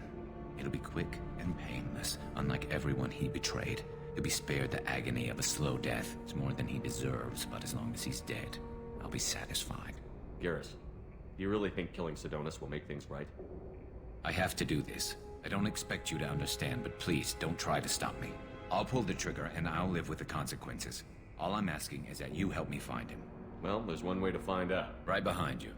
It'll be quick and painless, unlike everyone he betrayed. He'll be spared the agony of a slow death. It's more than he deserves, but as long as he's dead, I'll be satisfied. Garrus, do you really think killing Sidonis will make things right? I have to do this. I don't expect you to understand, but please, don't try to stop me. I'll pull the trigger, and I'll live with the consequences. All I'm asking is that you help me find him. Well, there's one way to find out. Right behind you.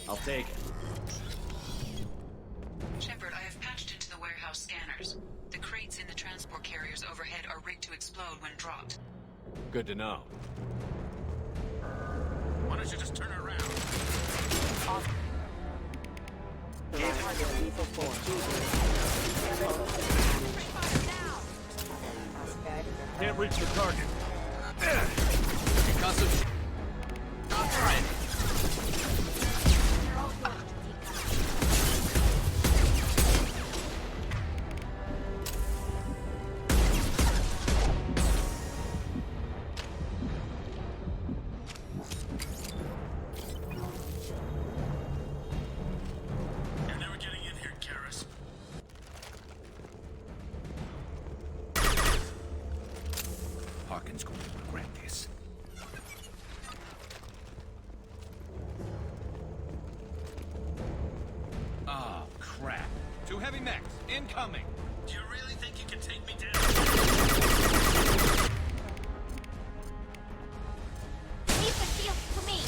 I'll take it. Shepard, I have patched into the warehouse scanners. The crates in the transport carriers overhead are rigged to explode when dropped. Good to know. Why don't you just turn around? Can't reach the target. Concussive. Alright. You're never getting in here, Garrus. Harkin's going to regret this. Ah, crap. Two heavy mechs, incoming. Do you really think you can take me down? Leave the shield to me.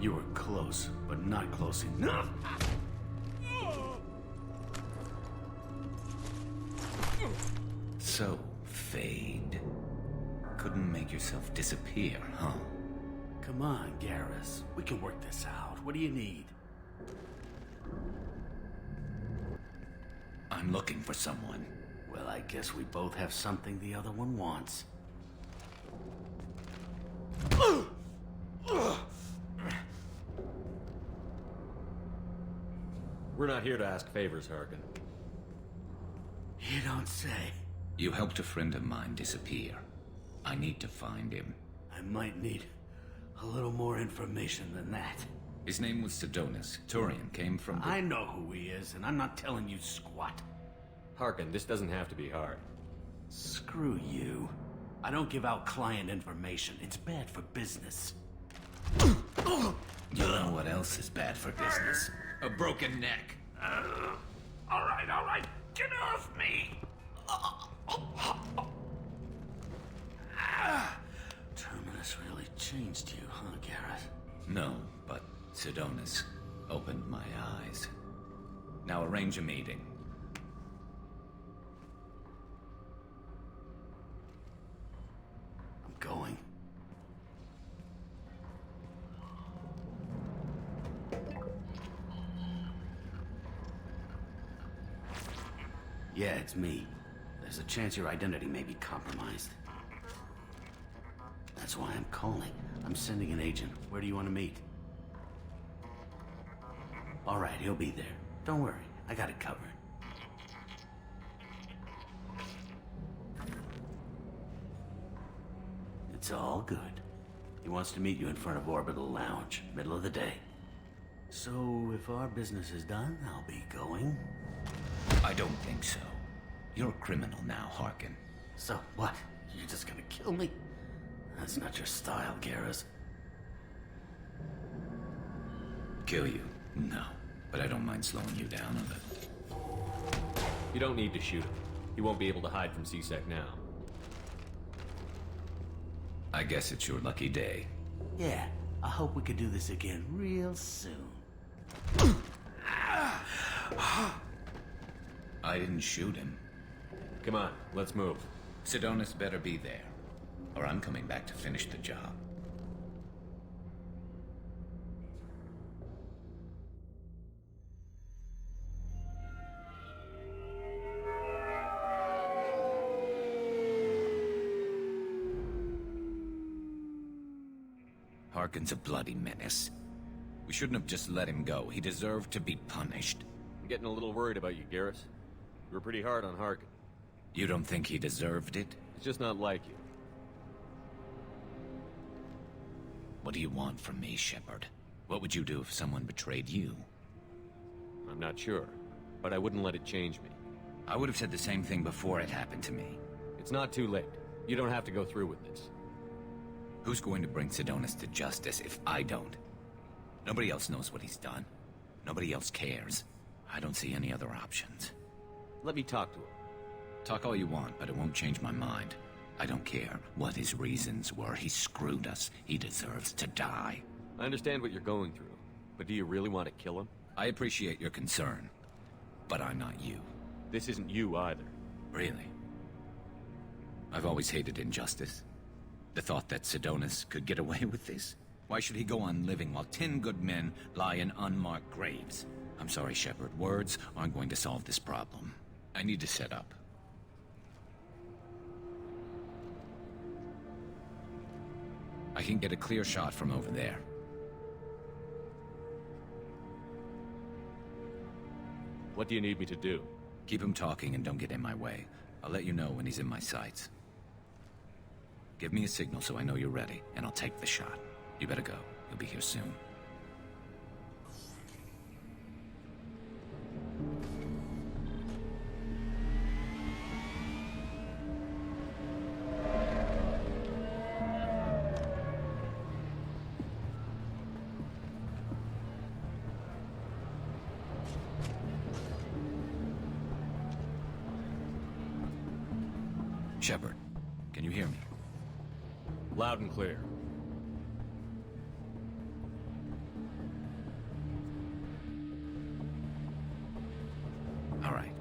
You were close, but not close enough. So, Fade. Couldn't make yourself disappear, huh? Come on, Garrus. We can work this out. What do you need? I'm looking for someone. Well, I guess we both have something the other one wants. We're not here to ask favors, Harkin. You don't say. You helped a friend of mine disappear. I need to find him. I might need a little more information than that. His name was Sidonis. Turian came from the... I know who he is, and I'm not telling you squat. Harkin, this doesn't have to be hard. Screw you. I don't give out client information. It's bad for business. You know what else is bad for business? A broken neck. All right. Get off me! Terminus really changed you, huh, Garrett? No, but Sidonis opened my eyes. Now arrange a meeting. I'm going. Yeah, it's me. There's a chance your identity may be compromised. That's why I'm calling. I'm sending an agent. Where do you want to meet? All right, he'll be there. Don't worry, I got it covered. It's all good. He wants to meet you in front of Orbital Lounge, middle of the day. So, if our business is done, I'll be going. I don't think so. You're a criminal now, Harkin. So what? You're just gonna kill me? That's not your style, Garrus. Kill you? No. But I don't mind slowing you down a little. You don't need to shoot him. He won't be able to hide from C-Sec now. I guess it's your lucky day. Yeah, I hope we could do this again real soon. I didn't shoot him. Come on, let's move. Sidonis better be there, or I'm coming back to finish the job. Harkin's a bloody menace. We shouldn't have just let him go. He deserved to be punished. I'm getting a little worried about you, Garrus. You were pretty hard on Harkin. You don't think he deserved it? It's just not like you. What do you want from me, Shepard? What would you do if someone betrayed you? I'm not sure, but I wouldn't let it change me. I would have said the same thing before it happened to me. It's not too late. You don't have to go through with this. Who's going to bring Sidonis to justice if I don't? Nobody else knows what he's done. Nobody else cares. I don't see any other options. Let me talk to him. Talk all you want, but it won't change my mind. I don't care what his reasons were. He screwed us. He deserves to die. I understand what you're going through, but do you really want to kill him? I appreciate your concern, but I'm not you. This isn't you either. Really? I've always hated injustice. The thought that Sidonis could get away with this? Why should he go on living while 10 good men lie in unmarked graves? I'm sorry, Shepard. Words aren't going to solve this problem. I need to set up. I can get a clear shot from over there. What do you need me to do? Keep him talking and don't get in my way. I'll let you know when he's in my sights. Give me a signal so I know you're ready, and I'll take the shot. You better go. He'll be here soon. Shepard, can you hear me? Loud and clear. All right.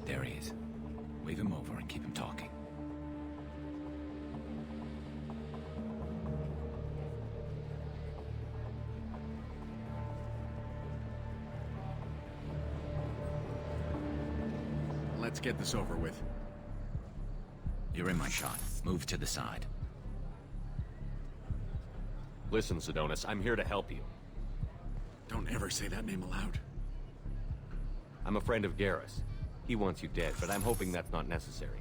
There he is. Wave him over and keep him talking. Let's get this over with. You're in my shot. Move to the side. Listen, Sidonis, I'm here to help you. Don't ever say that name aloud. I'm a friend of Garrus. He wants you dead, but I'm hoping that's not necessary.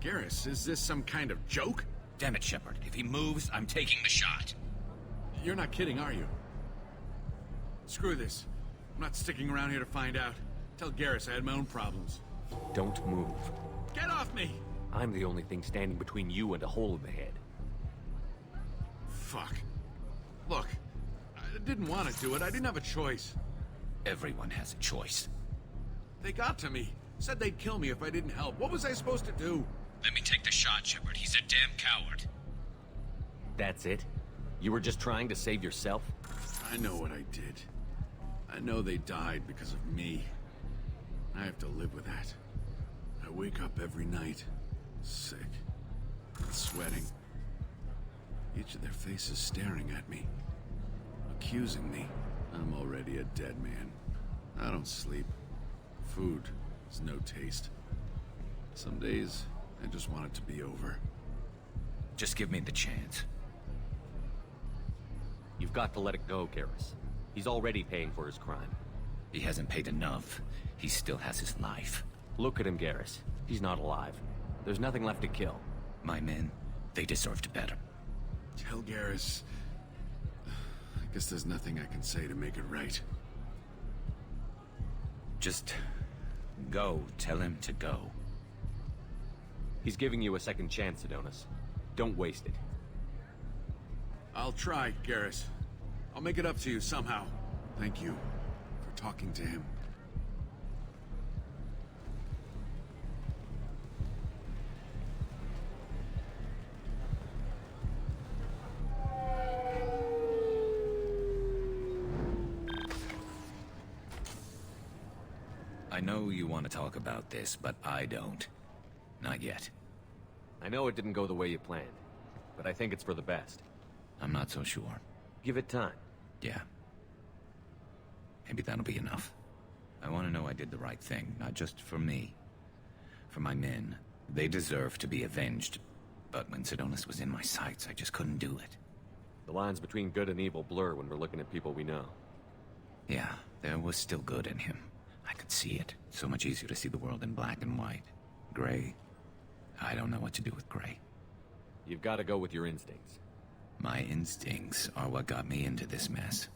Garrus, is this some kind of joke? Damn it, Shepard. If he moves, I'm taking the shot. You're not kidding, are you? Screw this. I'm not sticking around here to find out. Tell Garrus I had my own problems. Don't move. Get off me! I'm the only thing standing between you and a hole in the head. Fuck. Look, I didn't want to do it. I didn't have a choice. Everyone has a choice. They got to me. Said they'd kill me if I didn't help. What was I supposed to do? Let me take the shot, Shepard. He's a damn coward. That's it? You were just trying to save yourself? I know what I did. I know they died because of me. I have to live with that. I wake up every night, sick, sweating. Each of their faces staring at me, accusing me. I'm already a dead man. I don't sleep. Food has no taste. Some days, I just want it to be over. Just give me the chance. You've got to let it go, Garrus. He's already paying for his crime. He hasn't paid enough. He still has his life. Look at him, Garrus. He's not alive. There's nothing left to kill. My men, they deserved better. Tell Garrus... I guess there's nothing I can say to make it right. Just... go. Tell him to go. He's giving you a second chance, Adonis. Don't waste it. I'll try, Garrus. I'll make it up to you somehow. Thank you for talking to him. I know you want to talk about this, but I don't. Not yet. I know it didn't go the way you planned, but I think it's for the best. I'm not so sure. Give it time. Yeah. Maybe that'll be enough. I want to know I did the right thing, not just for me. For my men. They deserve to be avenged. But when Sidonis was in my sights, I just couldn't do it. The lines between good and evil blur when we're looking at people we know. Yeah, there was still good in him. I could see it. So much easier to see the world in black and white. Gray. I don't know what to do with gray. You've got to go with your instincts. My instincts are what got me into this mess.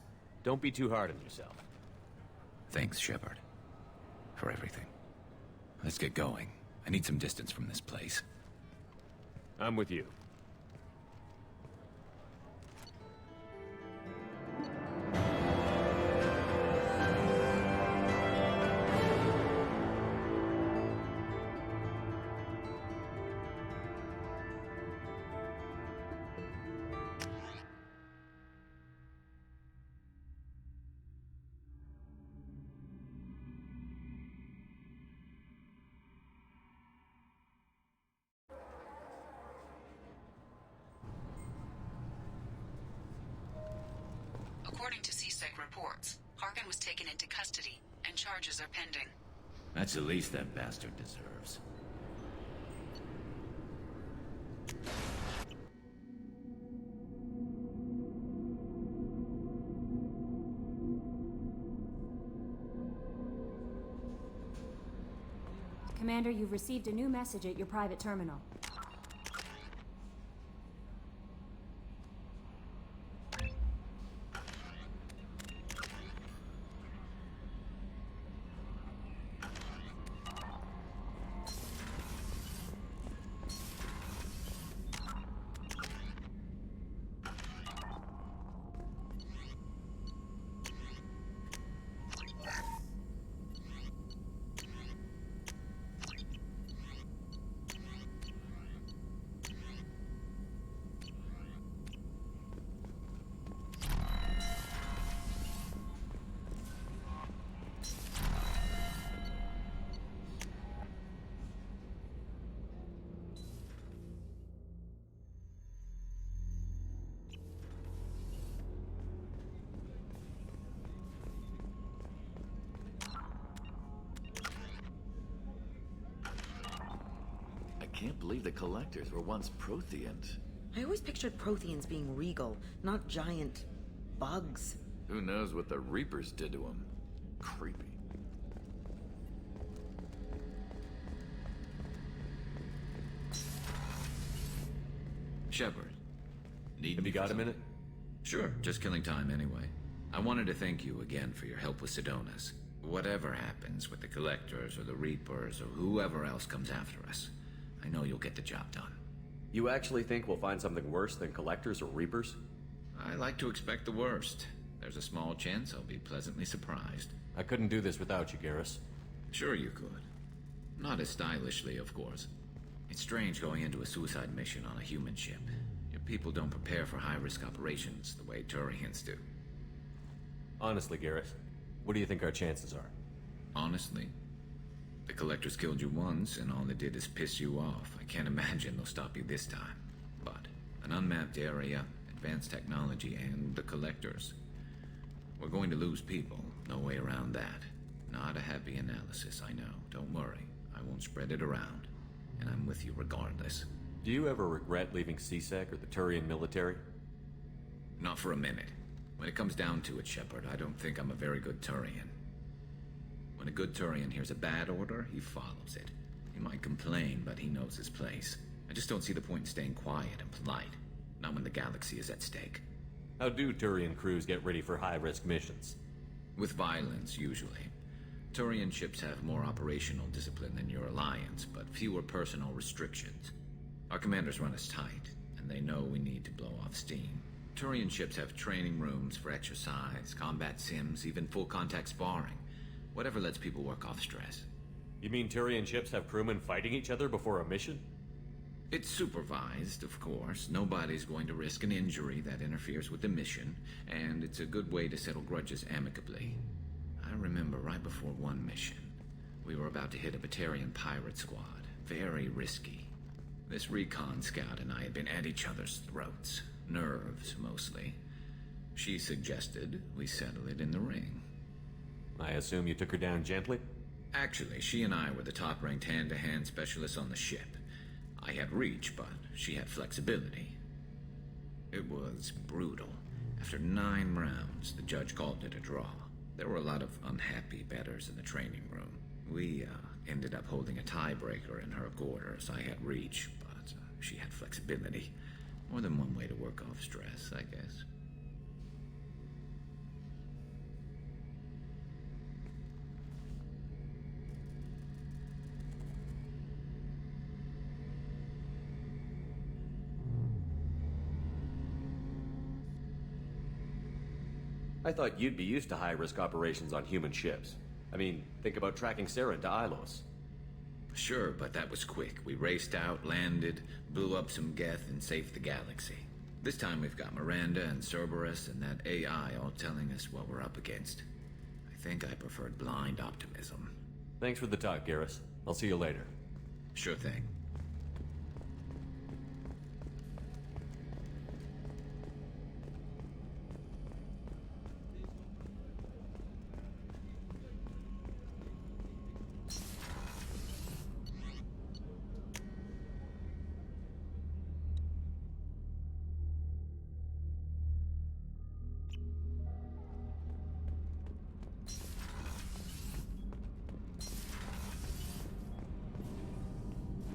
Don't be too hard on yourself. Thanks, Shepard. For everything. Let's get going. I need some distance from this place. I'm with you. According to CSEC reports, Paragon was taken into custody, and charges are pending. That's the least that bastard deserves. Commander, you've received a new message at your private terminal. I can't believe the Collectors were once Protheans. I always pictured Protheans being regal, not giant bugs. Who knows what the Reapers did to them? Creepy. Shepard. Have you got a minute? Sure, just killing time anyway. I wanted to thank you again for your help with Sedona's. Whatever happens with the Collectors or the Reapers or whoever else comes after us, I know you'll get the job done. You actually think we'll find something worse than Collectors or Reapers? I like to expect the worst. There's a small chance I'll be pleasantly surprised. I couldn't do this without you, Garrus. Sure you could. Not as stylishly, of course. It's strange going into a suicide mission on a human ship. Your people don't prepare for high-risk operations the way Turians do. Honestly, Garrus, what do you think our chances are? Honestly? The Collectors killed you once, and all they did is piss you off. I can't imagine they'll stop you this time. But an unmapped area, advanced technology, and the Collectors. We're going to lose people. No way around that. Not a happy analysis, I know. Don't worry. I won't spread it around. And I'm with you regardless. Do you ever regret leaving CSEC or the Turian military? Not for a minute. When it comes down to it, Shepard, I don't think I'm a very good Turian. When a good Turian hears a bad order, he follows it. He might complain, but he knows his place. I just don't see the point in staying quiet and polite. Not when the galaxy is at stake. How do Turian crews get ready for high-risk missions? With violence, usually. Turian ships have more operational discipline than your alliance, but fewer personal restrictions. Our commanders run us tight, and they know we need to blow off steam. Turian ships have training rooms for exercise, combat sims, even full-contact sparring. Whatever lets people work off stress. You mean Turian ships have crewmen fighting each other before a mission? It's supervised, of course. Nobody's going to risk an injury that interferes with the mission, and it's a good way to settle grudges amicably. I remember right before one mission, we were about to hit a Batarian pirate squad. Very risky. This recon scout and I had been at each other's throats. Nerves, mostly. She suggested we settle it in the ring. I assume you took her down gently? Actually, she and I were the top-ranked hand-to-hand specialists on the ship. I had reach, but she had flexibility. It was brutal. After 9 rounds, the judge called it a draw. There were a lot of unhappy bettors in the training room. We ended up holding a tiebreaker in her quarters. I had reach, but she had flexibility. More than one way to work off stress, I guess. I thought you'd be used to high-risk operations on human ships. I mean, think about tracking Saren to Ilos. Sure, but that was quick. We raced out, landed, blew up some Geth, and saved the galaxy. This time we've got Miranda and Cerberus and that AI all telling us what we're up against. I think I preferred blind optimism. Thanks for the talk, Garrus. I'll see you later. Sure thing.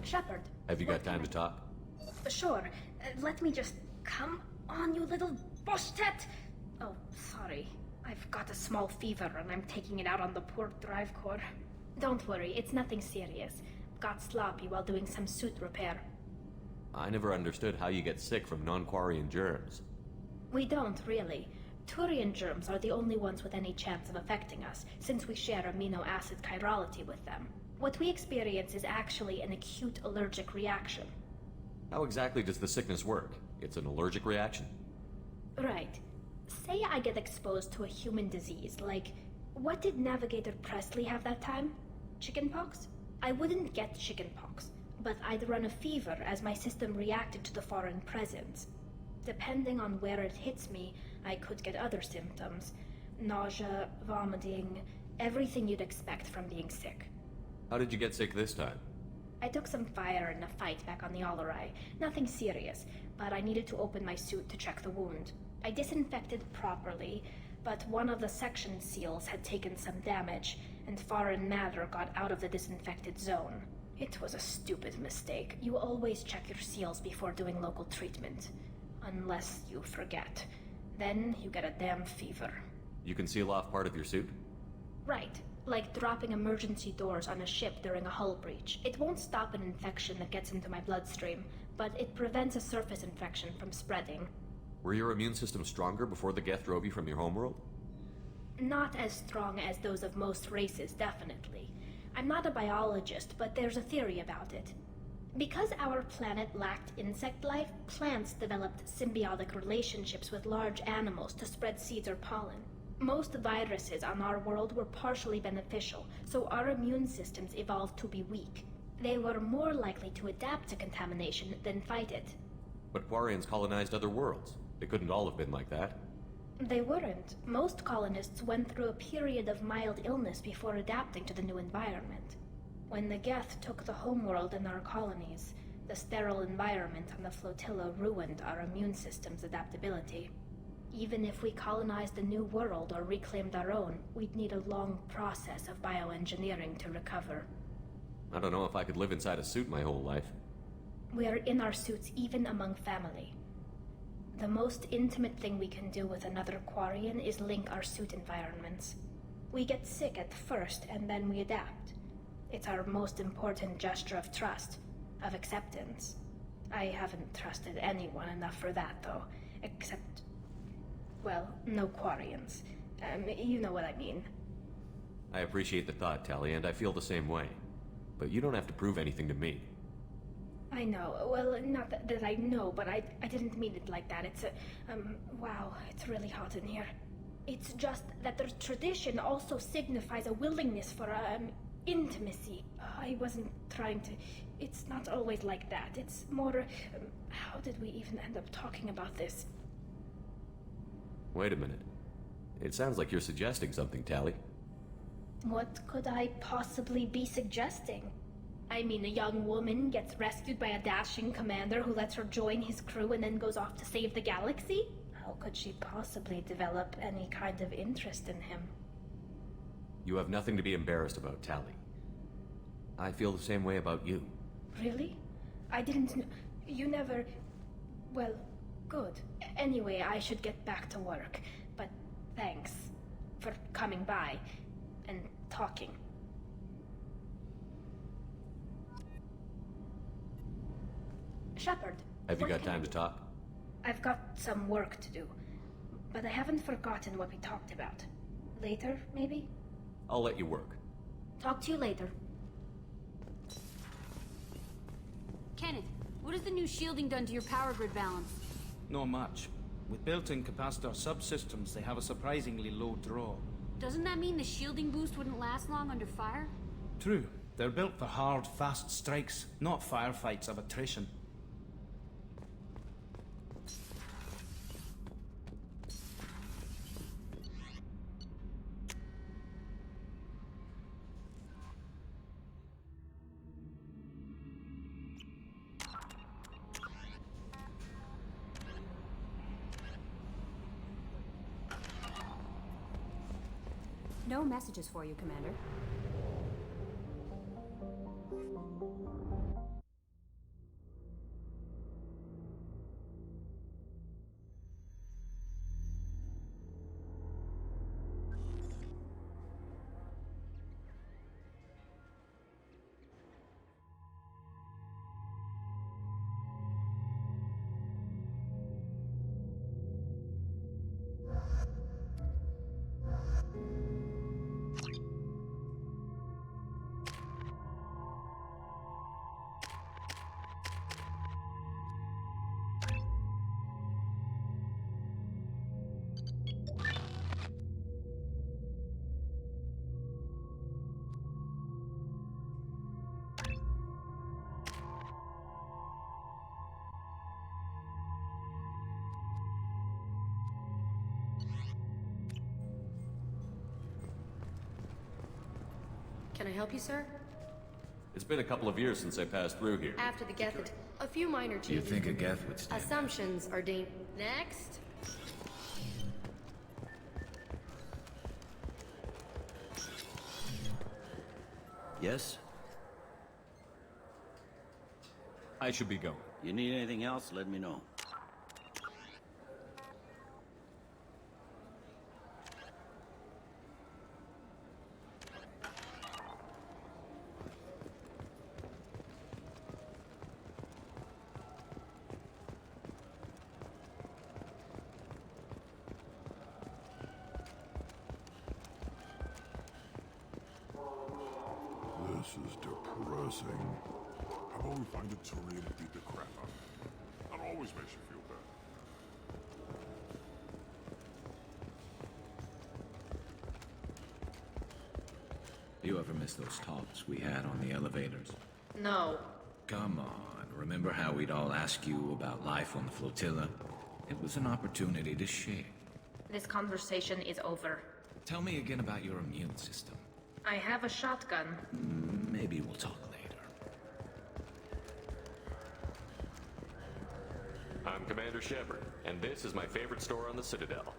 Shepard. Have you got time to talk? Sure. Let me just... Come on, you little boshtet! Oh, sorry. I've got a small fever and I'm taking it out on the poor drive core. Don't worry, it's nothing serious. Got sloppy while doing some suit repair. I never understood how you get sick from non-Quarian germs. We don't, really. Turian germs are the only ones with any chance of affecting us, since we share amino acid chirality with them. What we experience is actually an acute allergic reaction. How exactly does the sickness work? It's an allergic reaction? Right. Say I get exposed to a human disease, like... What did Navigator Presley have that time? Chickenpox? I wouldn't get chickenpox, but I'd run a fever as my system reacted to the foreign presence. Depending on where it hits me, I could get other symptoms. Nausea, vomiting, everything you'd expect from being sick. How did you get sick this time? I took some fire in a fight back on the Allerai. Nothing serious, but I needed to open my suit to check the wound. I disinfected properly, but one of the section seals had taken some damage, and foreign matter got out of the disinfected zone. It was a stupid mistake. You always check your seals before doing local treatment. Unless you forget. Then you get a damn fever. You can seal off part of your suit? Right. Like dropping emergency doors on a ship during a hull breach. It won't stop an infection that gets into my bloodstream, but it prevents a surface infection from spreading. Were your immune system stronger before the Geth drove you from your homeworld? Not as strong as those of most races, definitely. I'm not a biologist, but there's a theory about it. Because our planet lacked insect life, plants developed symbiotic relationships with large animals to spread seeds or pollen. Most viruses on our world were partially beneficial, so our immune systems evolved to be weak. They were more likely to adapt to contamination than fight it. But Quarians colonized other worlds. They couldn't all have been like that. They weren't. Most colonists went through a period of mild illness before adapting to the new environment. When the Geth took the homeworld in our colonies, the sterile environment on the flotilla ruined our immune system's adaptability. Even if we colonized a new world or reclaimed our own, we'd need a long process of bioengineering to recover. I don't know if I could live inside a suit my whole life. We are in our suits even among family. The most intimate thing we can do with another Quarian is link our suit environments. We get sick at first, and then we adapt. It's our most important gesture of trust, of acceptance. I haven't trusted anyone enough for that, though, except... well, no Quarians. You know what I mean. I appreciate the thought, Tali, and I feel the same way. But you don't have to prove anything to me. I know. Well, not that I know, but I didn't mean it like that. It's wow, it's really hot in here. It's just that the tradition also signifies a willingness for, intimacy. I wasn't trying to... It's not always like that. It's more... how did we even end up talking about this? Wait a minute. It sounds like you're suggesting something, Tali. What could I possibly be suggesting? I mean, a young woman gets rescued by a dashing commander who lets her join his crew and then goes off to save the galaxy? How could she possibly develop any kind of interest in him? You have nothing to be embarrassed about, Tali. I feel the same way about you. Really? I didn't know... You never... Well, good. Anyway, I should get back to work. But thanks for coming by and talking. Shepard. Have you got time to talk? I've got some work to do, but I haven't forgotten what we talked about. Later, maybe? I'll let you work. Talk to you later. Kenneth, what has the new shielding done to your power grid balance? Not much. With built-in capacitor subsystems, they have a surprisingly low draw. Doesn't that mean the shielding boost wouldn't last long under fire? True. They're built for hard, fast strikes, not firefights of attrition. No messages for you, Commander. Can I help you, sir? It's been a couple of years since I passed through here. After the Geth, a few minor changes. Do you think a Geth would stand? Assumptions are Next. Yes? I should be going. You need anything else, let me know. This is depressing. How about we find a Turian and beat the crap out of him? That always makes you feel better. You ever miss those talks we had on the elevators? No. Come on, remember how we'd all ask you about life on the flotilla? It was an opportunity to share. This conversation is over. Tell me again about your immune system. I have a shotgun. Maybe we'll talk later. I'm Commander Shepard, and this is my favorite store on the Citadel.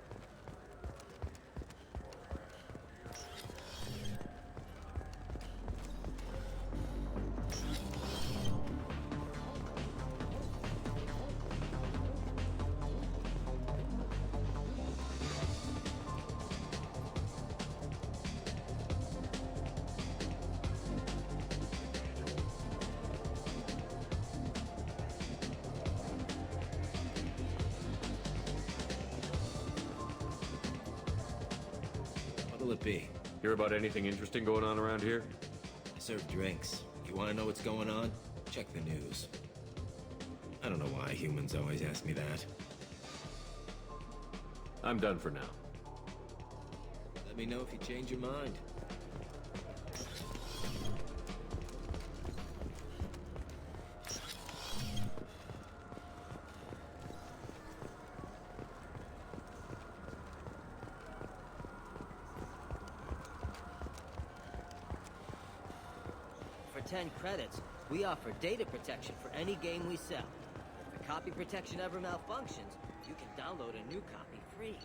What'll it be? Hear about anything interesting going on around here? I serve drinks. You want to know what's going on? Check the news. I don't know why humans always ask me that. I'm done for now. Let me know if you change your mind. For 10 credits, we offer data protection for any game we sell. If the copy protection ever malfunctions, you can download a new copy free.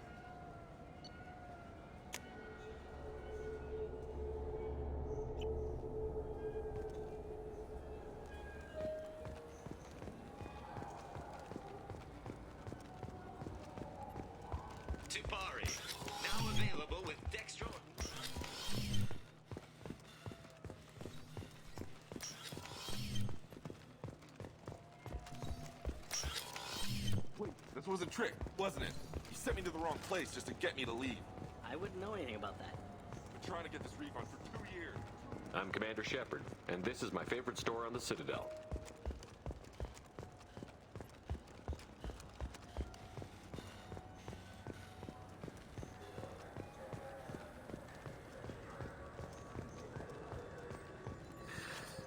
Tupari, now available with Dextro. Wait, this was a trick, wasn't it? You sent me to the wrong place just to get me to leave. I wouldn't know anything about that. I've been trying to get this refund for 2 years. I'm Commander Shepard, and this is my favorite store on the Citadel.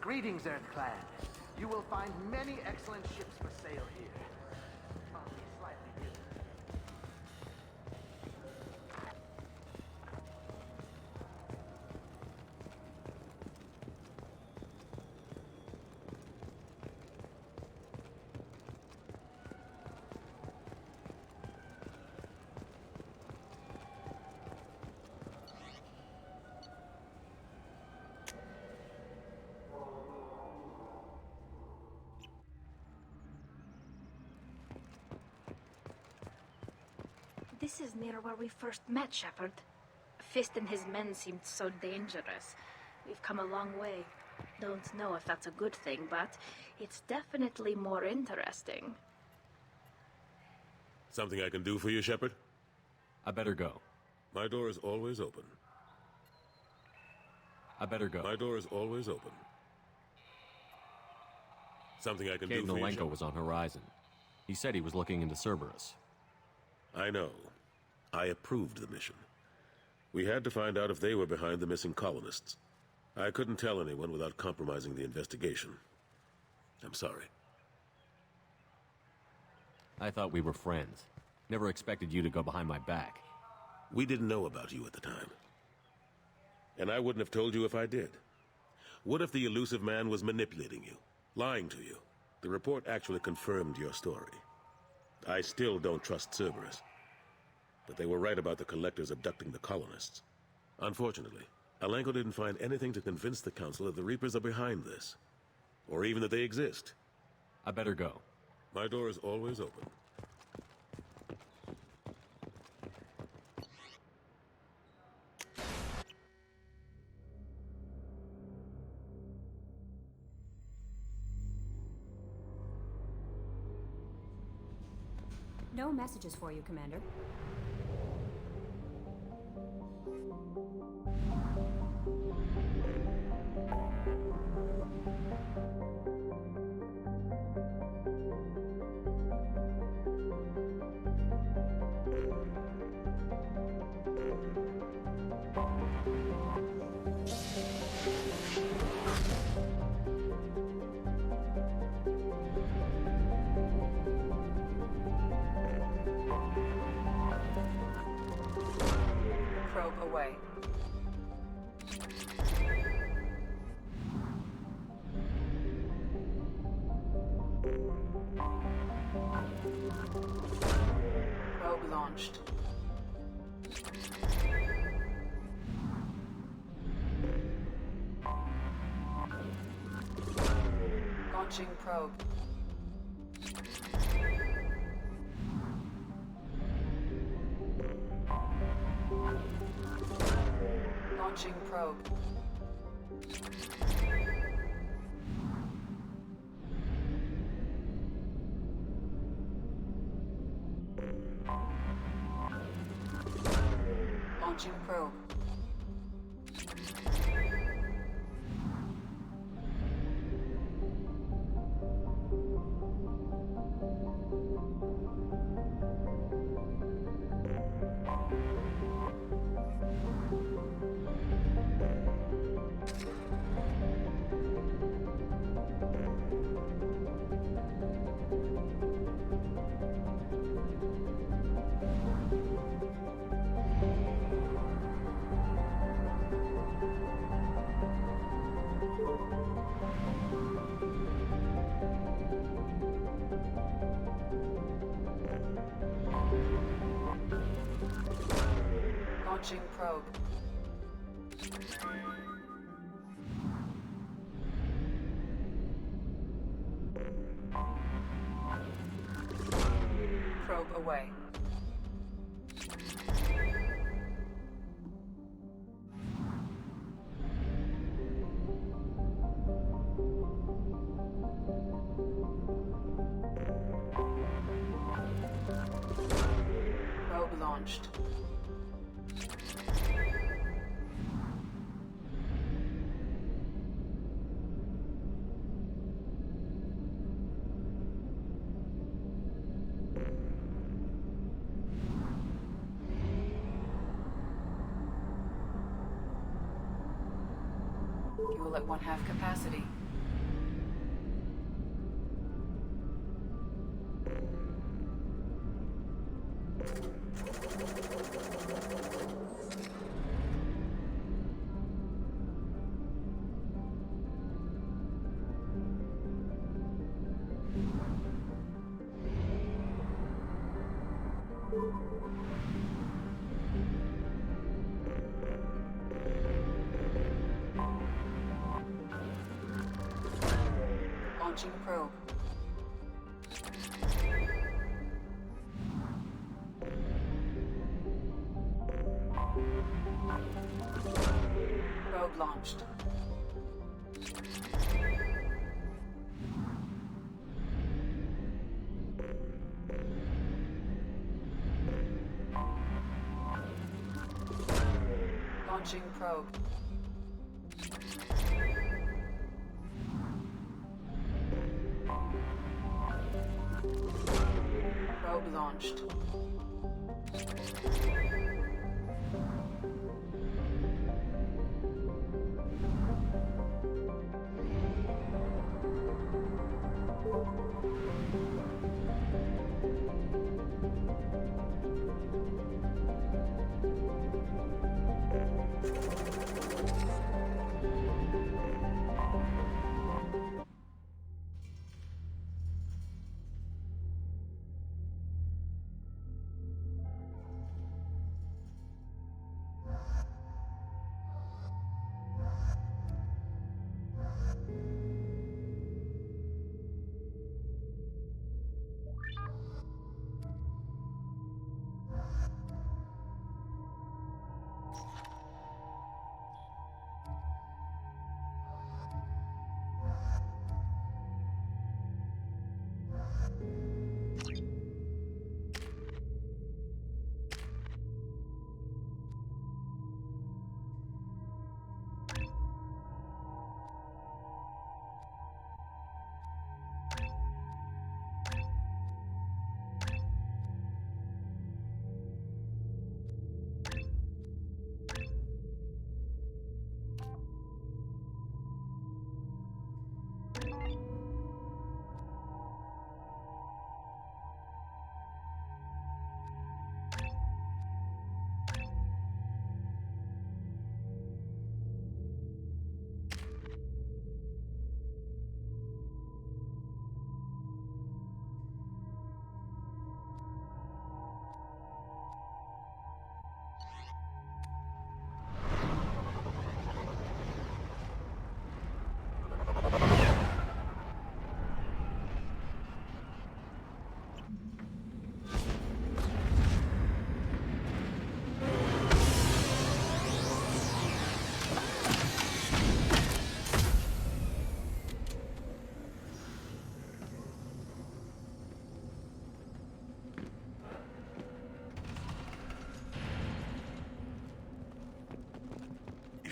Greetings, Earth Clan. You will find many excellent ships for sale here. Only slightly new. This is near where we first met, Shepard. Fist and his men seemed so dangerous. We've come a long way. Don't know if that's a good thing, but it's definitely more interesting. Something I can do for you, Shepard? I better go. My door is always open. I better go. My door is always open. Something I can do Kate for you, Nolenko Shepard? was on Horizon. He said he was looking into Cerberus. I know. I approved the mission. We had to find out if they were behind the missing colonists. I couldn't tell anyone without compromising the investigation. I'm sorry. I thought we were friends. Never expected you to go behind my back. We didn't know about you at the time. And I wouldn't have told you if I did. What if the elusive man was manipulating you, lying to you? The report actually confirmed your story. I still don't trust Cerberus. But they were right about the collectors abducting the colonists. Unfortunately, Alenko didn't find anything to convince the Council that the Reapers are behind this. Or even that they exist. I better go. My door is always open. No messages for you, Commander. Probe away. Probe launched. Launching probe. Launching probe. Launching probe. Launching probe. Probe away. Probe launched. Fuel at 1/2 capacity. Launching probe. Probe launched. Launching probe. Probe launched.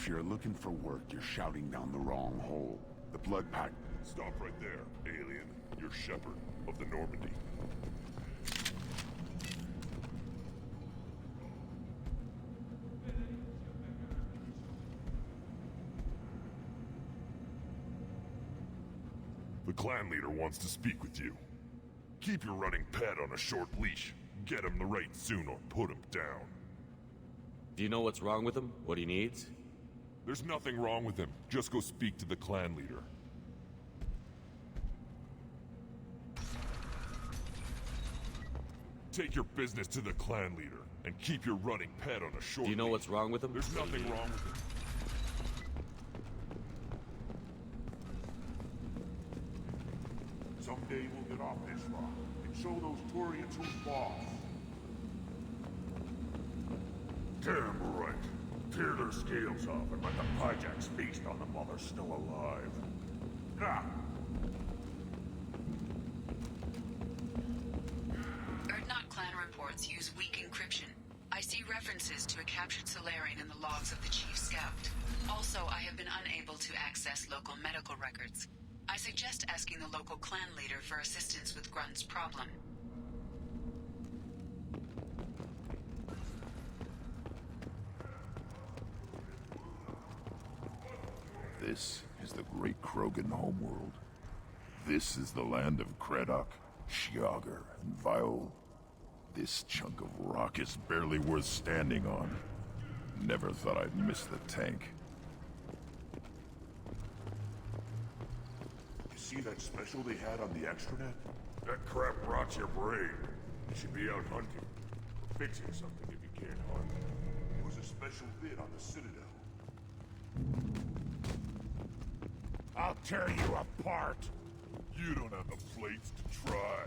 If you're looking for work, you're shouting down the wrong hole. The blood pact... Stop right there, alien. You're Shepherd of the Normandy. The clan leader wants to speak with you. Keep your running pet on a short leash. Get him the right soon or put him down. Do you know what's wrong with him? What he needs? There's nothing wrong with him. Just go speak to the clan leader. Take your business to the clan leader, and keep your running pet on a short Do you know leash. what's wrong with him? There's nothing wrong with him. Someday we'll get off this rock and show those Turians who's boss. Damn right. Tear their scales off and let the Pyjaks feast on them while they're still alive. Ha! Erdnot clan reports use weak encryption. I see references to a captured Solarian in the logs of the Chief Scout. Also, I have been unable to access local medical records. I suggest asking the local clan leader for assistance with Grunt's problem. This is the great Krogan homeworld. This is the land of Kredok, Shiagar, and Viol. This chunk of rock is barely worth standing on. Never thought I'd miss the tank. You see that special they had on the extranet? That crap rots your brain. You should be out hunting. Or fixing something if you can't hunt. It was a special bid on the Citadel. I'll tear you apart! You don't have the plates to try.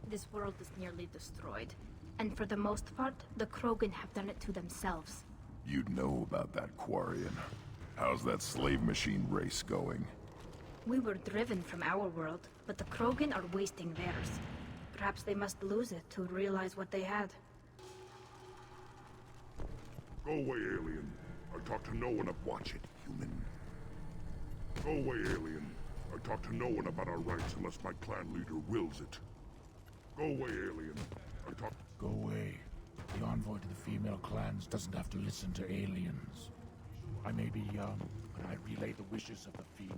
This world is nearly destroyed. And for the most part, the Krogan have done it to themselves. You'd know about that Quarian. How's that slave machine race going? We were driven from our world, but the Krogan are wasting theirs. Perhaps they must lose it to realize what they had. Go away, alien. I talk to no one about watch it, human. Go away, alien. I talk to no one about our rights unless my clan leader wills it. Go away, alien. I talk... Go away. The envoy to the female clans doesn't have to listen to aliens. I may be young, but I relay the wishes of the female.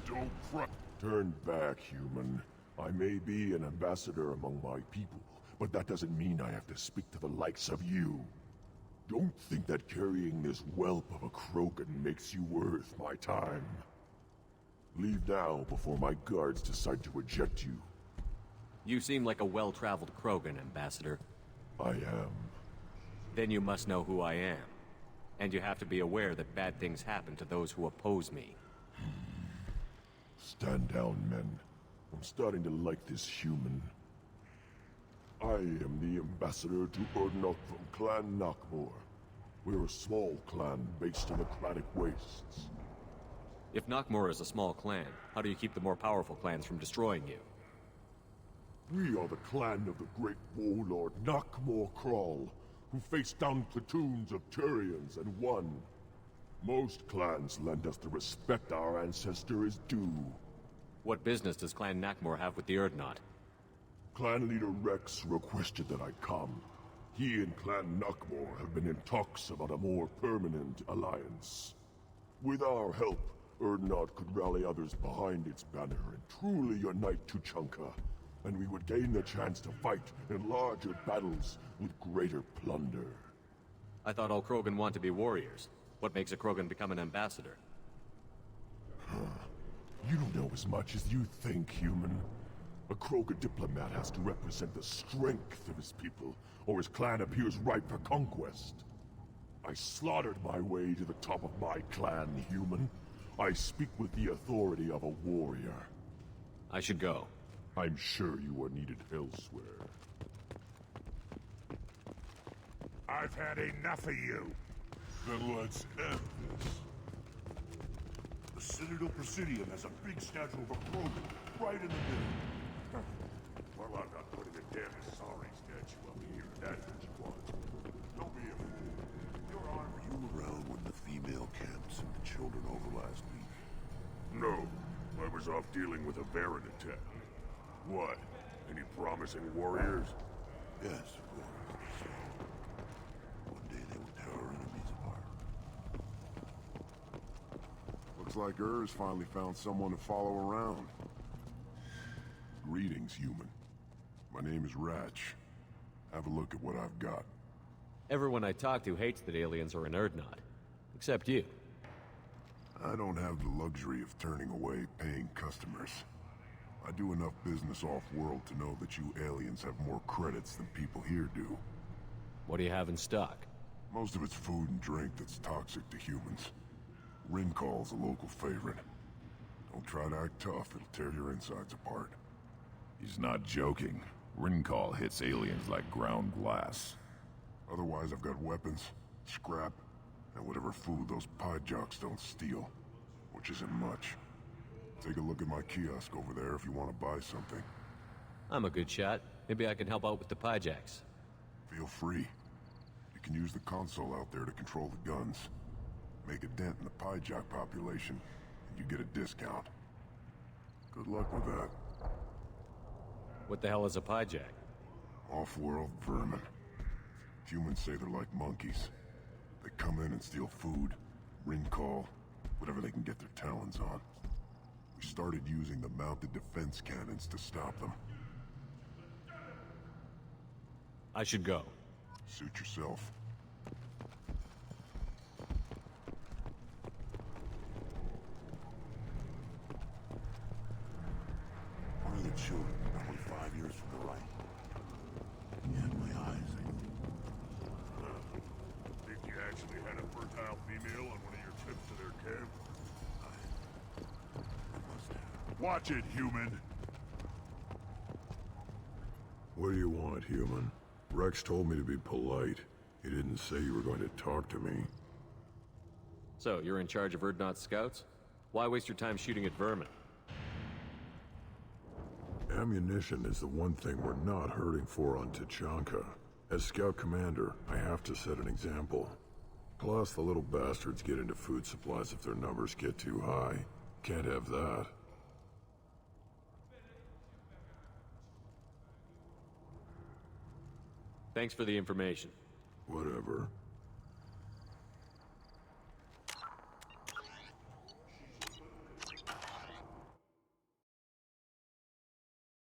Don't fret. Turn back, human. I may be an ambassador among my people, but that doesn't mean I have to speak to the likes of you. Don't think that carrying this whelp of a Krogan makes you worth my time. Leave now before my guards decide to eject you. You seem like a well-traveled Krogan, Ambassador. I am. Then you must know who I am. And you have to be aware that bad things happen to those who oppose me. Stand down, men. I'm starting to like this human. I am the ambassador to Erdnot from Clan Nakmor. We're a small clan based in the Kratic Wastes. If Nakmor is a small clan, how do you keep the more powerful clans from destroying you? We are the clan of the great warlord Nakmor Kral, who faced down platoons of Turians and won. Most clans lend us the respect our ancestor is due. What business does Clan Nakmor have with the Erdnot? Clan leader Rex requested that I come. He and Clan Nakmor have been in talks about a more permanent alliance. With our help, Erdnot could rally others behind its banner and truly unite Tuchanka, and we would gain the chance to fight in larger battles with greater plunder. I thought all Krogan want to be warriors. What makes a Krogan become an ambassador? You don't know as much as you think, human. A Krogan diplomat has to represent the strength of his people, or his clan appears ripe for conquest. I slaughtered my way to the top of my clan, human. I speak with the authority of a warrior. I should go. I'm sure you are needed elsewhere. I've had enough of you. Then let's end this. The Citadel Presidium has a big statue of a Krogan right in the middle. Well, I'm not putting a damn sorry statue up here. That's what you want. Don't be children over last week? No. I was off dealing with a Baron attack. What? Any promising warriors? Yes, of course. So, one day they will tear our enemies apart. Looks like Ur's finally found someone to follow around. Greetings, human. My name is Ratch. Have a look at what I've got. Everyone I talk to hates that aliens are an Erdnot. Except you. I don't have the luxury of turning away paying customers. I do enough business off-world to know that you aliens have more credits than people here do. What do you have in stock? Most of it's food and drink that's toxic to humans. Rincall's a local favorite. Don't try to act tough, it'll tear your insides apart. He's not joking. Rincall hits aliens like ground glass. Otherwise, I've got weapons, scrap, and whatever food those pie jocks don't steal. Which isn't much. Take a look at my kiosk over there if you want to buy something. I'm a good shot. Maybe I can help out with the Pyjacks. Feel free. You can use the console out there to control the guns. Make a dent in the Pyjack population, and you get a discount. Good luck with that. What the hell is a Pyjack? Off-world vermin. Humans say they're like monkeys. They come in and steal food, Rincall, whatever they can get their talons on. We started using the mounted defense cannons to stop them. I should go. Suit yourself. One of the children, only 5 years from the right. Yeah, my eyes. Think you actually had a fertile female on one of your trips to their camp? Watch it, human! What do you want, human? Rex told me to be polite. He didn't say you were going to talk to me. So, you're in charge of Erdnot scouts? Why waste your time shooting at vermin? Ammunition is the one thing we're not hurting for on Tachanka. As scout commander, I have to set an example. Plus, the little bastards get into food supplies if their numbers get too high. Can't have that. Thanks for the information. Whatever.